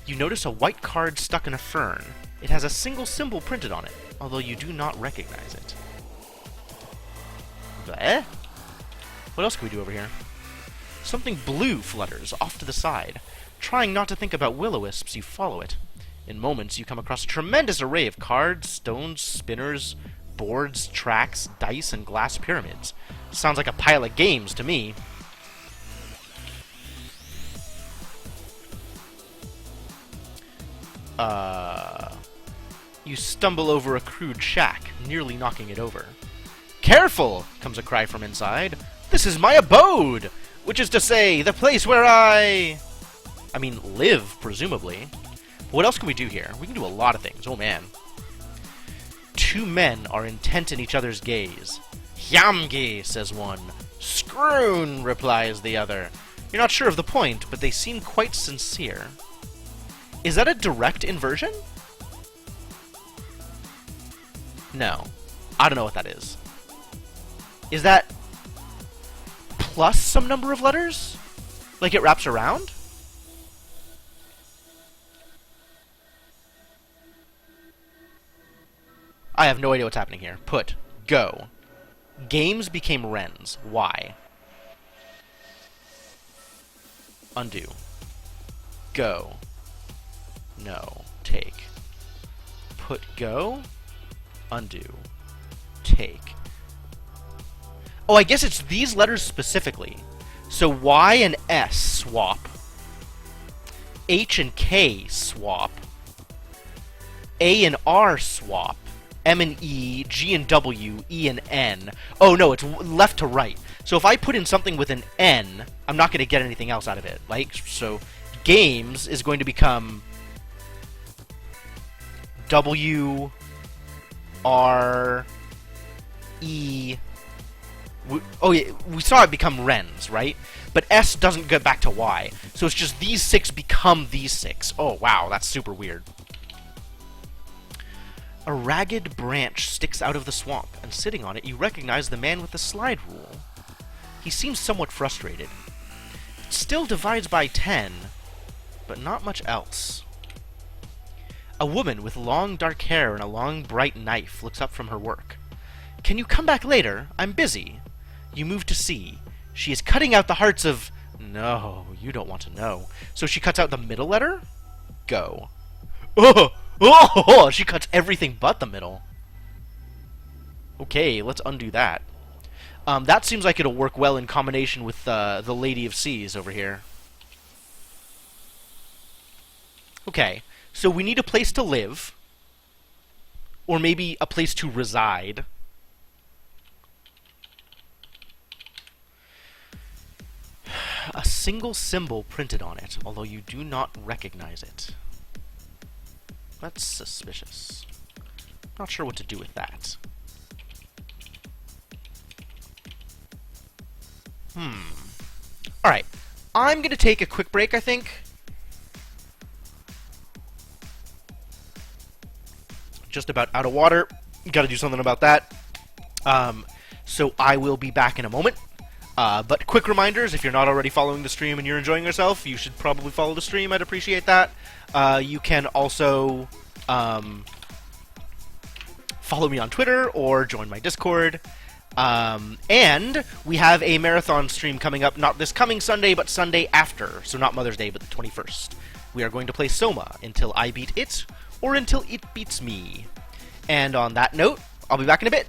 You notice a white card stuck in a fern. It has a single symbol printed on it, although you do not recognize it. Eh? What else can we do over here? Something blue flutters off to the side. Trying not to think about will-o-wisps, you follow it. In moments, you come across a tremendous array of cards, stones, spinners, boards, tracks, dice, and glass pyramids. Sounds like a pile of games to me. You stumble over a crude shack, nearly knocking it over. Careful! Comes a cry from inside. This is my abode! Which is to say, the place where I mean, live, presumably. What else can we do here? We can do a lot of things. Oh, man. Two men are intent in each other's gaze. Hyamgi, says one. Scroon, replies the other. You're not sure of the point, but they seem quite sincere. Is that a direct inversion? No. I don't know what that is. Is that plus some number of letters? Like it wraps around? I have no idea what's happening here. Put Go. Games became Wrens. Why? Undo. Go. No. Take. Put go. Undo. Take. Oh, I guess it's these letters specifically. So Y and S swap. H and K swap. A and R swap. M and E, G and W, E and N. Oh no, it's left to right. So if I put in something with an N, I'm not going to get anything else out of it. Like, so games is going to become W, R, E. Oh yeah, we saw it become Wrens, right? But S doesn't get back to Y. So it's just these 6 become these 6. Oh wow, that's super weird. A ragged branch sticks out of the swamp, and sitting on it you recognize the man with the slide rule. He seems somewhat frustrated. It still divides by 10, but not much else. A woman with long dark hair and a long bright knife looks up from her work. Can you come back later? I'm busy. You move to see. She is cutting out the hearts of... No, you don't want to know. So she cuts out the middle letter? Go. Oh! Oh! She cuts everything but the middle. Okay, let's undo that. That seems like it'll work well in combination with the Lady of Seas over here. Okay, so we need a place to live. Or maybe a place to reside. A single symbol printed on it, although you do not recognize it. That's suspicious. Not sure what to do with that. Alright. I'm going to take a quick break, I think. Just about out of water. Got to do something about that. So I will be back in a moment. But quick reminders, if you're not already following the stream and you're enjoying yourself, you should probably follow the stream. I'd appreciate that. You can also follow me on Twitter or join my Discord. And we have a marathon stream coming up, not this coming Sunday, but Sunday after. So not Mother's Day, but the 21st. We are going to play Soma until I beat it, or until it beats me. And on that note, I'll be back in a bit.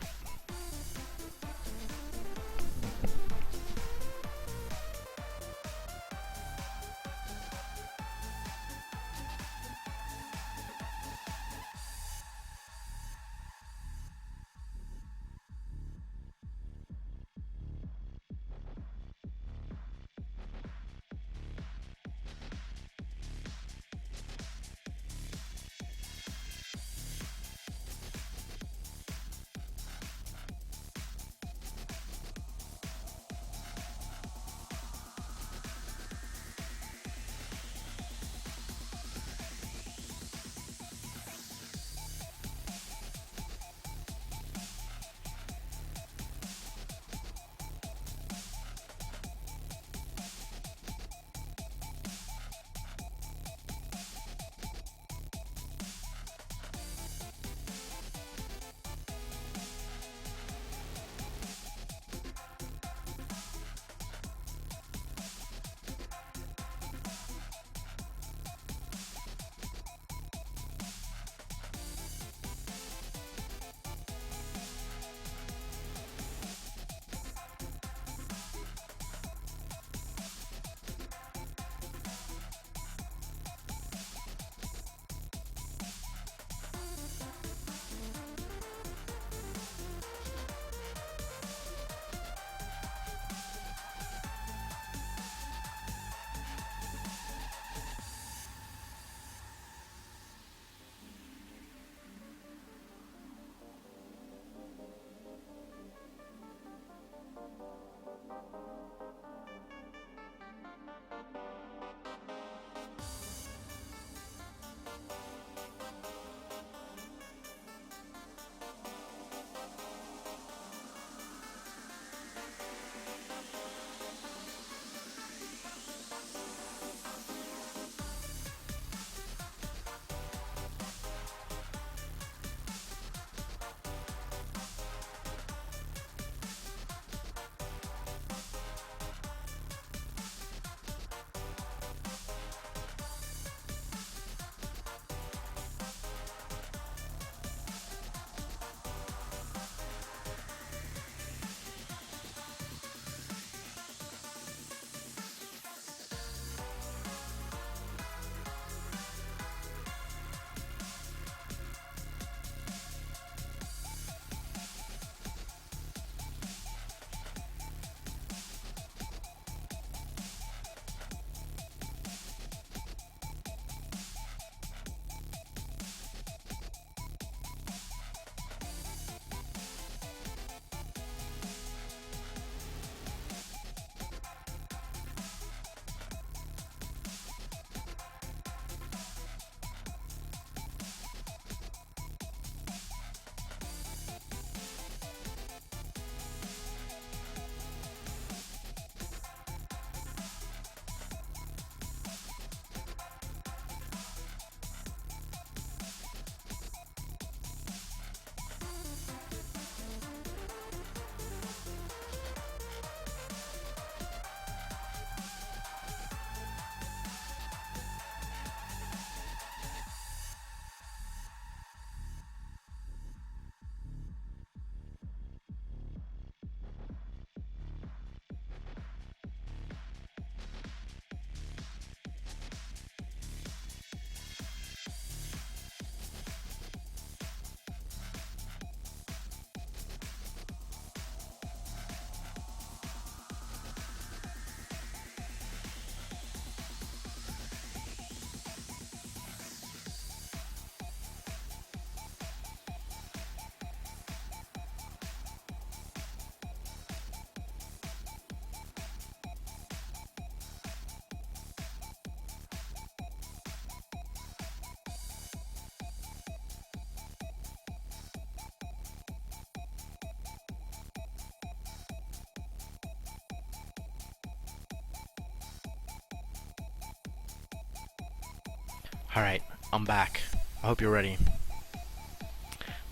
Alright, I'm back. I hope you're ready.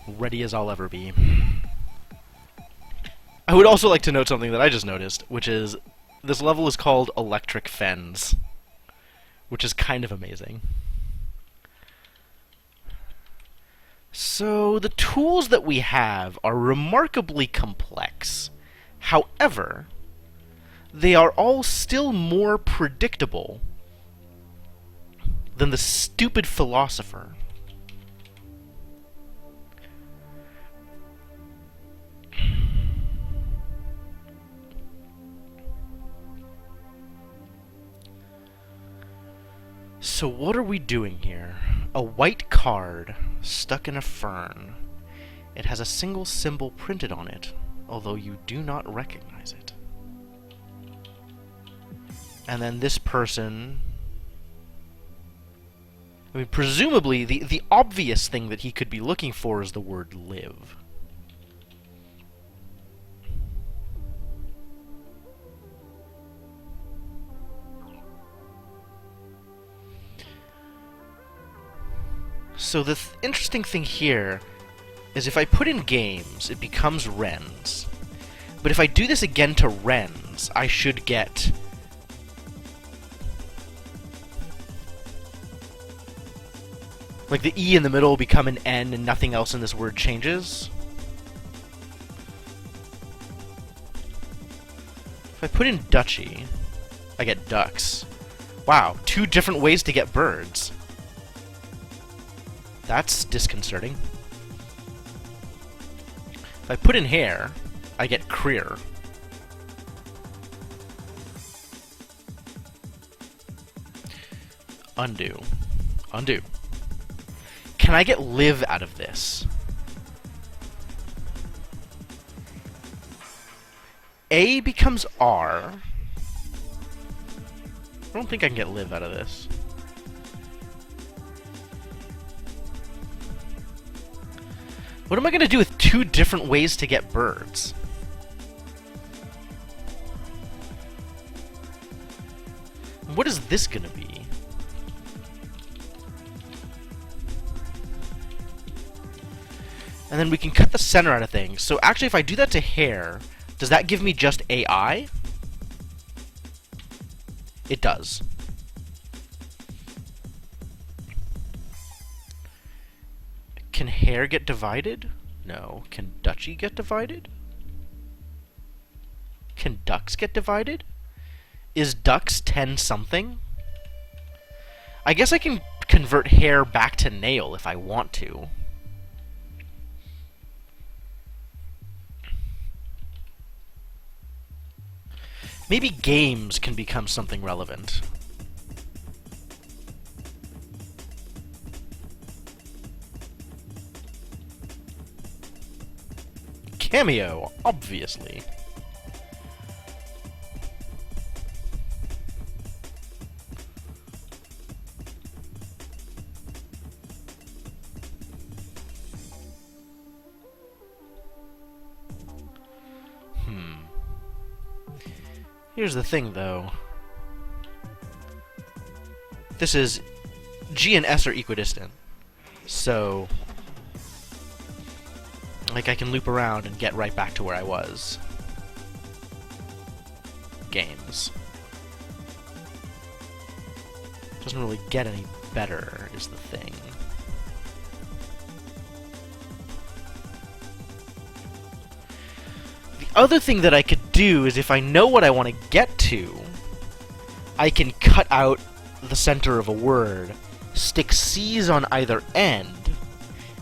Ready as I'll ever be. I would also like to note something that I just noticed, which is this level is called Electric Fens, which is kind of amazing. So, the tools that we have are remarkably complex. However, they are all still more predictable than the stupid philosopher. So what are we doing here? A white card stuck in a fern. It has a single symbol printed on it, although you do not recognize it. And then this person... I mean, presumably, the obvious thing that he could be looking for is the word live. So the interesting thing here is if I put in games, it becomes Wrens. But if I do this again to Wrens, I should get... like the E in the middle will become an N and nothing else in this word changes. If I put in duchy, I get ducks. Wow, 2 different ways to get birds. That's disconcerting. If I put in hair, I get Creer. Undo. Undo. Can I get live out of this? A becomes R. I don't think I can get live out of this. What am I going to do with 2 different ways to get birds? What is this going to be? And then we can cut the center out of things. So actually, if I do that to hair, does that give me just AI? It does. Can hair get divided? No. Can duchy get divided? Can ducks get divided? Is ducks 10 something? I guess I can convert hair back to nail if I want to. Maybe games can become something relevant. Cameo, obviously. Here's the thing, though. This is... G and S are equidistant. So... like, I can loop around and get right back to where I was. Games. Doesn't really get any better, is the thing. The other thing that I could do is if I know what I want to get to, I can cut out the center of a word, stick C's on either end,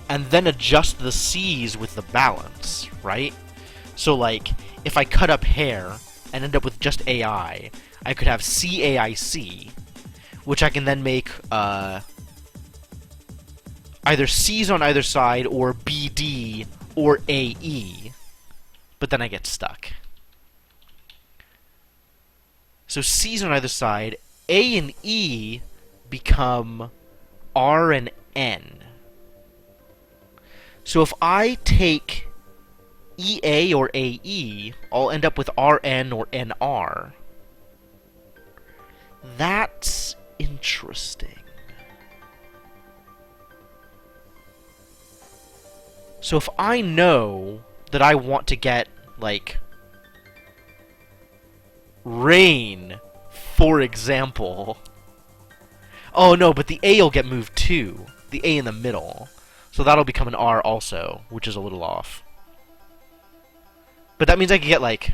and then adjust the C's with the balance, right? So, like, if I cut up hair and end up with just AI, I could have CAIC, which I can then make either C's on either side, or BD, or AE. But then I get stuck. So C's on either side, A and E become R and N. So if I take EA or AE, I'll end up with RN or NR. That's interesting. So if I know that I want to get, like, rain, for example... Oh no, but the A will get moved too. The A in the middle. So that'll become an R also, which is a little off. But that means I can get, like...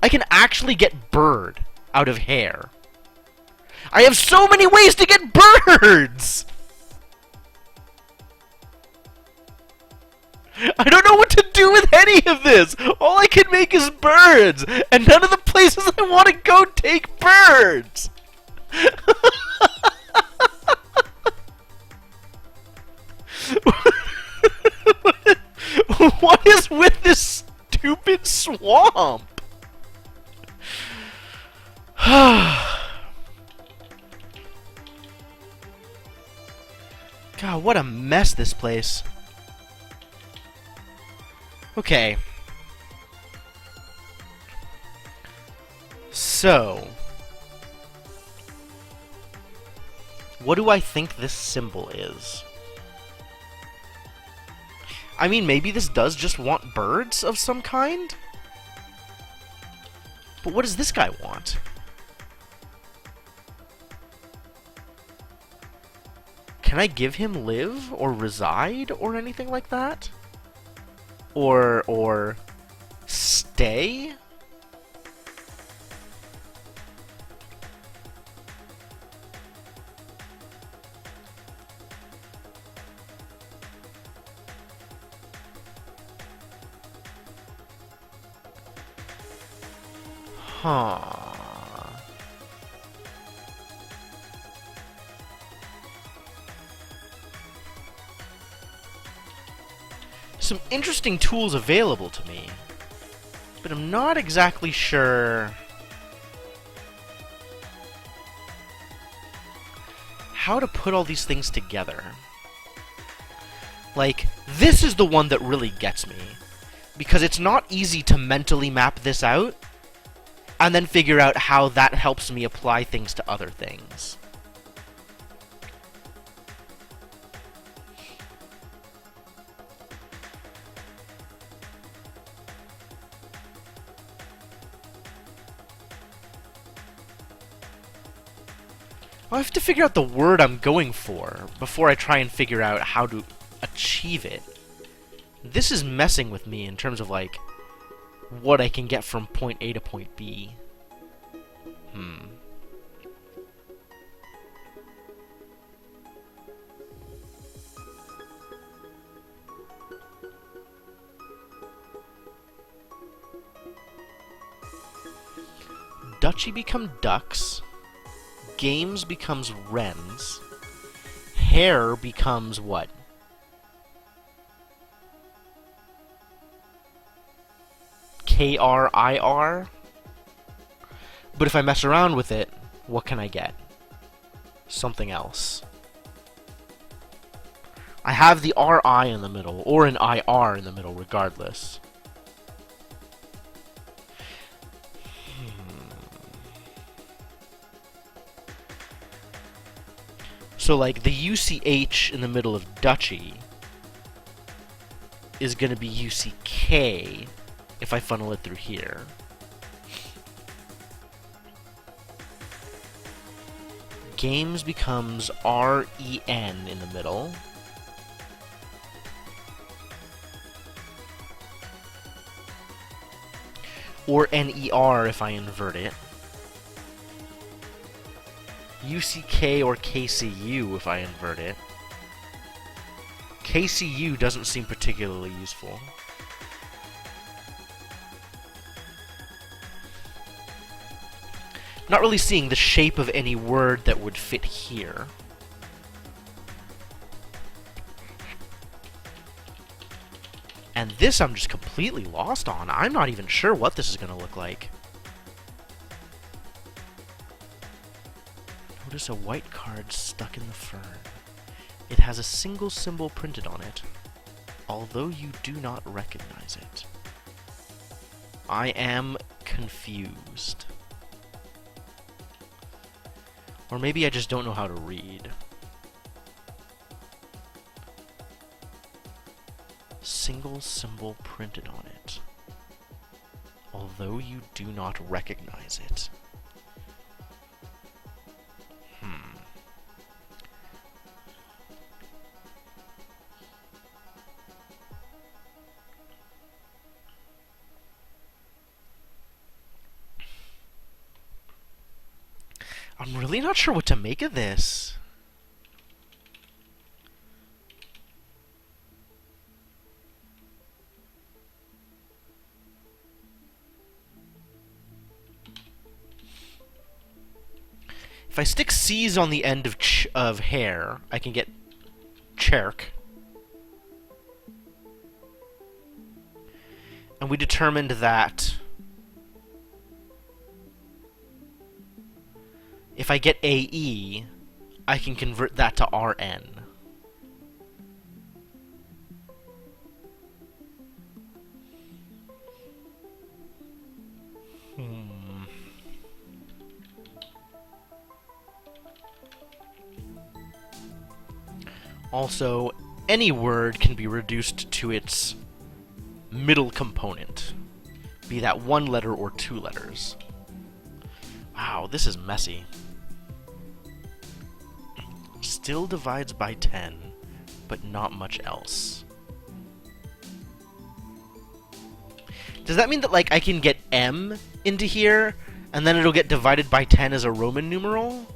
I can actually get bird out of hair. I have so many ways to get birds! I don't know what to do with any of this! All I can make is birds! And none of the places I want to go take birds! What is with this stupid swamp? God, what a mess this place. Okay. So, what do I think this symbol is? I mean, maybe this does just want birds of some kind? But what does this guy want? Can I give him live or reside or anything like that? Or stay? Huh. Some interesting tools available to me, but I'm not exactly sure how to put all these things together. Like, this is the one that really gets me, because it's not easy to mentally map this out and then figure out how that helps me apply things to other things. I have to figure out the word I'm going for before I try and figure out how to achieve it. This is messing with me in terms of, like, what I can get from point A to point B. Duchy become ducks. Games becomes wrens. Hair becomes what? KRIR? But if I mess around with it, what can I get? Something else. I have the RI in the middle, or an IR in the middle, regardless. So, like, the UCH in the middle of duchy is going to be UCK if I funnel it through here. Games becomes REN in the middle. Or NER if I invert it. UCK or KCU if I invert it. KCU doesn't seem particularly useful. Not really seeing the shape of any word that would fit here. And this I'm just completely lost on. I'm not even sure what this is going to look like. Notice a white card stuck in the fern. It has a single symbol printed on it, although you do not recognize it. I am confused. Or maybe I just don't know how to read. single symbol printed on it, although you do not recognize it. I'm really not sure what to make of this. If I stick C's on the end of hair, I can get Cherk. And we determined that if I get AE, I can convert that to RN. Also, any word can be reduced to its middle component, be that one letter or two letters. Wow, this is messy. Still divides by 10, but not much else. Does that mean that, like, I can get M into here, and then it'll get divided by 10 as a Roman numeral?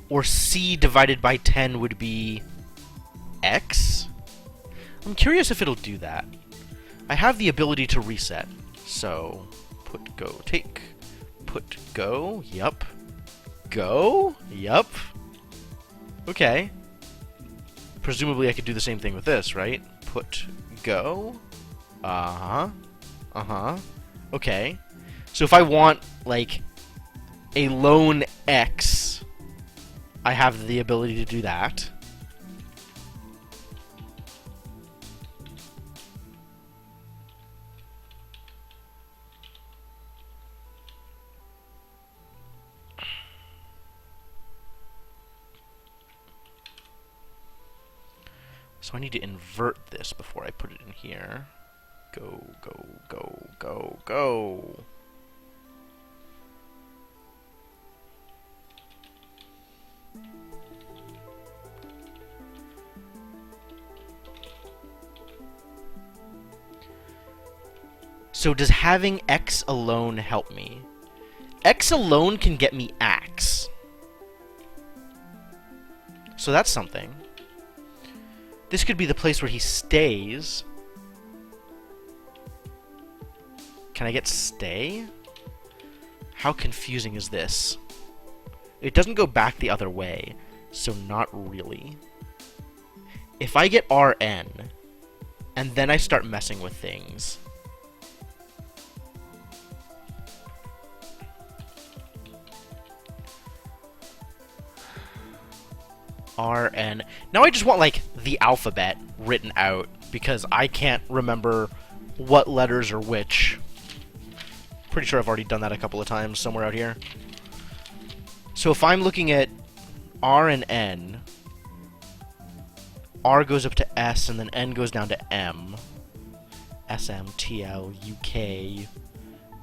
Or C divided by 10 would be X? I'm curious if it'll do that. I have the ability to reset, so put go take, put go, yup, go, yup. Okay. Presumably I could do the same thing with this, right? Put go, uh-huh, uh-huh, okay. So if I want, like, a lone X, I have the ability to do that. So I need to invert this before I put it in here. Go, go, go, go, go. So does having X alone help me? X alone can get me Axe. So that's something. This could be the place where he stays. Can I get stay? How confusing is this? It doesn't go back the other way, so not really. If I get RN, and then I start messing with things, RN. Now I just want, like, the alphabet written out, because I can't remember what letters are which. Pretty sure I've already done that a couple of times somewhere out here. So if I'm looking at R and N, R goes up to S, and then N goes down to M. S, M, T, L, U, K,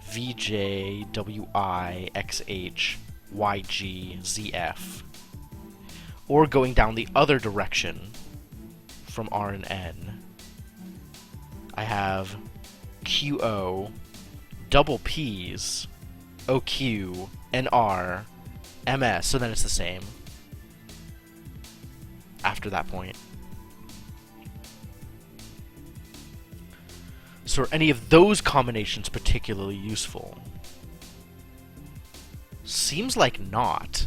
V, J, W, I, X, H, Y, G, Z, F. Or going down the other direction from R and N, I have QO, double P's, OQ, NR, MS, so then it's the same after that point. So are any of those combinations particularly useful? Seems like not.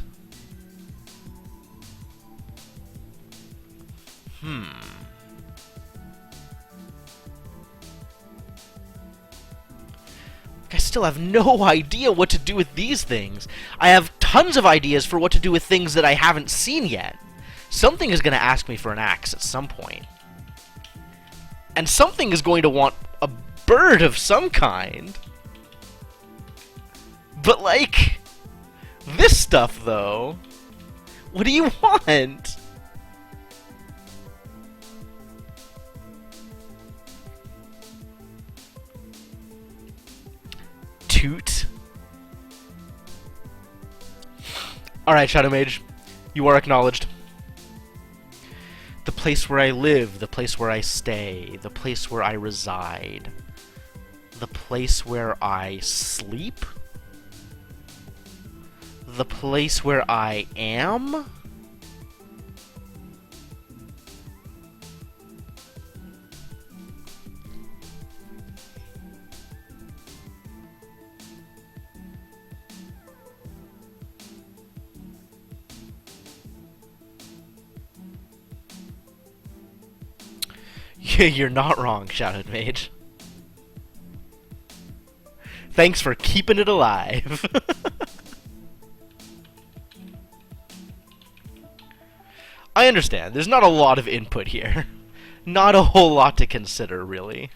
I still have no idea what to do with these things. I have tons of ideas for what to do with things that I haven't seen yet. Something is going to ask me for an axe at some point. And something is going to want a bird of some kind. But, like, this stuff, though, What do you want? Toot. Alright, Shadow Mage. You are acknowledged. The place where I live, the place where I stay, the place where I reside, the place where I sleep, the place where I am. You're not wrong, Shadowed Mage. Thanks for keeping it alive. I understand. There's not a lot of input here. Not a whole lot to consider, really.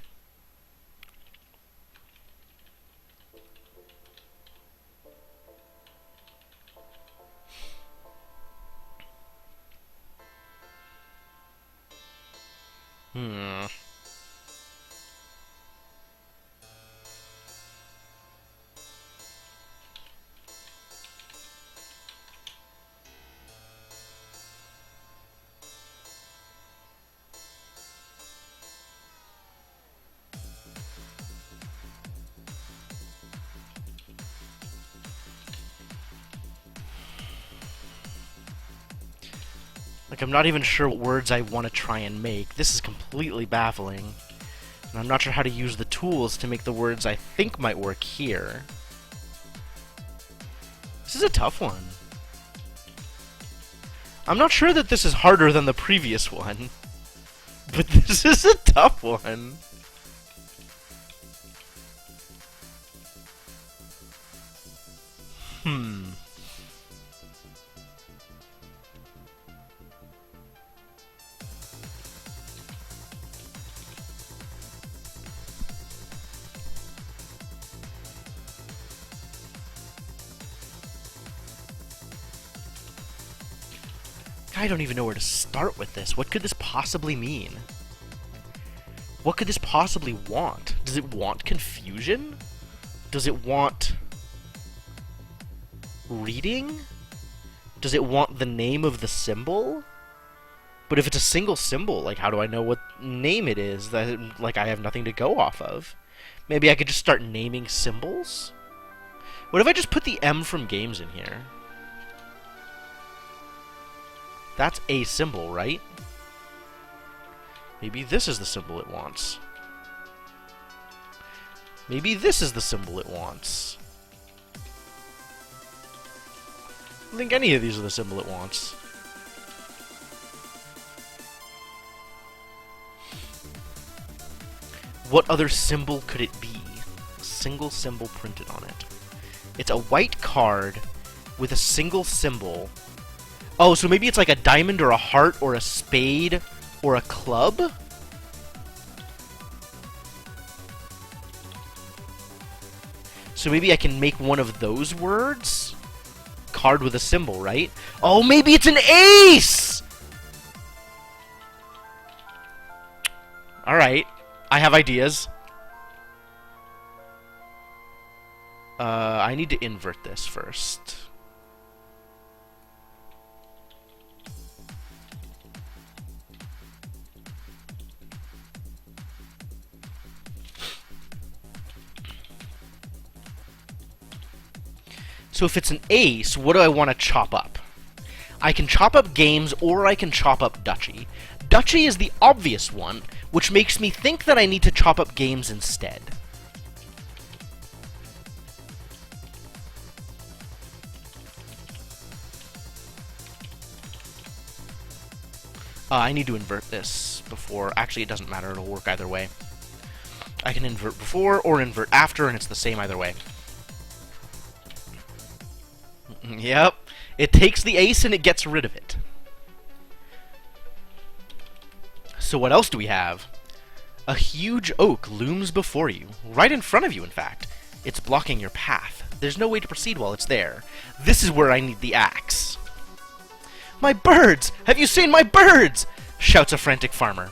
Like, I'm not even sure what words I want to try and make. This is completely baffling. And I'm not sure how to use the tools to make the words I think might work here. This is a tough one. I'm not sure that this is harder than the previous one. But this is a tough one. I don't even know where to start with this. What could this possibly mean? What could this possibly want? Does it want confusion? Does it want reading? Does it want the name of the symbol? But if it's a single symbol, like, how do I know what name it is? That, like, I have nothing to go off of. Maybe I could just start naming symbols? What if I just put the M from games in here? That's a symbol, right? Maybe this is the symbol it wants. Maybe this is the symbol it wants. I don't think any of these are the symbol it wants. What other symbol could it be? A single symbol printed on it. It's a white card with a single symbol. Oh, so maybe it's like a diamond or a heart or a spade or a club? So maybe I can make one of those words? Card with a symbol, right? Oh, maybe it's an ace! Alright, I have ideas. I need to invert this first. So if it's an ace, what do I want to chop up? I can chop up games, or I can chop up duchy. Duchy is the obvious one, which makes me think that I need to chop up games instead. I need to invert this before... Actually, it doesn't matter. It'll work either way. I can invert before or invert after, and it's the same either way. Yep. It takes the ace and it gets rid of it. So what else do we have? A huge oak looms before you. Right in front of you, in fact. It's blocking your path. There's no way to proceed while it's there. This is where I need the axe. My birds! Have you seen my birds? Shouts a frantic farmer.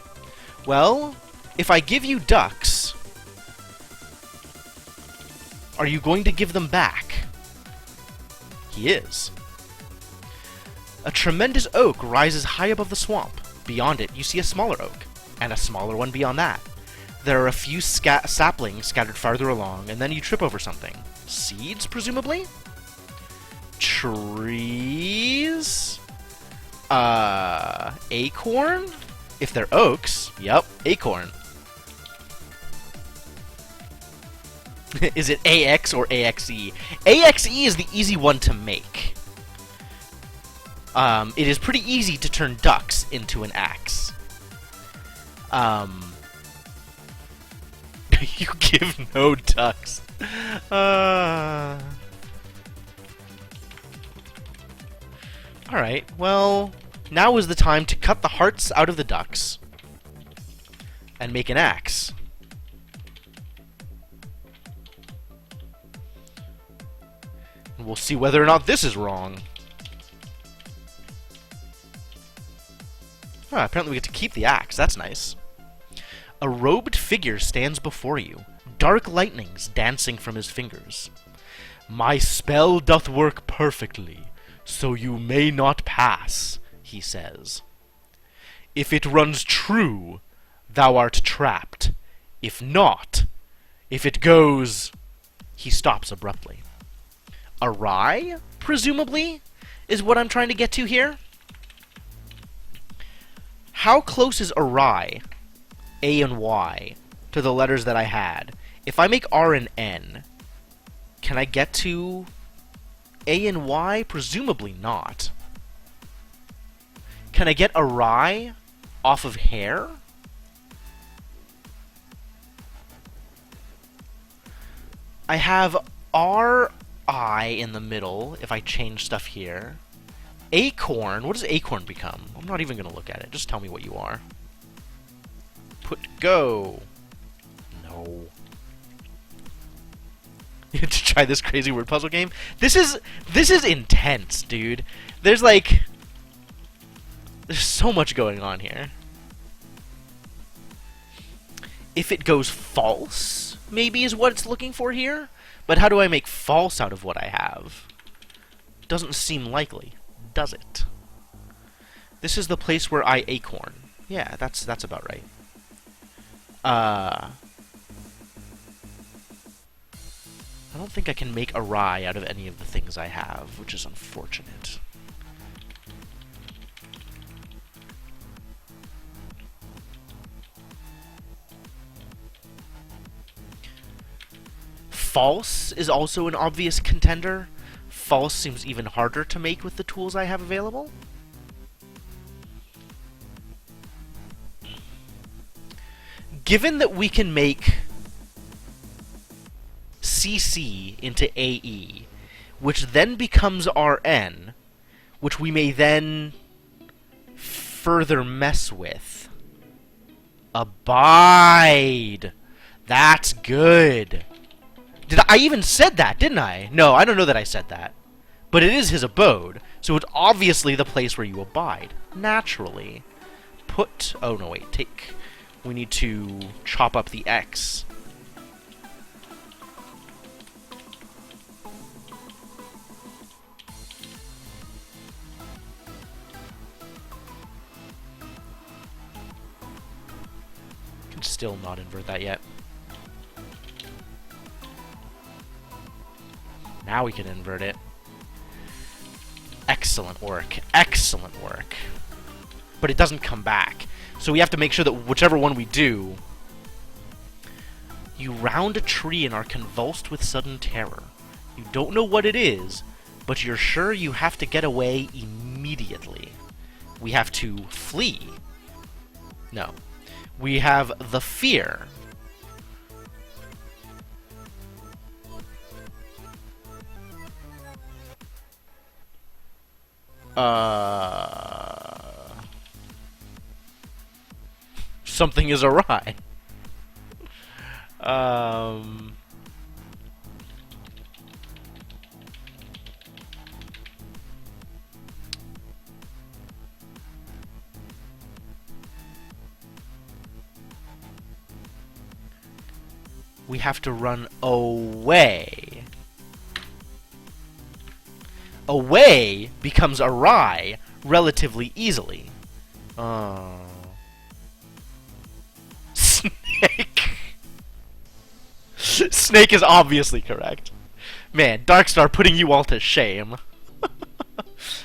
Well, if I give you ducks, are you going to give them back? He is. A tremendous oak rises high above the swamp. Beyond it, you see a smaller oak, and a smaller one beyond that. There are a few saplings scattered farther along, and then you trip over something. Seeds, presumably? Trees? Acorn? If they're oaks, yep, acorn. Is it AX or AXE? AXE is the easy one to make. It is pretty easy to turn ducks into an axe. You give no ducks. Alright, well, now is the time to cut the hearts out of the ducks and make an axe. And we'll see whether or not this is wrong. Ah, apparently we get to keep the axe. That's nice. A robed figure stands before you, dark lightnings dancing from his fingers. My spell doth work perfectly, so you may not pass, he says. If it runs true, thou art trapped. If not, if it goes... He stops abruptly. Awry, presumably, is what I'm trying to get to here. How close is awry, A and Y, to the letters that I had? If I make R and N, can I get to A and Y? Presumably not. Can I get awry off of hair? I have R-I in the middle, if I change stuff here. Acorn, what does acorn become? I'm not even going to look at it. Just tell me what you are. Put go. No. You have to try this crazy word puzzle game? This is intense, dude. There's so much going on here. If it goes false, maybe is what it's looking for here. But how do I make false out of what I have? Doesn't seem likely, does it? This is the place where I acorn. Yeah, that's about right. I don't think I can make awry out of any of the things I have, which is unfortunate. False is also an obvious contender. False seems even harder to make with the tools I have available. Given that we can make CC into AE, which then becomes RN, which we may then further mess with. Abide! That's good! I even said that, didn't I? No, I don't know that I said that. But it is his abode, so it's obviously the place where you abide. Naturally. Put... Oh, no, wait. Take... We need to chop up the X. Can still not invert that yet. Now we can invert it. Excellent work. Excellent work. But it doesn't come back. So we have to make sure that whichever one we do... You round a tree and are convulsed with sudden terror. You don't know what it is, but you're sure you have to get away immediately. We have to flee. No. We have the fear. Something is awry. we have to run away. Away becomes awry relatively easily. Oh. Snake. Snake is obviously correct. Man, Darkstar putting you all to shame.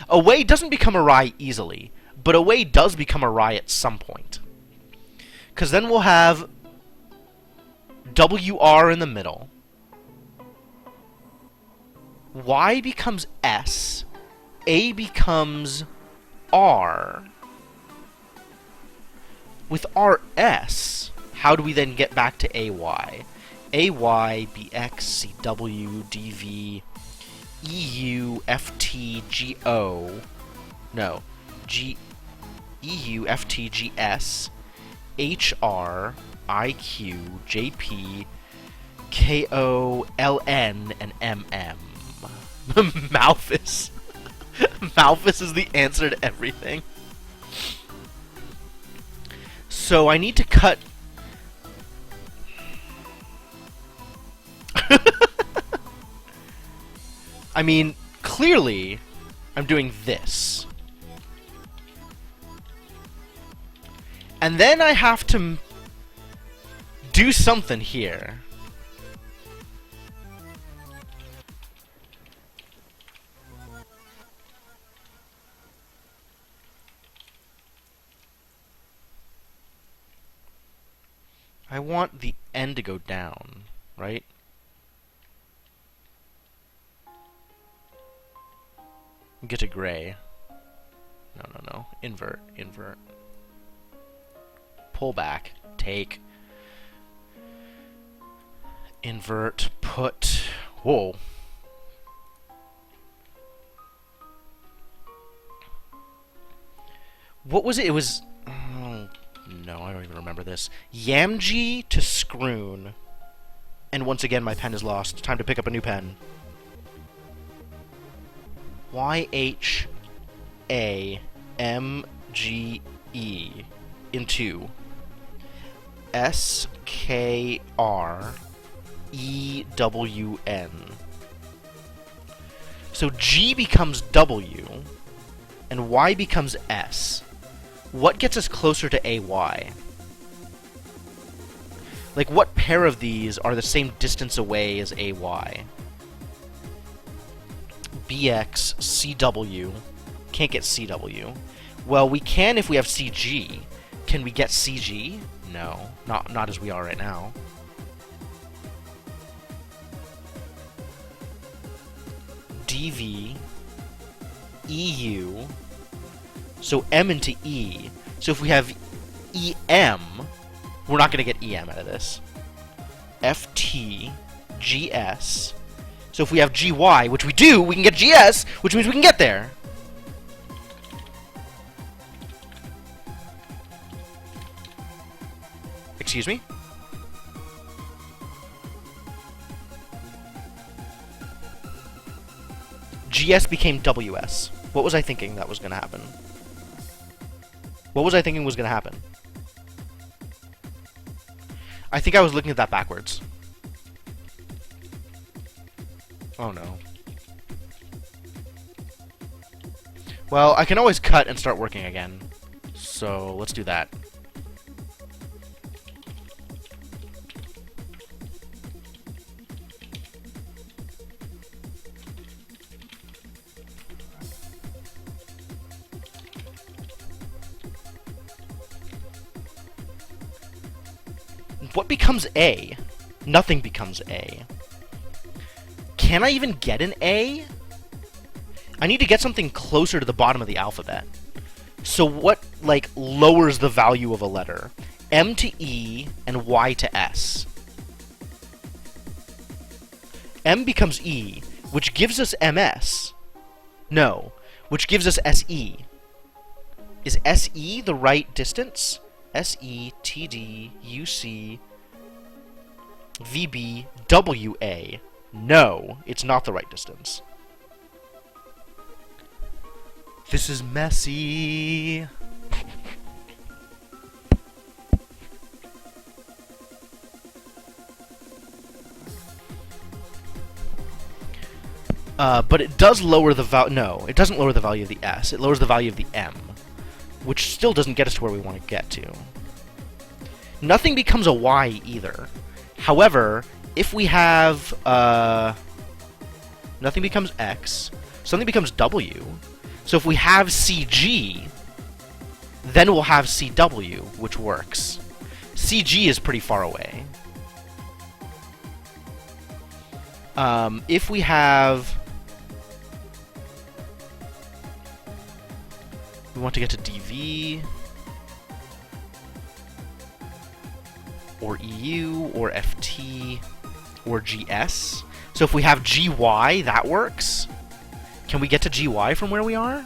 Away doesn't become awry easily, but away does become awry at some point. Because then we'll have WR in the middle. Y becomes S. A becomes R. With RS, how do we then get back to AY? AY, BX, CW, DV, EU, FT, GO. No. EU, FT, GS, HR, IQ, JP, KO, LN, and MM. Malphus. Malphus is the answer to everything. So I need to cut... I mean, clearly, I'm doing this. And then I have to do something here. I want the N to go down, right? Get to gray. No. Invert. Pull back. Take. Invert. Put. Whoa. What was it? It was... Oh, no, I don't even remember this. Yamji to Scroon. And once again, my pen is lost. Time to pick up a new pen. YHAMGE into SKREWN. So G becomes W, and Y becomes S. What gets us closer to AY? Like, what pair of these are the same distance away as AY? BX, CW. Can't get CW. Well, we can if we have CG. Can we get CG? No. Not as we are right now. DV. EU. So M into E. So if we have EM, we're not going to get EM out of this. FT. GS. So if we have GY, which we do, we can get GS, which means we can get there. Excuse me? GS became WS. What was I thinking that was going to happen? What was I thinking was going to happen? I think I was looking at that backwards. Oh no. Well, I can always cut and start working again. So, let's do that. What becomes A? Nothing becomes A. Can I even get an A? I need to get something closer to the bottom of the alphabet. So what, like, lowers the value of a letter? M to E and Y to S. M becomes E, which gives us MS. No, which gives us SE. Is SE the right distance? SE, TD, UC, VB, WA. No, it's not the right distance. This is messy. But it does lower the value. No, it doesn't lower the value of the s. It lowers the value of the m, which still doesn't get us to where we want to get to. Nothing becomes a y either. However, if we have nothing becomes x, something becomes w. So if we have cg, then we'll have cw, which works. CG is pretty far away. If we have... We want to get to DV, or EU, or FT, or GS. So if we have GY, that works. Can we get to GY from where we are?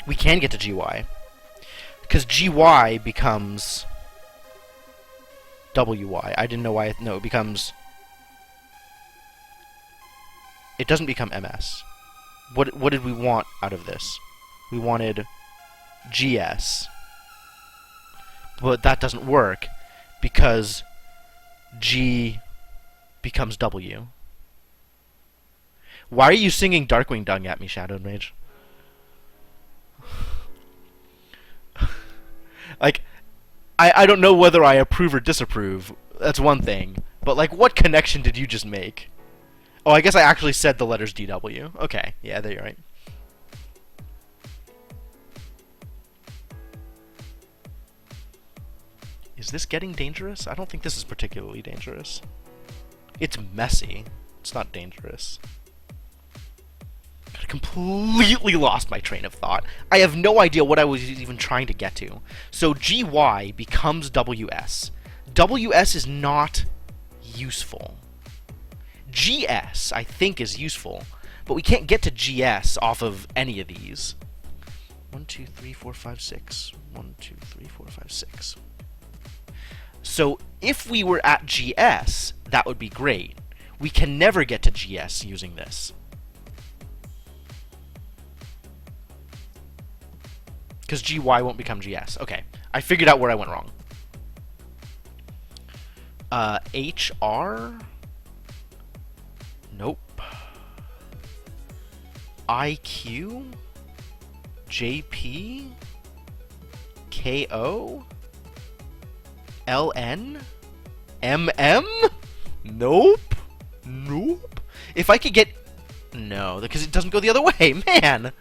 We can get to GY. Because GY becomes WY. I didn't know why. No, it becomes... It doesn't become MS. What did we want out of this? We wanted GS. But that doesn't work because G becomes W. Why are you singing Darkwing Dung at me, Shadowed Mage? Like, I don't know whether I approve or disapprove. That's one thing. But, like, what connection did you just make? Oh, I guess I actually said the letters DW. Okay, yeah, there you're right. Is this getting dangerous? I don't think this is particularly dangerous. It's messy. It's not dangerous. I completely lost my train of thought. I have no idea what I was even trying to get to. So GY becomes WS. WS is not useful. GS, I think, is useful, but we can't get to GS off of any of these. 1, 2, 3, 4, 5, 6. 1, 2, 3, 4, 5, 6. So if we were at GS, that would be great. We can never get to GS using this. Because GY won't become GS. Okay, I figured out where I went wrong. HR? Nope. IQ? JP? KO? LN? MM? Nope. Nope. If I could get... No, because it doesn't go the other way. Man!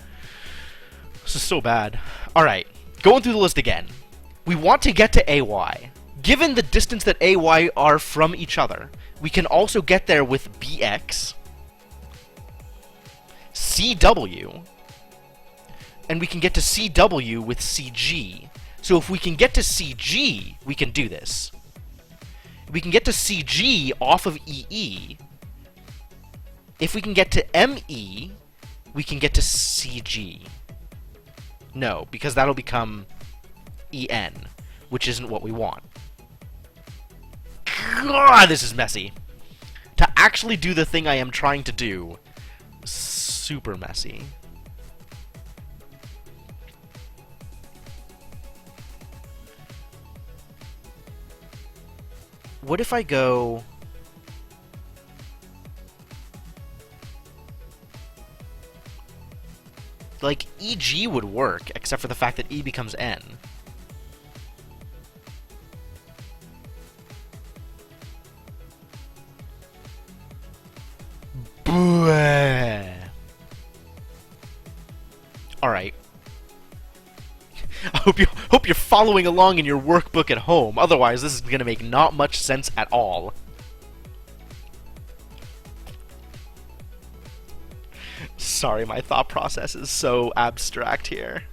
This is so bad. Alright, going through the list again. We want to get to AY. Given the distance that AY are from each other, we can also get there with BX, CW, and we can get to CW with CG. So if we can get to CG, we can do this. We can get to CG off of EE. If we can get to ME, we can get to CG. No, because that'll become EN, which isn't what we want. God, this is messy. To actually do the thing I am trying to do, super messy. What if I go... Like, EG would work, except for the fact that E becomes N. Alright. I hope you're following along in your workbook at home, otherwise this is gonna make not much sense at all. Sorry, my thought process is so abstract here.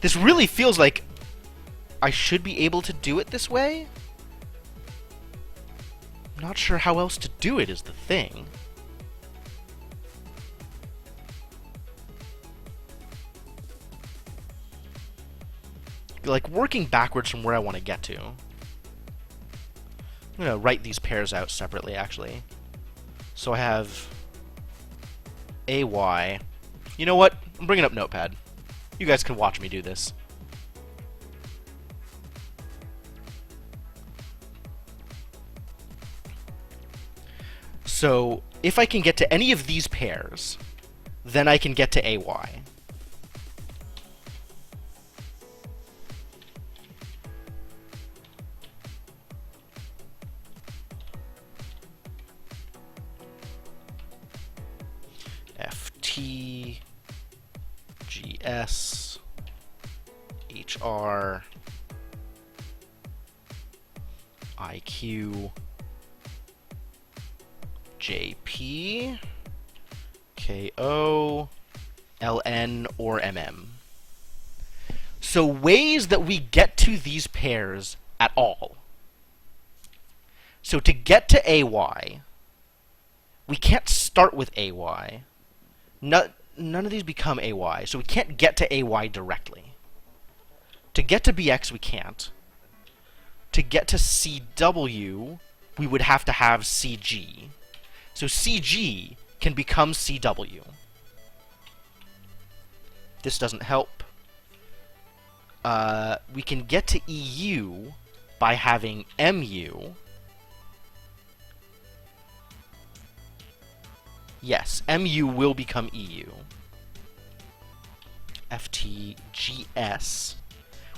This really feels like I should be able to do it this way? I'm not sure how else to do it is the thing. Like, working backwards from where I want to get to. I'm gonna write these pairs out separately, actually. So I have AY. You know what? I'm bringing up Notepad. You guys can watch me do this. So if I can get to any of these pairs, then I can get to AY. FT, GS, HR, IQ, JP, KO, LN, or MM. So ways that we get to these pairs at all. So to get to AY, we can't start with AY. None of these become AY, so we can't get to AY directly. To get to BX, we can't. To get to CW, we would have to have CG. So CG can become CW. This doesn't help. We can get to EU by having MU. Yes, MU will become EU. FT, GS.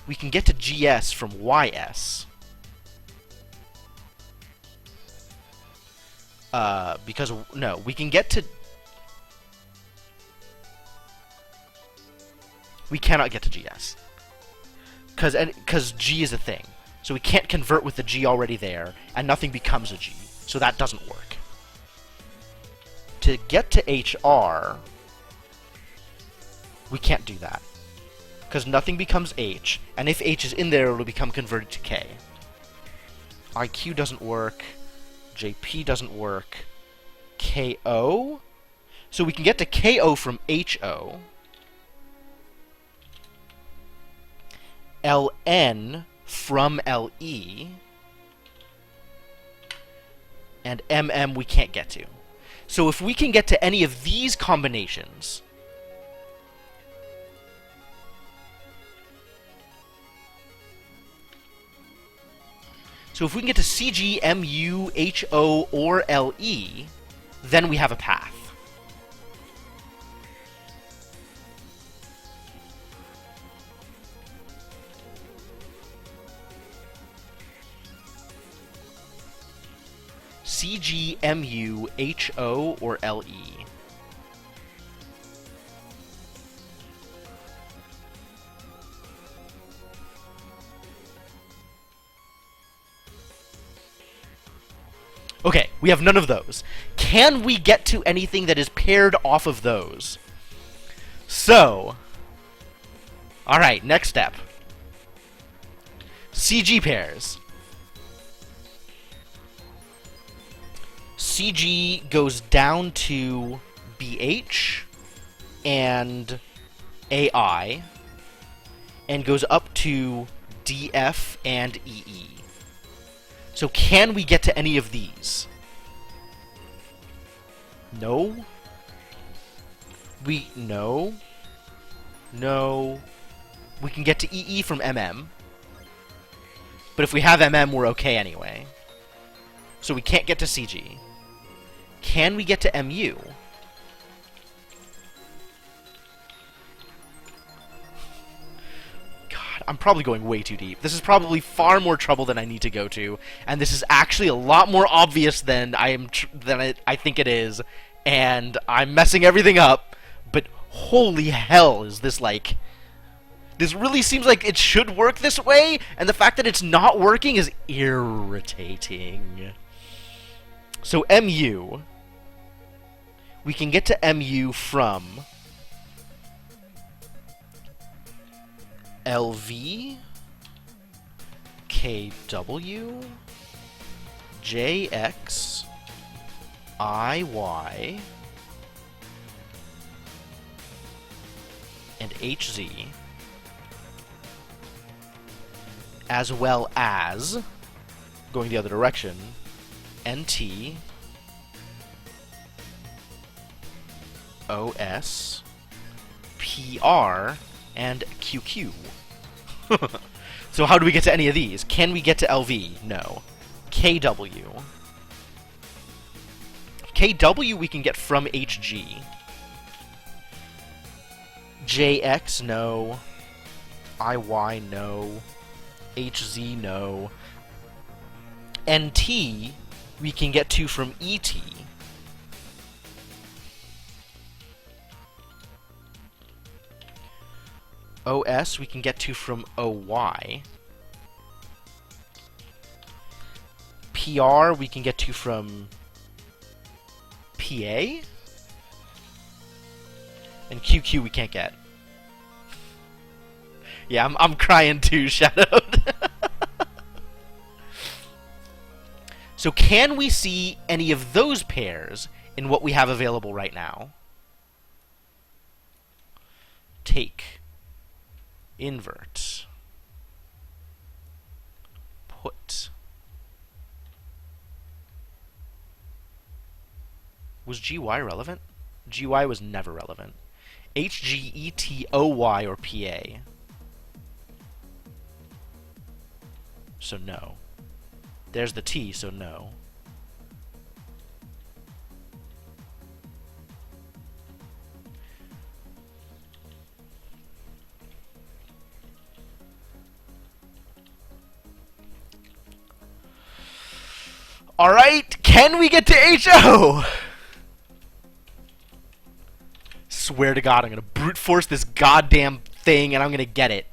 We can get to GS from YS. Because, no, we can get to... We cannot get to GS. Because G is a thing. So we can't convert with the G already there, and nothing becomes a G. So that doesn't work. To get to HR, we can't do that. Because nothing becomes H, and if H is in there, it'll become converted to K. IQ doesn't work. JP doesn't work. KO? So we can get to KO from HO. LN from LE. And MM we can't get to. So if we can get to any of these combinations, so if we can get to CG, MU, HO, or LE, then we have a path. CG, MU, HO, or LE. Okay, we have none of those. Can we get to anything that is paired off of those? So, alright, next step. CG pairs. CG goes down to BH and AI, and goes up to DF and EE. So can we get to any of these? No. No. No. We can get to EE from MM. But if we have MM, we're okay anyway. So we can't get to CG. Can we get to MU? God, I'm probably going way too deep. This is probably far more trouble than I need to go to, and this is actually a lot more obvious than I think it is, and I'm messing everything up. But holy hell, is this like... This really seems like it should work this way, and the fact that it's not working is irritating. So MU, we can get to MU from LV, KW, JX, IY, and HZ, as well as, going the other direction, NT, OS, PR, and QQ. So how do we get to any of these? Can we get to LV? No. KW. KW we can get from HG. JX, no. IY, no. HZ, no. NT we can get to from ET. OS we can get to from OY. PR we can get to from PA. And QQ we can't get. Yeah, I'm crying too, Shadowed. So can we see any of those pairs in what we have available right now? Take. Invert. Put. Was GY relevant? GY was never relevant. HGETOY or PA. So no. There's the T, so no. Alright, can we get to HO? Swear to God, I'm gonna brute force this goddamn thing and I'm gonna get it.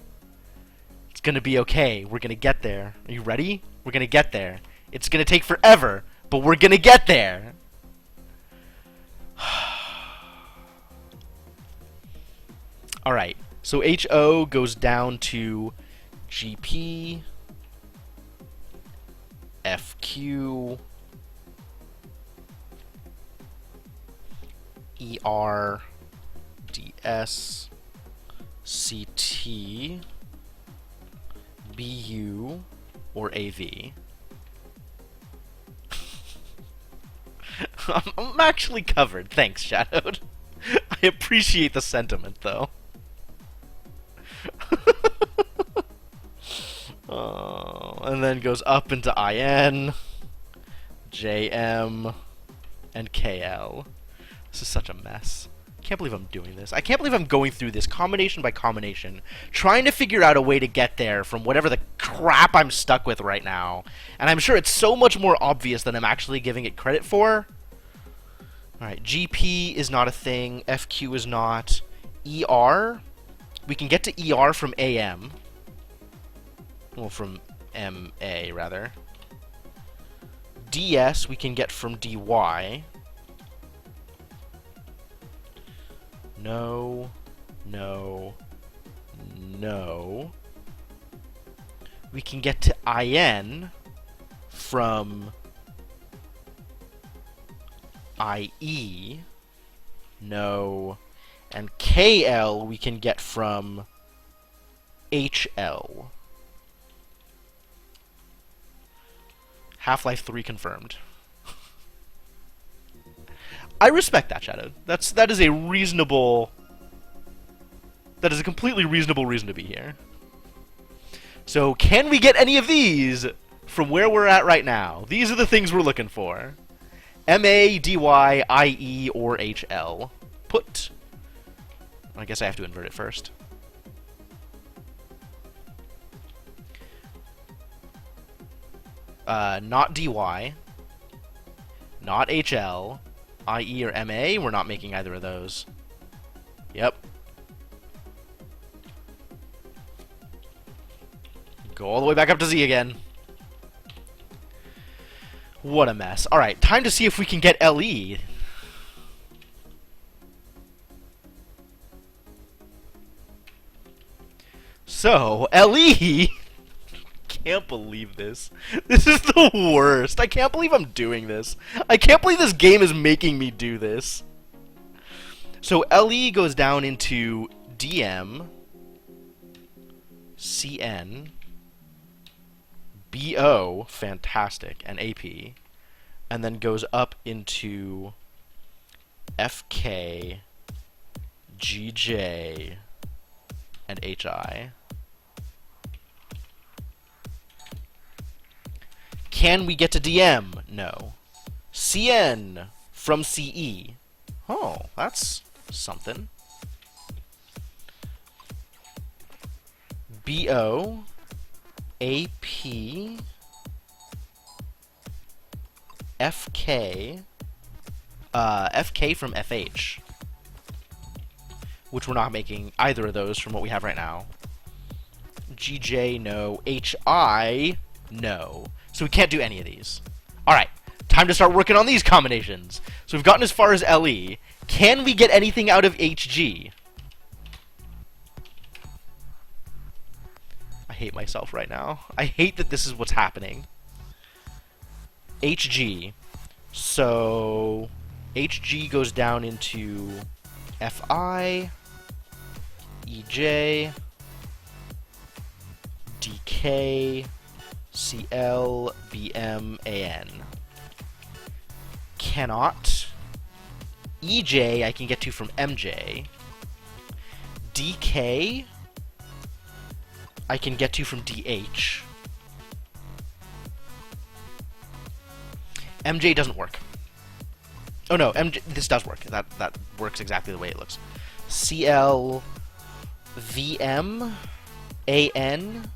It's gonna be okay. We're gonna get there. Are you ready? We're gonna get there. It's gonna take forever, but we're gonna get there. Alright, so HO goes down to GP, FQ, ER, DS, CT, BU, or AV. I'm actually covered. Thanks, Shadowed. I appreciate the sentiment, though. Oh, and then goes up into IN, JM, and KL. This is such a mess. I can't believe I'm doing this. I can't believe I'm going through this combination by combination, trying to figure out a way to get there from whatever the crap I'm stuck with right now. And I'm sure it's so much more obvious than I'm actually giving it credit for. Alright, GP is not a thing. FQ is not. ER? We can get to ER from AM. Well, from MA, rather. DS we can get from DY. No. No. No. We can get to IN from IE. No. And KL we can get from HL. Half-Life 3 confirmed. I respect that, Shadow. That is a reasonable... That is a completely reasonable reason to be here. So, can we get any of these from where we're at right now? These are the things we're looking for. MA, DY, IE, or HL. Put. I guess I have to invert it first. Not DY. Not HL. IE or MA, we're not making either of those. Yep. Go all the way back up to Z again. What a mess. Alright, time to see if we can get LE. So, LE... can't believe this. This is the worst. I can't believe I'm doing this. I can't believe this game is making me do this. So LE goes down into DM, CN, BO, fantastic, and AP, and then goes up into FK, GJ, and HI. Can we get to DM? No. CN, from CE. Oh, that's something. BO, AP, FK, FK from FH. Which we're not making either of those from what we have right now. GJ, no. HI, no. So we can't do any of these. Alright, time to start working on these combinations. So we've gotten as far as LE. Can we get anything out of HG? I hate myself right now. I hate that this is what's happening. HG. So HG goes down into FI, EJ, DK, CL, BM, AN. Cannot. EJ I can get to from MJ. DK I can get to from DH. MJ doesn't work. Oh no, MJ, this does work. That works exactly the way it looks. CL, VM, AN.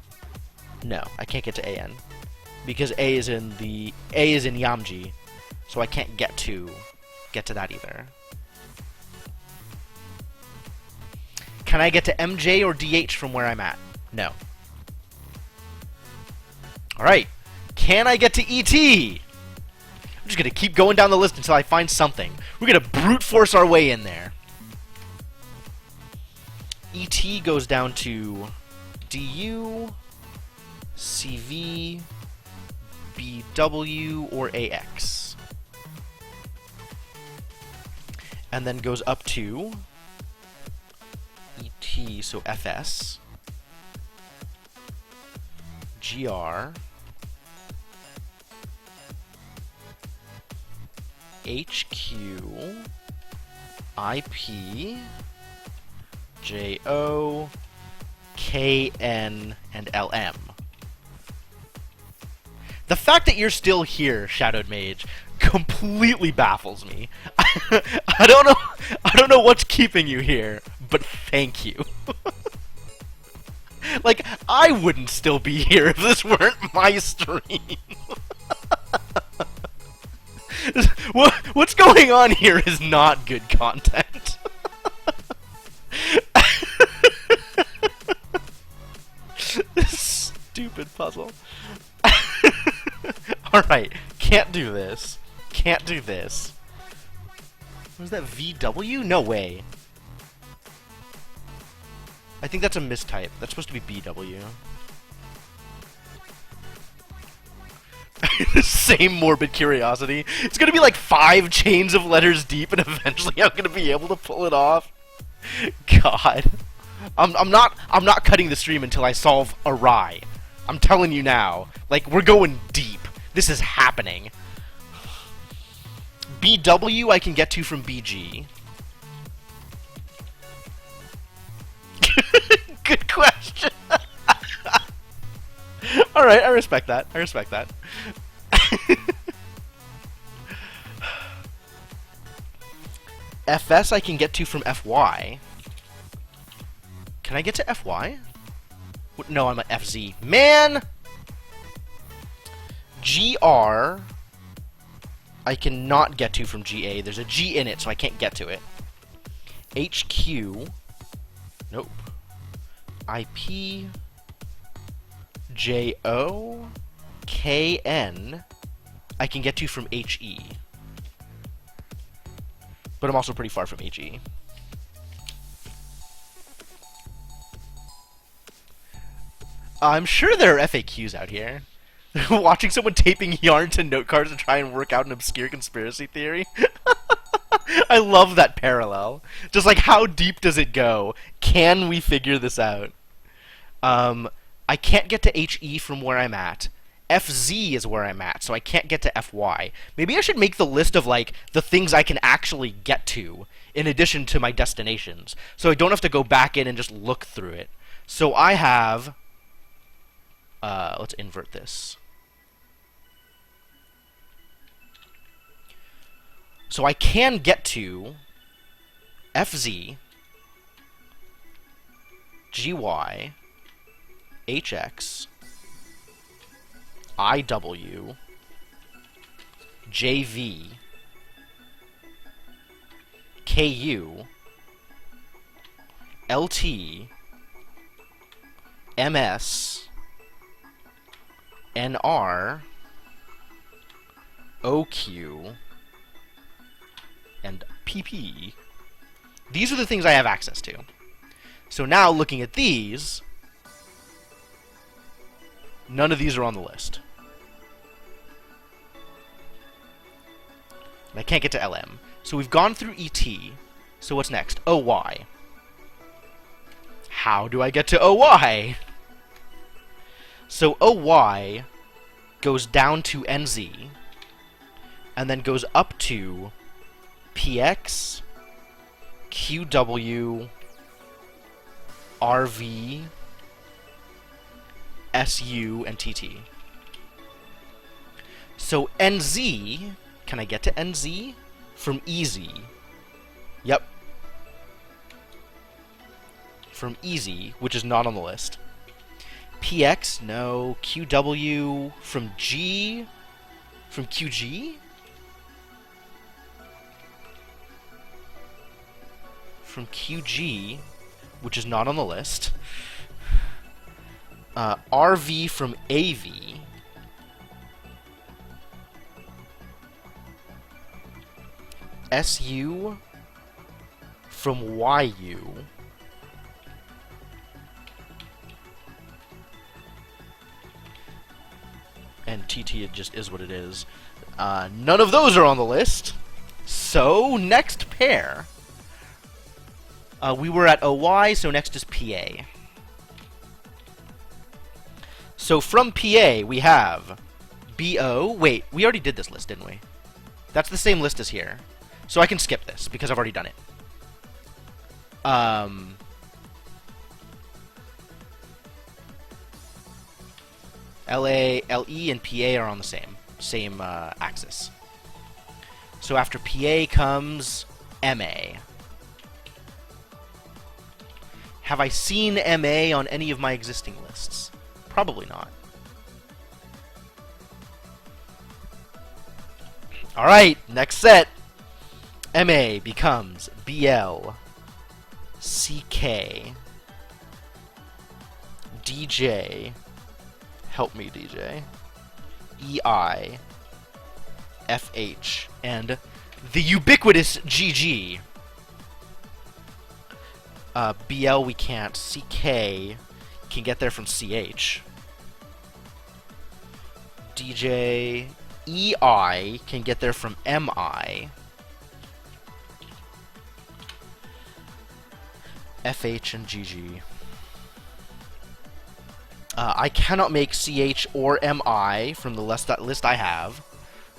No, I can't get to AN because A is in Yamji, so I can't get to that either. Can I get to MJ or DH from where I'm at? No. All right. Can I get to ET? I'm just gonna keep going down the list until I find something. We're gonna brute force our way in there. ET goes down to DU, CV, BW, or AX. And then goes up to ET, so FS, GR, HQ, IP, JO, KN, and LM. The fact that you're still here, Shadowed Mage, completely baffles me. I don't know what's keeping you here, but thank you. Like, I wouldn't still be here if this weren't my stream. What's going on here is not good content. This stupid puzzle. Alright, can't do this. Can't do this. Was that VW? No way. I think that's a mistype. That's supposed to be BW. Same morbid curiosity. It's gonna be like 5 chains of letters deep, and eventually I'm gonna be able to pull it off. God, I'm not cutting the stream until I solve a rye. I'm telling you now. Like, we're going deep. This is happening. BW I can get to from BG. Good question. Alright, I respect that. I respect that. FS I can get to from FY. Can I get to FY? No, I'm at FZ. Man! GR I cannot get to from GA. There's a G in it, so I can't get to it. HQ. Nope. IP. JO. KN. I can get to from HE. But I'm also pretty far from HE. I'm sure there are FAQs out here. Watching someone taping yarn to note cards to try and work out an obscure conspiracy theory. I love that parallel. Just like, how deep does it go? Can we figure this out? I can't get to HE from where I'm at. FZ is where I'm at, so I can't get to FY. Maybe I should make the list of, like, the things I can actually get to, in addition to my destinations, so I don't have to go back in and just look through it. So I have... let's invert this. So I can get to FZ, GY, HX, IW, JV, KU, LT, MS, NR, OQ, and PP. These are the things I have access to. So now, looking at these, none of these are on the list. And I can't get to LM. So we've gone through ET. So what's next? OY. How do I get to OY? So OY goes down to NZ, and then goes up to PX, QW, RV, SU, and TT. So NZ, can I get to NZ? From EZ. Yep. From EZ, which is not on the list. PX, no. QW, from G? From QG? From QG, which is not on the list. RV from AV. SU from YU. And TT, it just is what it is. None of those are on the list. So, next pair. We were at OY, so next is PA. So from PA, we have BO. Wait, we already did this list, didn't we? That's the same list as here. So I can skip this, because I've already done it. LA, LE, and PA are on the same axis. So after PA comes MA. Have I seen MA on any of my existing lists? Probably not. Alright, next set. MA becomes BL, CK, DJ, help me DJ, EI, FH, and the ubiquitous GG. BL we can't. CK can get there from CH. DJ, EI can get there from MI. FH and GG. I cannot make CH or MI from the list I have.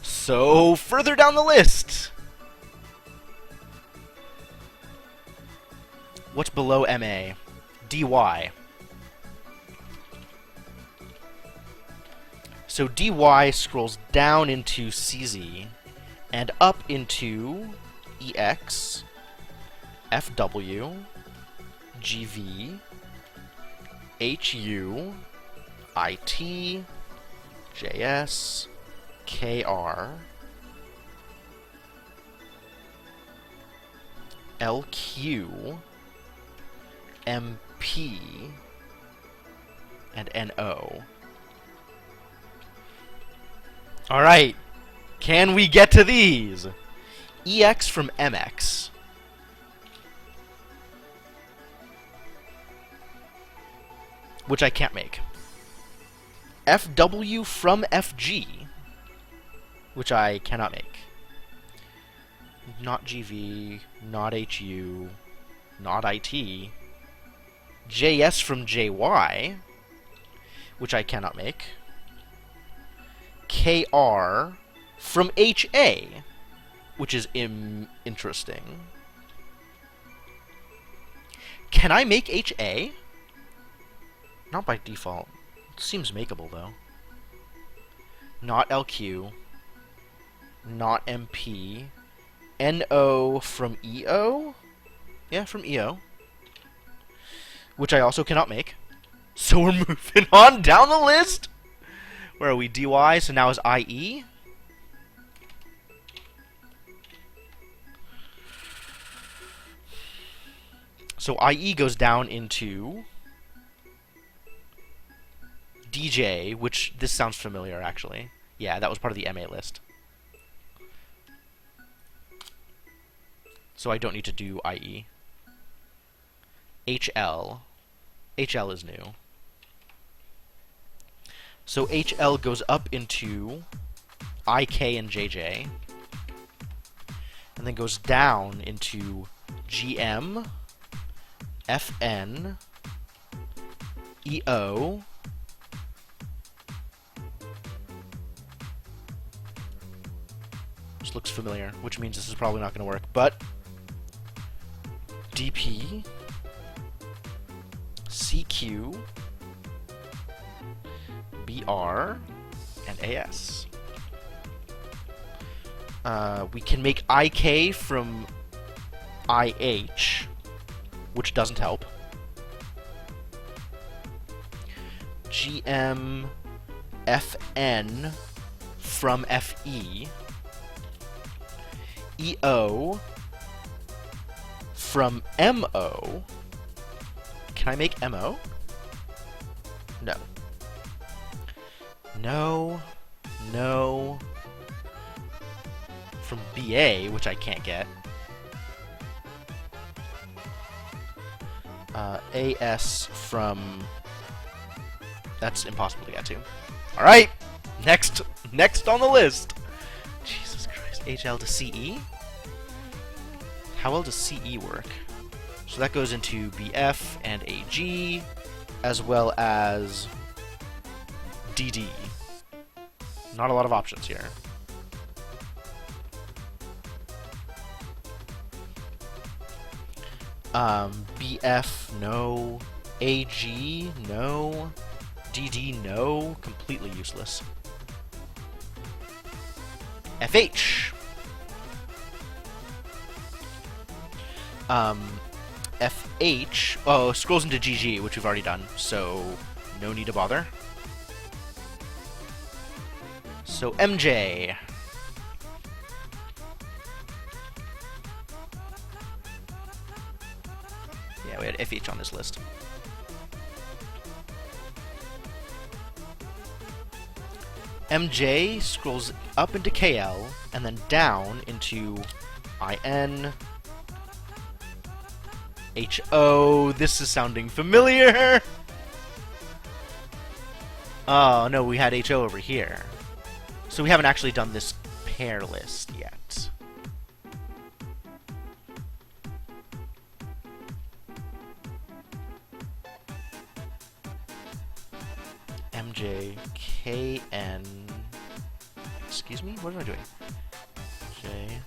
So, further down the list! What's below MA? DY. So DY scrolls down into CZ and up into EX, FW, GV, HU, IT, JS, KR, LQ, MP, and NO. Alright, can we get to these? EX from MX. Which I can't make. FW from FG. Which I cannot make. Not GV, not HU, not IT. JS from JY, which I cannot make. KR from HA, which is interesting. Can I make HA? Not by default. It seems makeable, though. Not LQ. Not MP. NO from EO? Yeah, from EO. Which I also cannot make. So we're moving on down the list. Where are we? DY, so now is IE. So IE goes down into DJ, which this sounds familiar actually. Yeah, that was part of the MA list. So I don't need to do IE. HL. HL is new. So HL goes up into IK and JJ. And then goes down into GM, FN, EO, this looks familiar, which means this is probably not going to work, but DP, CQ, BR, and AS. We can make IK from IH, which doesn't help. GM, FN from FE. EO from MO. Can I make MO? No. No. No. From BA, which I can't get. AS from... That's impossible to get to. Alright! Next on the list! Jesus Christ. HL to CE? How well does CE work? So that goes into BF and AG, as well as DD. Not a lot of options here. BF, no. AG, no. DD, no. Completely useless. FH. FH, oh, scrolls into GG, which we've already done, so no need to bother. So MJ. Yeah, we had FH on this list. MJ scrolls up into KL, and then down into IN, HO. This is sounding familiar! Oh, no, we had HO over here. So we haven't actually done this pair list yet. MJ, KN... Excuse me? What am I doing? J...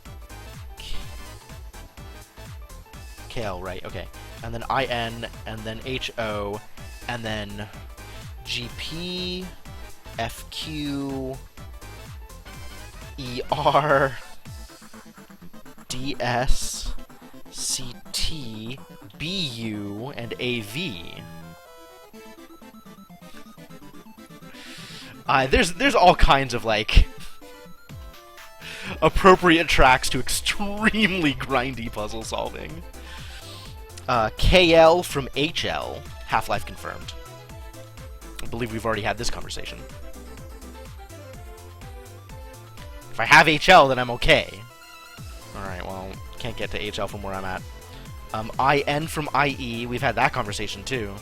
KL, right, okay. And then IN, and then HO, and then GP, FQ, ER, DS, CT, BU, and AV. There's all kinds of, like, appropriate tracks to extremely grindy puzzle solving. KL from HL, Half-Life confirmed. I believe we've already had this conversation. If I have HL, then I'm okay. Alright, well, can't get to HL from where I'm at. IN from IE, we've had that conversation too.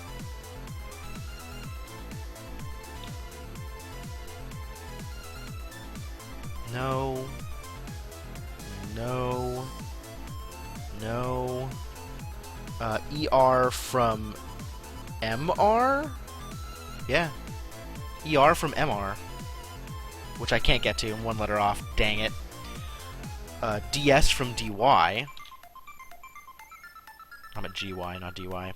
No. No. No. ER from MR? Yeah. ER from MR. Which I can't get to. I'm one letter off. Dang it. DS from DY. I'm at GY, not DY.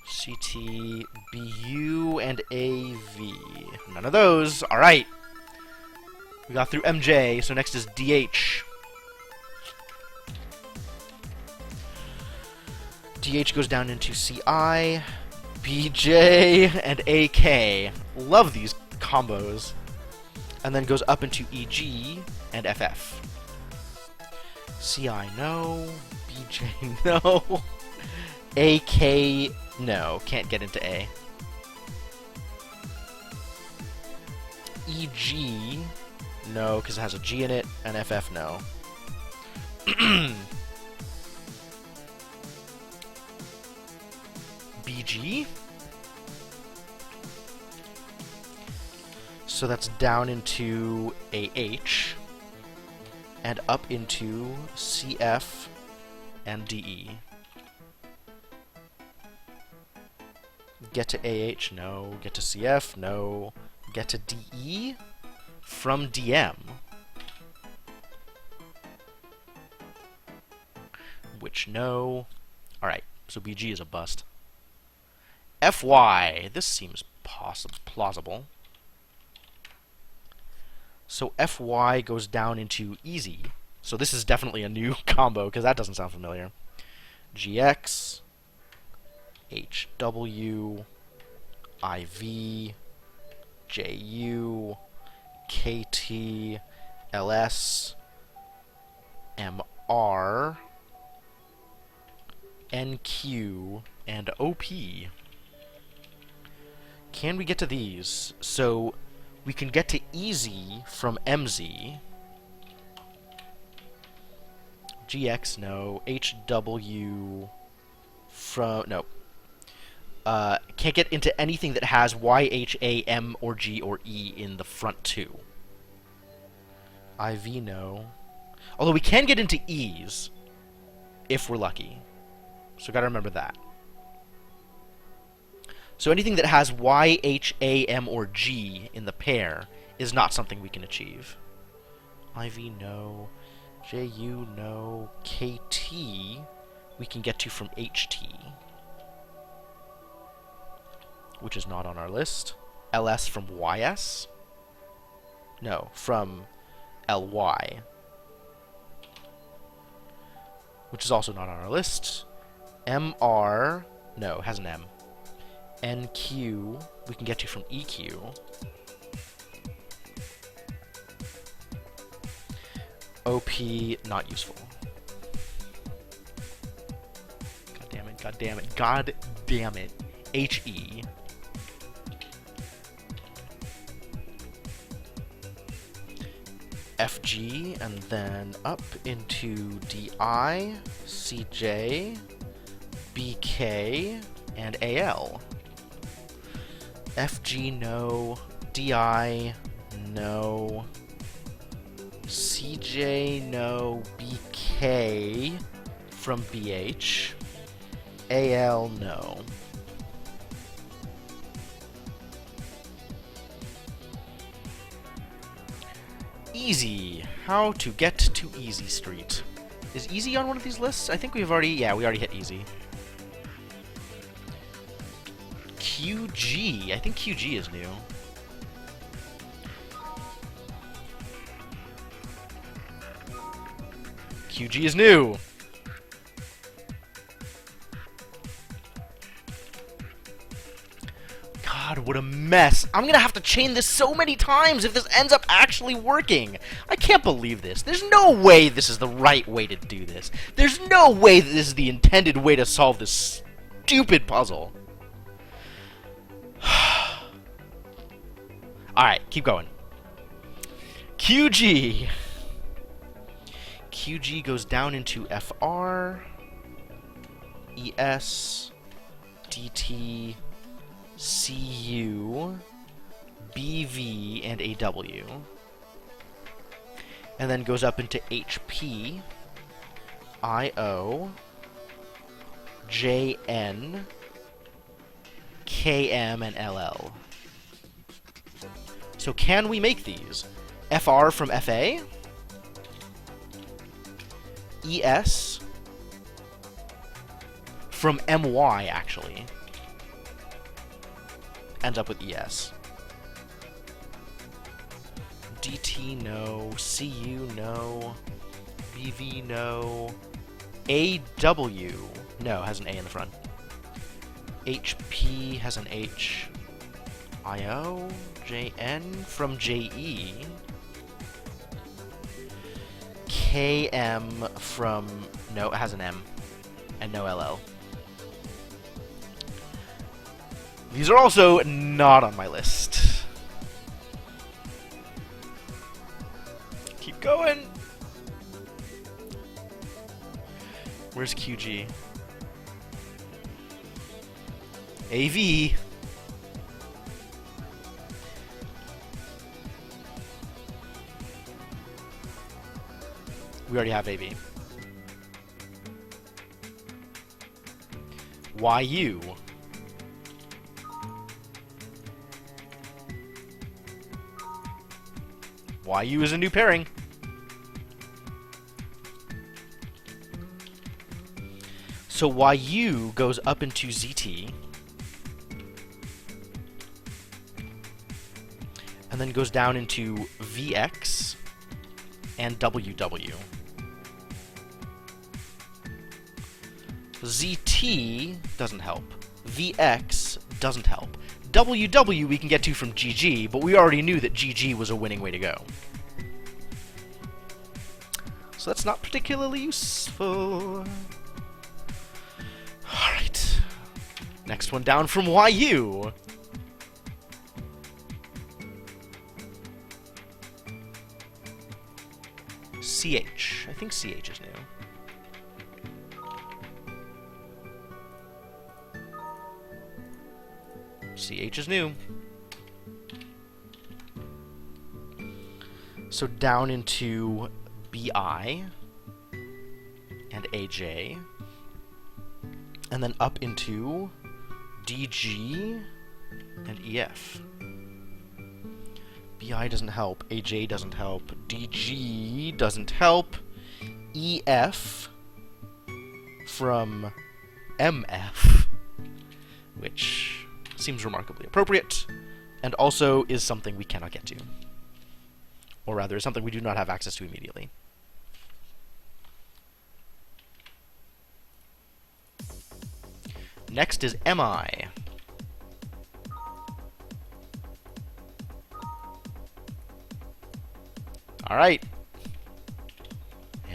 CT, BU, and AV. None of those. Alright. We got through MJ, so next is DH. DH goes down into CI, BJ, and AK. Love these combos. And then goes up into EG and FF. CI, no. BJ, no. AK, no. Can't get into A. EG, no, because it has a G in it, and FF, no. BG. So that's down into AH, and up into CF and DE. Get to AH, no. Get to CF, no. Get to DE from DM. Which, no. Alright, so BG is a bust. FY, this seems plausible. So FY goes down into easy. So this is definitely a new combo, because that doesn't sound familiar. GX, HW, IV, JU, KT, LS, MR, NQ, and OP. Can we get to these? So we can get to easy from MZ. GX, no. HW from... no. Can't get into anything that has Y, H, A, M, or G, or E in the front two. IV, no. Although we can get into E's, if we're lucky. So gotta remember that. So anything that has Y, H, A, M, or G in the pair is not something we can achieve. IV, no. JU, no. KT, we can get to from HT, which is not on our list. LS from YS? No, from LY, which is also not on our list. MR, no, has an M. NQ, we can get to from EQ. OP, not useful. God damn it, god damn it, god damn it. HE. FG, and then up into DI, CJ, BK, and AL. FG, no. DI, no. CJ, no. BK from BH. AL, no. Easy. How to get to Easy Street. Is Easy on one of these lists? I think we've already... yeah, we already hit Easy. QG. I think QG is new. QG is new. God, what a mess. I'm gonna have to chain this so many times if this ends up actually working. I can't believe this. There's no way this is the right way to do this. There's no way that this is the intended way to solve this stupid puzzle. Alright, keep going. QG. QG goes down into FR, ES, DT, CU, BV, and AW. And then goes up into HP, IO, JN, KM, and LL. So can we make these? FR from FA, ES from MY, actually. Ends up with ES. DT, no. CU, no. BV, no. AW No, it has an A in the front. HP has an H. IO, JN from JE. KM from... No, it has an M. And no LL. These are also not on my list. Keep going! Where's QG? AV! We already have AV. YU. YU is a new pairing. So YU goes up into ZT. And then goes down into VX and WW. ZT doesn't help. VX doesn't help. WW we can get to from GG, but we already knew that GG was a winning way to go. So that's not particularly useful. Alright. Next one down from YU. CH. I think CH is new. CH is new. So down into BI and AJ. And then up into DG and EF. BI doesn't help, AJ doesn't help, DG doesn't help, EF from MF, which seems remarkably appropriate, and also is something we cannot get to. Or rather, is something we do not have access to immediately. Next is MI. Alright.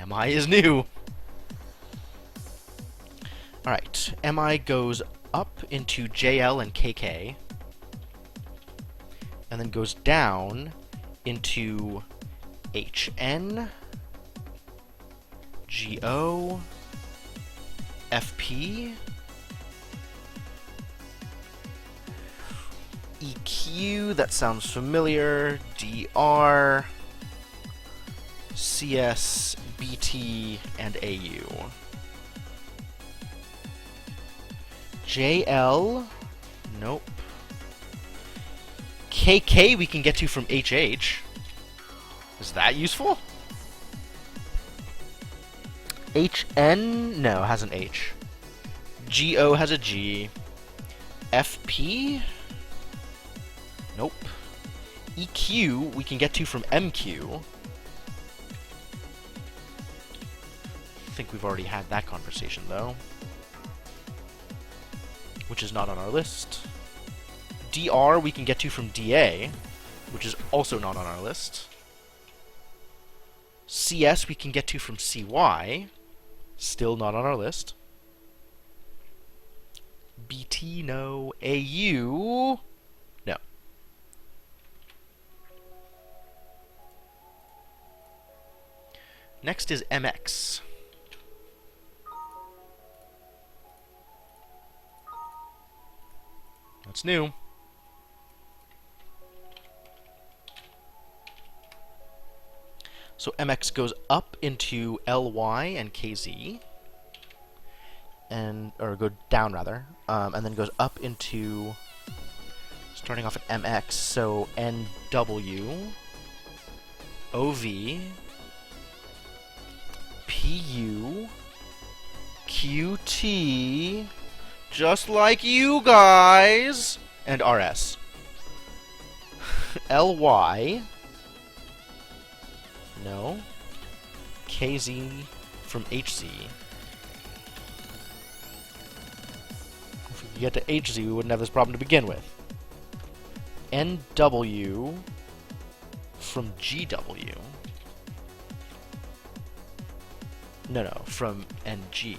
MI is new. Alright. MI goes up into JL and KK. And then goes down into HN, GO, FP, EQ, that sounds familiar, DR, CS, BT, and AU. JL, nope. KK we can get to from HH. Is that useful? HN, no, has an H. GO has a G. FP, nope. EQ we can get to from MQ. I think we've already had that conversation, though. Which is not on our list. DR we can get to from DA, which is also not on our list. CS we can get to from CY, still not on our list. BT, no. AU, no. Next is MX. That's new. So MX goes up into LY and KZ, and or go down rather, and then goes up into starting off at MX. So NW, OV, PU, QT, just like you guys, and RS. LY. No. KZ from HZ. to get to HZ, we wouldn't have this problem to begin with. NW from GW. No, from NG.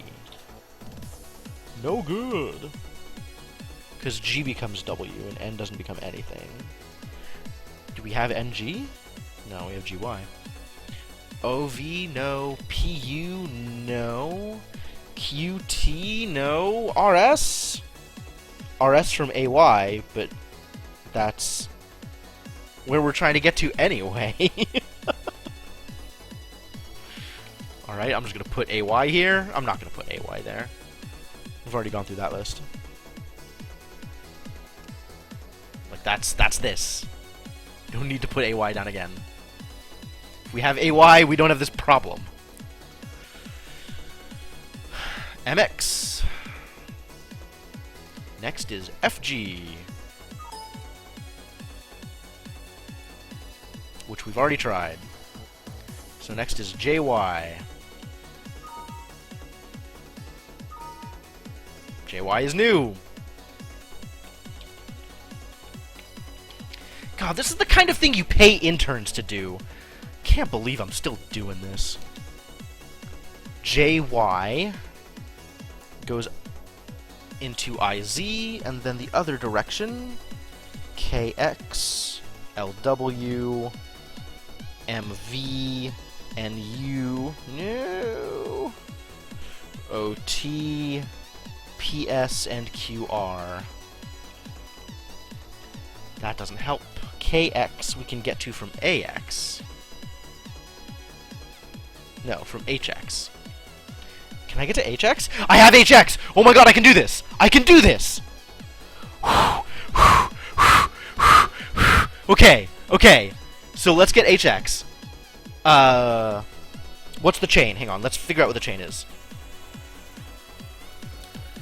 No good. Because G becomes W and N doesn't become anything. Do we have NG? No, we have GY. OV, no. PU, no. QT, no. RS? RS from AY, but that's where we're trying to get to anyway. Alright, I'm just going to put AY here. I'm not going to put AY there. We've already gone through that list. Like, that's this. You don't need to put AY down again. If we have AY, we don't have this problem. MX. Next is FG. Which we've already tried. So next is JY. JY is new. God, this is the kind of thing you pay interns to do. Can't believe I'm still doing this. JY goes into IZ, and then the other direction. KX, LW, MV, NU, no. OT, PS, and QR. That doesn't help. KX we can get to from AX. No, from HX. Can I get to HX? I have HX! Oh my god, I can do this! I can do this! Okay, okay. So let's get HX. What's the chain? Hang on, let's figure out what the chain is.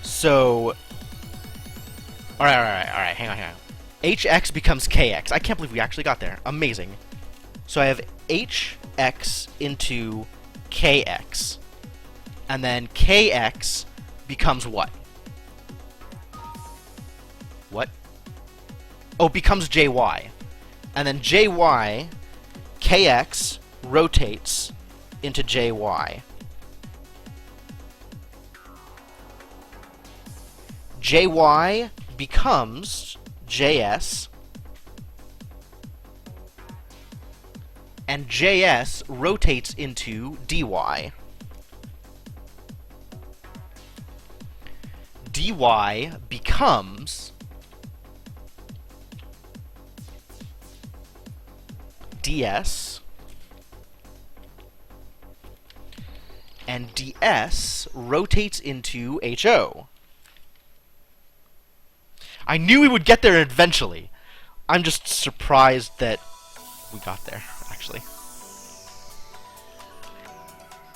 So... Alright, hang on. HX becomes KX. I can't believe we actually got there. Amazing. So I have HX into KX. And then KX becomes what? What? Oh, becomes JY. And then JY, KX rotates into JY. JY becomes JS. And JS rotates into DY. DY becomes DS, and DS rotates into HO. I knew we would get there eventually. I'm just surprised that we got there, actually.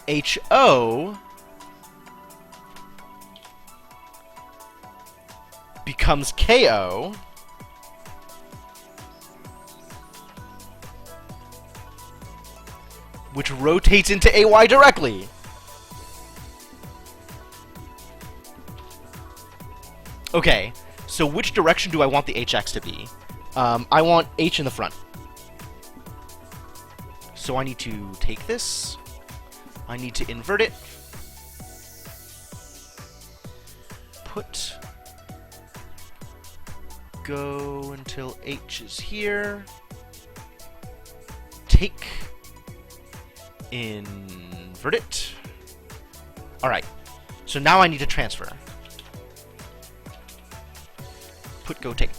HO becomes KO, which rotates into AY directly. Okay, so which direction do I want the HX to be? I want H in the front. So I need to take this. I need to invert it. Put. Go until H is here. Take. Invert it. Alright. So now I need to transfer. Put, go, take.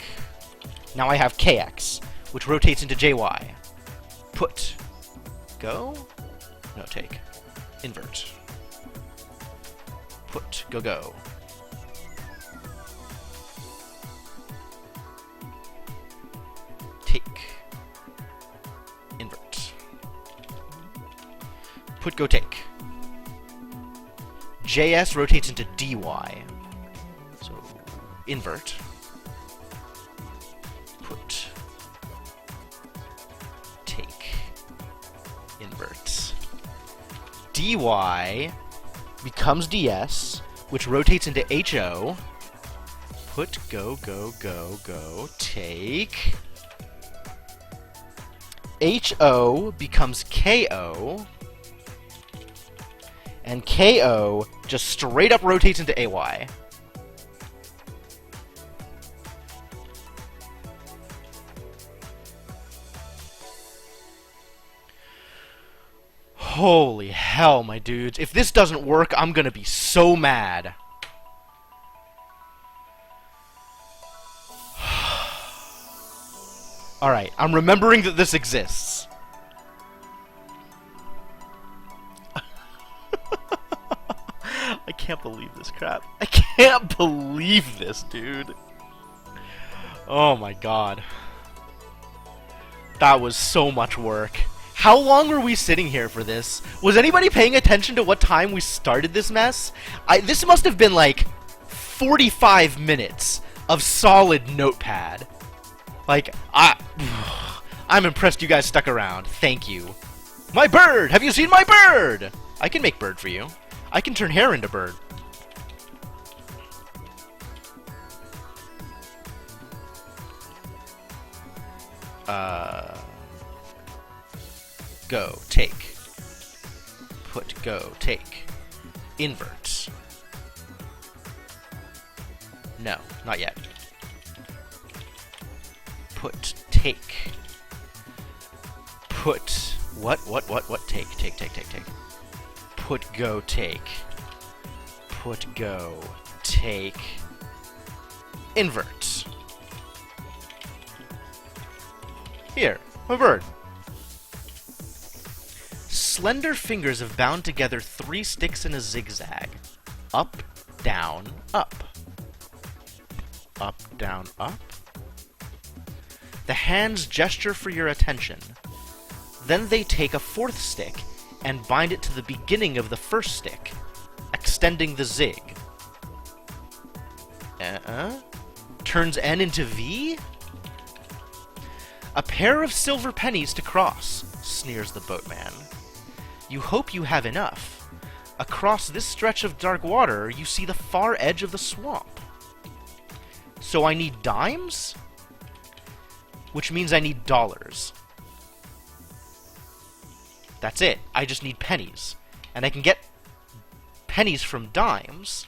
Now I have KX, which rotates into JY. Put. Go. No, take. Invert. Put, go, go. Take. Invert. Put, go, take. JS rotates into DY. So, invert. Put. Take. Invert. DY becomes DS, which rotates into HO. Put, go, take. HO becomes KO. And KO just straight up rotates into AY. Holy hell, my dudes. If this doesn't work, I'm gonna be so mad. Alright, I'm remembering that this exists. I can't believe this crap. I can't believe this, dude. Oh my god. That was so much work. How long were we sitting here for this? Was anybody paying attention to what time we started this mess? This must have been like 45 minutes of solid notepad. Like, I'm impressed you guys stuck around. Thank you. My bird! Have you seen my bird? I can make bird for you. I can turn hair into bird. Go, take. Put, go, take. Invert. No, not yet. Put, take. Put, what, take, take. Put, go, take. Put, go, take. Invert. Here, a bird. Slender fingers have bound together 3 sticks in a zigzag. Up, down, up. Up, down, up. The hands gesture for your attention. Then they take a 4th stick and bind it to the beginning of the 1st stick, extending the zig. Turns N into V? A pair of silver pennies to cross, sneers the boatman. You hope you have enough. Across this stretch of dark water, you see the far edge of the swamp. So I need dimes? Which means I need dollars. That's it. I just need pennies. And I can get pennies from dimes.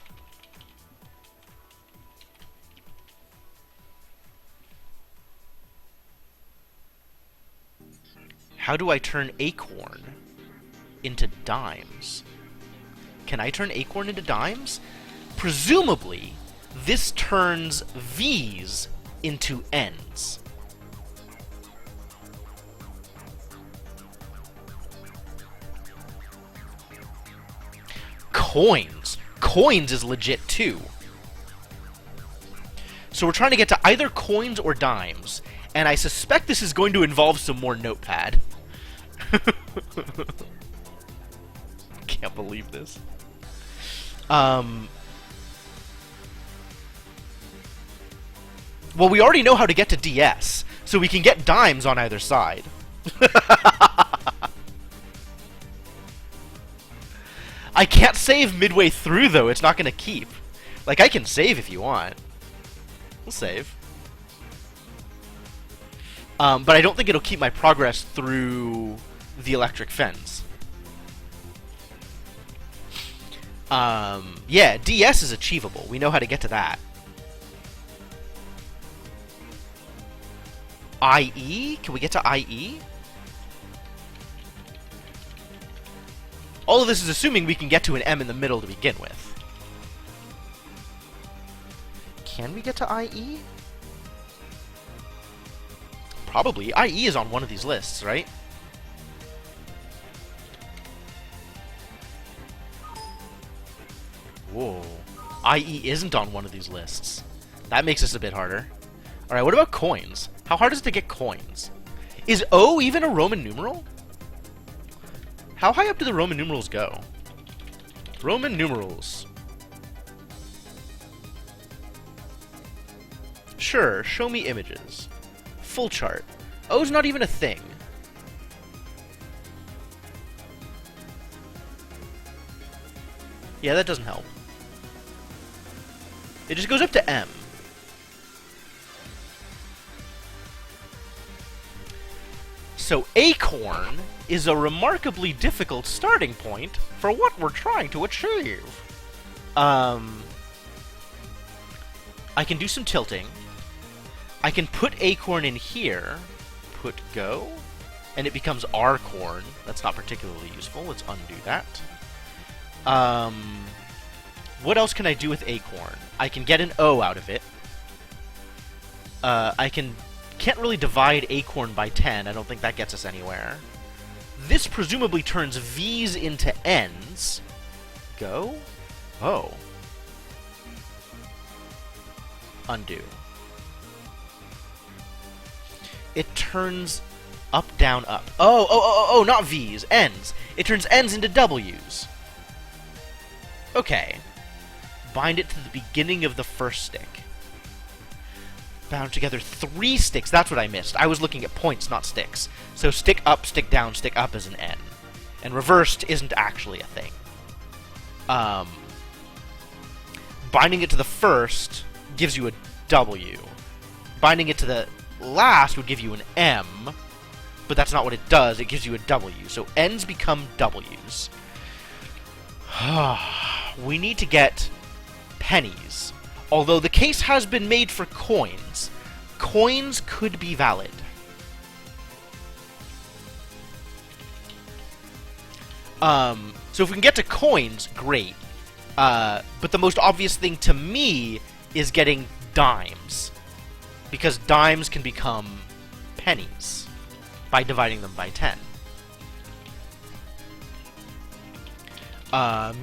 How do I turn acorn into dimes? Can I turn acorn into dimes? Presumably, this turns V's into N's. Coins. Coins is legit too. So we're trying to get to either coins or dimes, and I suspect this is going to involve some more notepad. Can't believe this. Well, we already know how to get to DS, so we can get dimes on either side. I can't save midway through, though. It's not going to keep. Like, I can save if you want. We'll save. But I don't think it'll keep my progress through the electric fence. Yeah, DS is achievable. We know how to get to that. IE? Can we get to IE? All of this is assuming we can get to an M in the middle to begin with. Can we get to IE? Probably. IE is on one of these lists, right? Whoa. IE isn't on one of these lists. That makes this a bit harder. Alright, what about coins? How hard is it to get coins? Is O even a Roman numeral? How high up do the Roman numerals go? Roman numerals. Sure, show me images. Full chart. O's not even a thing. Yeah, that doesn't help. It just goes up to M. So acorn is a remarkably difficult starting point for what we're trying to achieve. I can do some tilting. I can put acorn in here, put go, and it becomes R-corn. That's not particularly useful. Let's undo that. What else can I do with acorn? I can get an O out of it. I can't really divide acorn by 10. I don't think that gets us anywhere. This presumably turns V's into N's. Go? Oh. Undo. It turns up, down, up. Oh, not V's. N's. It turns N's into W's. Okay. Bind it to the beginning of the first stick. Bound together 3 sticks. That's what I missed. I was looking at points, not sticks. So stick up, stick down, stick up is an N. And reversed isn't actually a thing. Binding it to the first gives you a W. Binding it to the last would give you an M. But that's not what it does. It gives you a W. So N's become W's. We need to get pennies. Although the case has been made for coins. Coins could be valid. So if we can get to coins, great. But the most obvious thing to me is getting dimes. Because dimes can become pennies by dividing them by 10.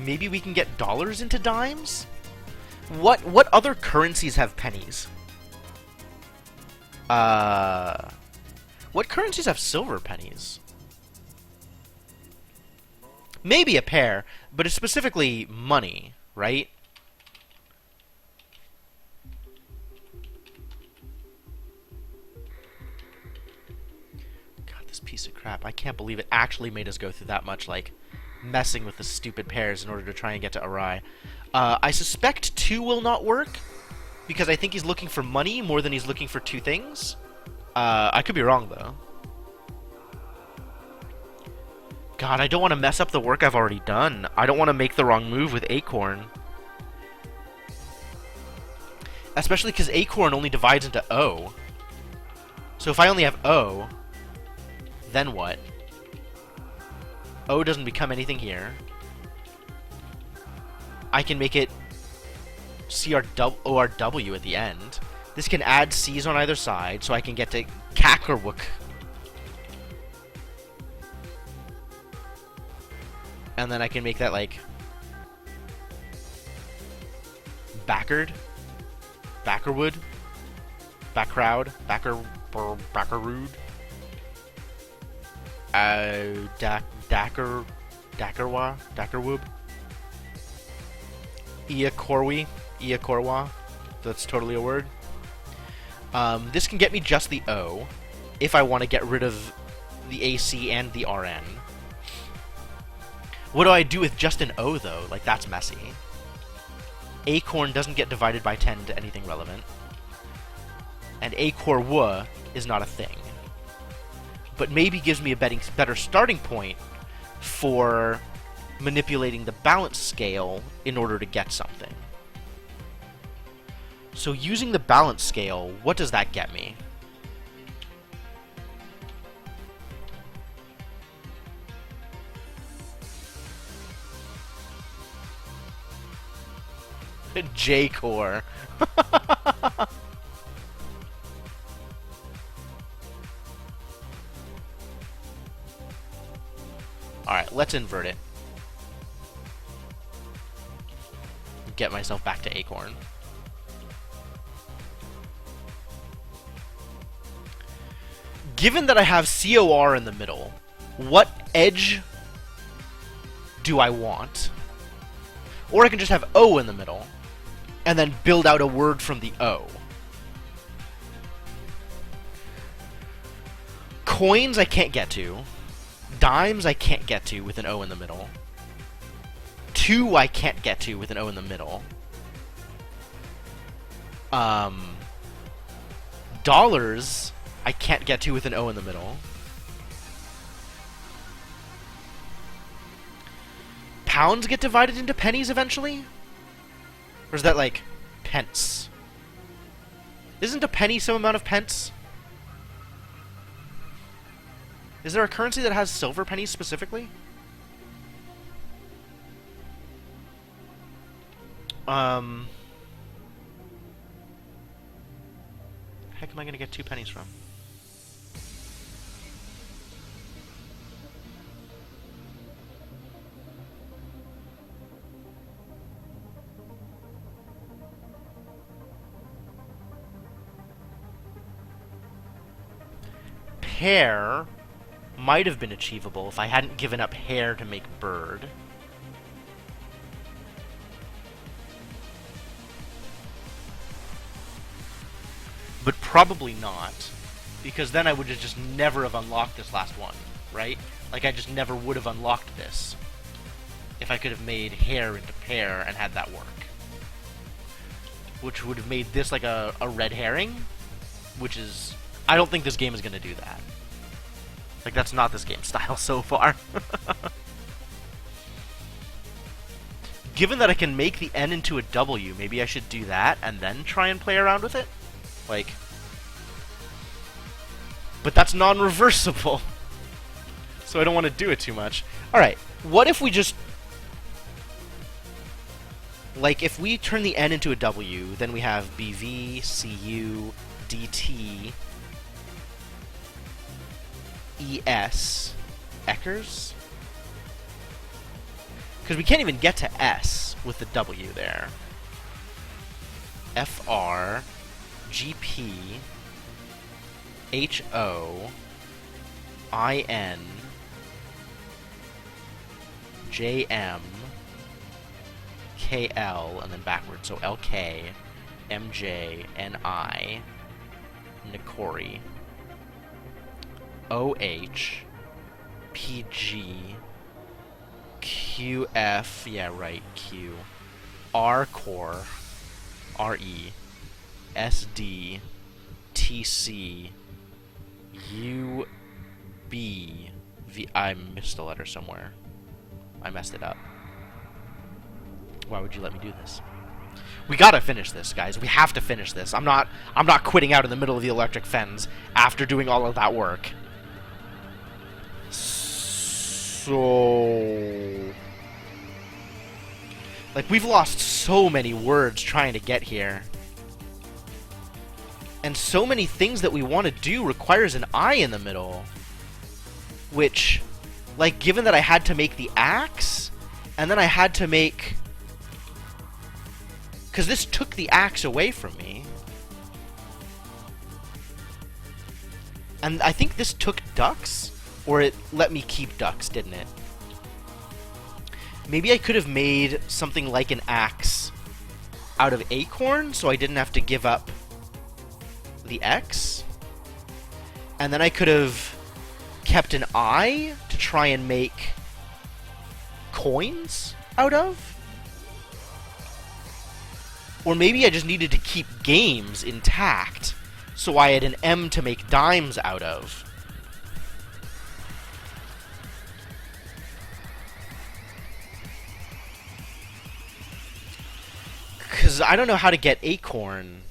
Maybe we can get dollars into dimes? What other currencies have pennies? What currencies have silver pennies? Maybe a pair, but it's specifically money, right? God, this piece of crap. I can't believe it actually made us go through that much, like, messing with the stupid pairs in order to try and get to Arai. I suspect 2 will not work, because I think he's looking for money more than he's looking for 2 things. I could be wrong, though. God, I don't want to mess up the work I've already done. I don't want to make the wrong move with acorn. Especially because acorn only divides into O. So if I only have O, then what? O doesn't become anything here. I can make it CRORW at the end. This can add C's on either side, so I can get to Kakarwook. And then I can make that, like, Backard? Backerwood? Backcrowd? Backerrood? Dakarwa? Dakarwoob? Iakorwi? Iakorwa? That's totally a word. This can get me just the O, if I want to get rid of the AC and the RN. What do I do with just an O, though? Like, that's messy. Acorn doesn't get divided by 10 into anything relevant. And Akorwa is not a thing. But maybe gives me a better starting point for manipulating the balance scale in order to get something. So using the balance scale, what does that get me? J-Core. Alright, let's invert it. Get myself back to acorn. Given that I have COR in the middle, what edge do I want? Or I can just have O in the middle, and then build out a word from the O. Coins I can't get to. Dimes I can't get to with an O in the middle. 2 I can't get to with an O in the middle. Dollars I can't get to with an O in the middle. pounds get divided into pennies eventually? Or is that, like, pence? Isn't a penny some amount of pence? Is there a currency that has silver pennies specifically? Heck am I gonna get 2 pennies from? Hair might have been achievable if I hadn't given up hair to make bird. But probably not, because then I would have just never have unlocked this last one, right? Like, I just never would have unlocked this if I could have made hair into pear and had that work. Which would have made this like a red herring, which is... I don't think this game is going to do that. Like, that's not this game's style so far. Given that I can make the N into a W, maybe I should do that and then try and play around with it? Like... But that's non-reversible. So I don't want to do it too much. Alright, what if we just... Like, if we turn the N into a W, then we have BV, CU, DT... ES Eckers? Because we can't even get to S with the W there. FR GP HO IN JM KL and then backwards. So LK MJ NI Nikori OH PG QF, yeah, right, Q R core RE SD TC UB V. I missed a letter somewhere. I messed it up. Why would you let me do this? We gotta finish this, guys. We have to finish this. I'm not quitting out in the middle of the electric fens after doing all of that work. So... Like, we've lost so many words trying to get here. And so many things that we want to do requires an I in the middle. Which, like, given that I had to make the axe, and then I had to make... Because this took the axe away from me. And I think this took ducks? Or it let me keep ducks, didn't it? Maybe I could have made something like an axe out of acorn, so I didn't have to give up the X. And then I could have kept an I to try and make coins out of. Or maybe I just needed to keep games intact, so I had an M to make dimes out of. Because I don't know how to get acorn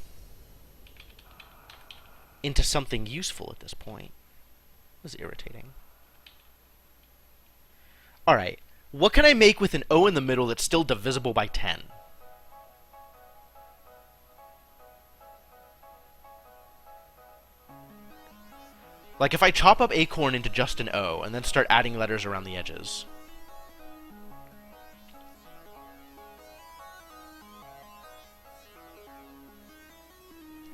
into something useful at this point. It was irritating. Alright, what can I make with an O in the middle that's still divisible by 10? Like, if I chop up acorn into just an O, and then start adding letters around the edges.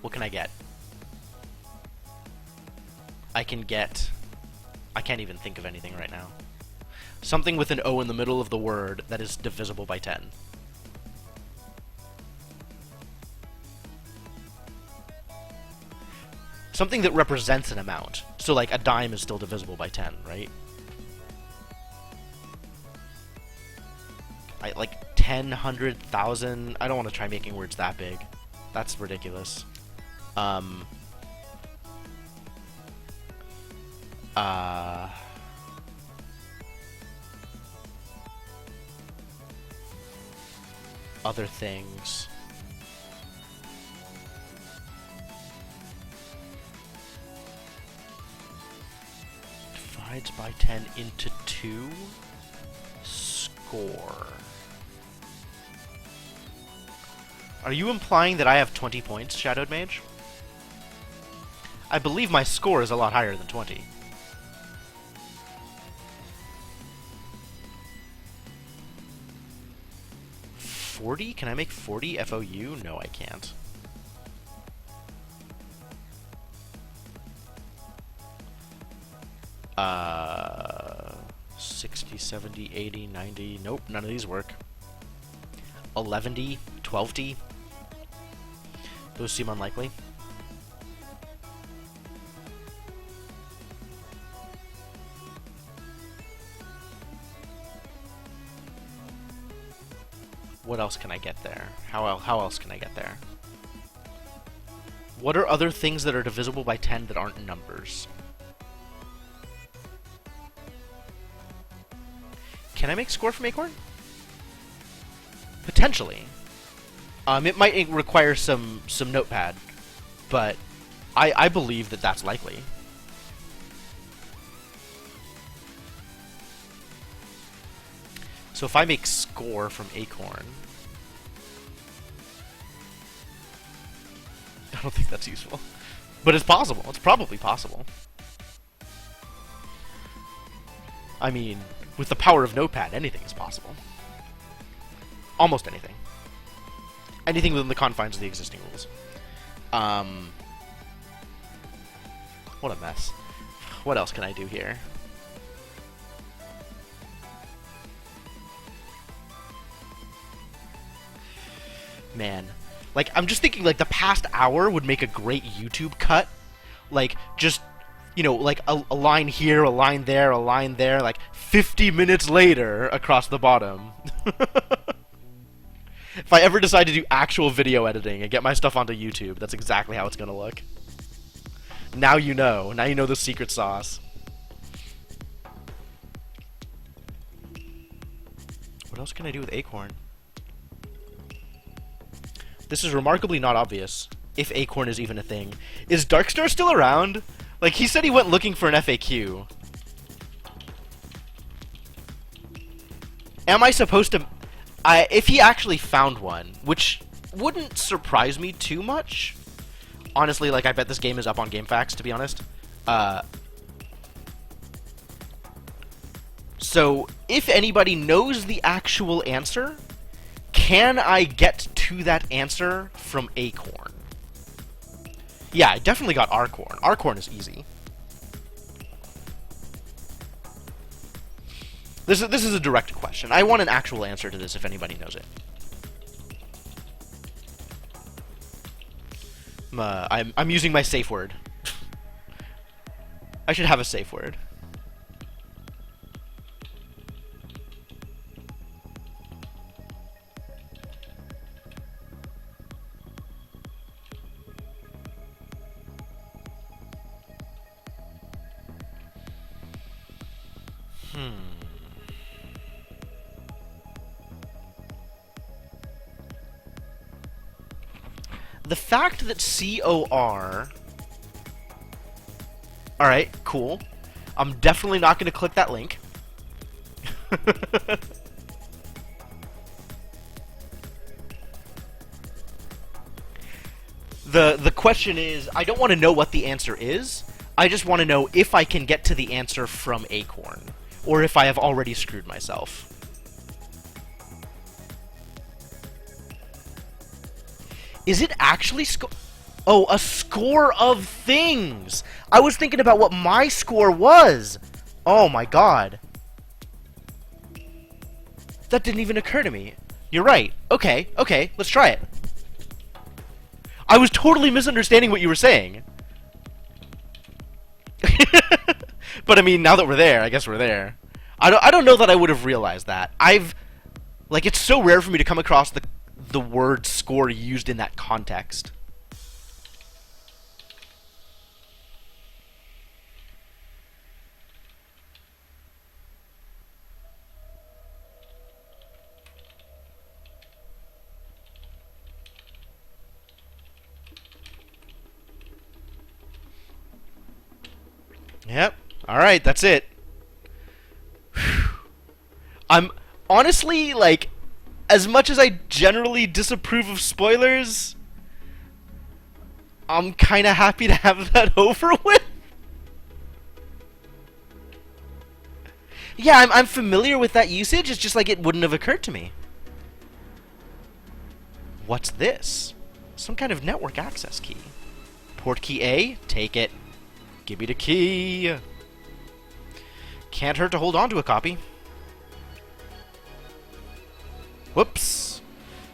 What can I get? I can't even think of anything right now. Something with an O in the middle of the word that is divisible by 10. Something that represents an amount. So, like, a dime is still divisible by 10, right? Like, 10, 100, 1,000... I don't want to try making words that big. That's ridiculous. other things? Divides by 10 into 2. Score. Are you implying that I have 20 points, Shadowed Mage? I believe my score is a lot higher than 20. $40? Can I make 40 FOU? No, I can't. Uh, 60, 70, 80, 90. Nope, none of these work. 11D, 12D. Those seem unlikely. What else can I get there? How else can I get there? What are other things that are divisible by 10 that aren't numbers? Can I make score from Acorn? Potentially. It might require some notepad, but I believe that that's likely. So if I make score from Acorn, I don't think that's useful. But it's possible. It's probably possible. I mean, with the power of Notepad, anything is possible. Almost anything. Anything within the confines of the existing rules. What a mess. What else can I do here? Man. Like, I'm just thinking, like, the past hour would make a great YouTube cut. Like, just, you know, like, a line here, a line there, like, 50 minutes later across the bottom. If I ever decide to do actual video editing and get my stuff onto YouTube, that's exactly how it's gonna look. Now you know. Now you know the secret sauce. What else can I do with Acorn? This is remarkably not obvious, if Acorn is even a thing. Is Darkstar still around? Like, he said he went looking for an FAQ. Am I supposed to... if he actually found one, which wouldn't surprise me too much. Honestly, like, I bet this game is up on GameFAQs, to be honest. So, if anybody knows the actual answer, can I get to that answer from Acorn? Yeah, I definitely got Arcorn. Arcorn is easy. This is a direct question. I want an actual answer to this if anybody knows it. I'm using my safe word. I should have a safe word. The fact that COR... Alright, cool. I'm definitely not going to click that link. The question is, I don't want to know what the answer is. I just want to know if I can get to the answer from Acorn, or if I have already screwed myself. Is it actually Oh, a score of things! I was thinking about what my score was! Oh my god. That didn't even occur to me. You're right. Okay, let's try it. I was totally misunderstanding what you were saying. But I mean, now that we're there, I guess we're there. I don't know that I would have realized that. Like, it's so rare for me to come across the word score used in that context. Yep. Alright, that's it. I'm honestly, like, as much as I generally disapprove of spoilers, I'm kind of happy to have that over with. Yeah, I'm familiar with that usage, it's just like it wouldn't have occurred to me. What's this? Some kind of network access key. Port key A? Take it. Give me the key. Can't hurt to hold on to a copy. Whoops.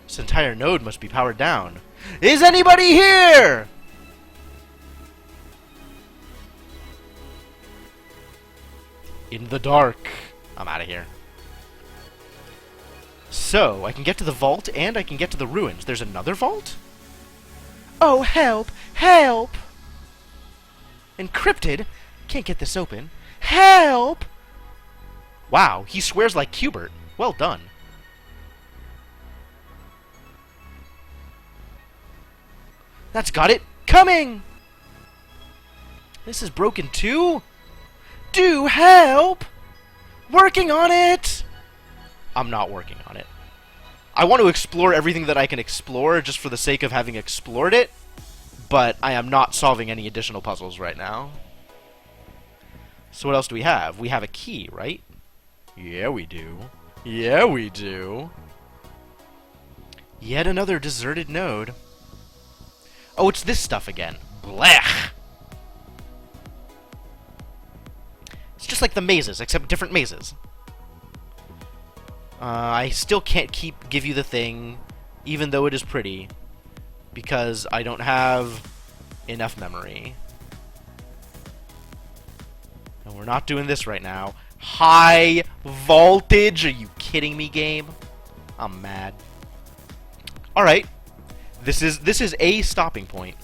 This entire node must be powered down. Is anybody here? In the dark. I'm out of here. So, I can get to the vault and I can get to the ruins. There's another vault? Oh, help! Help! Encrypted? Can't get this open. Help! Wow, he swears like Qbert. Well done. That's got it coming! This is broken too? Do help! Working on it! I'm not working on it. I want to explore everything that I can explore just for the sake of having explored it, but I am not solving any additional puzzles right now. So what else do we have? We have a key, right? Yeah, we do. Yeah, we do. Yet another deserted node. Oh, it's this stuff again. Blech! It's just like the mazes, except different mazes. I still can't give you the thing, even though it is pretty, because I don't have enough memory. And we're not doing this right now. High voltage? Are you kidding me, game? I'm mad. Alright. This is a stopping point.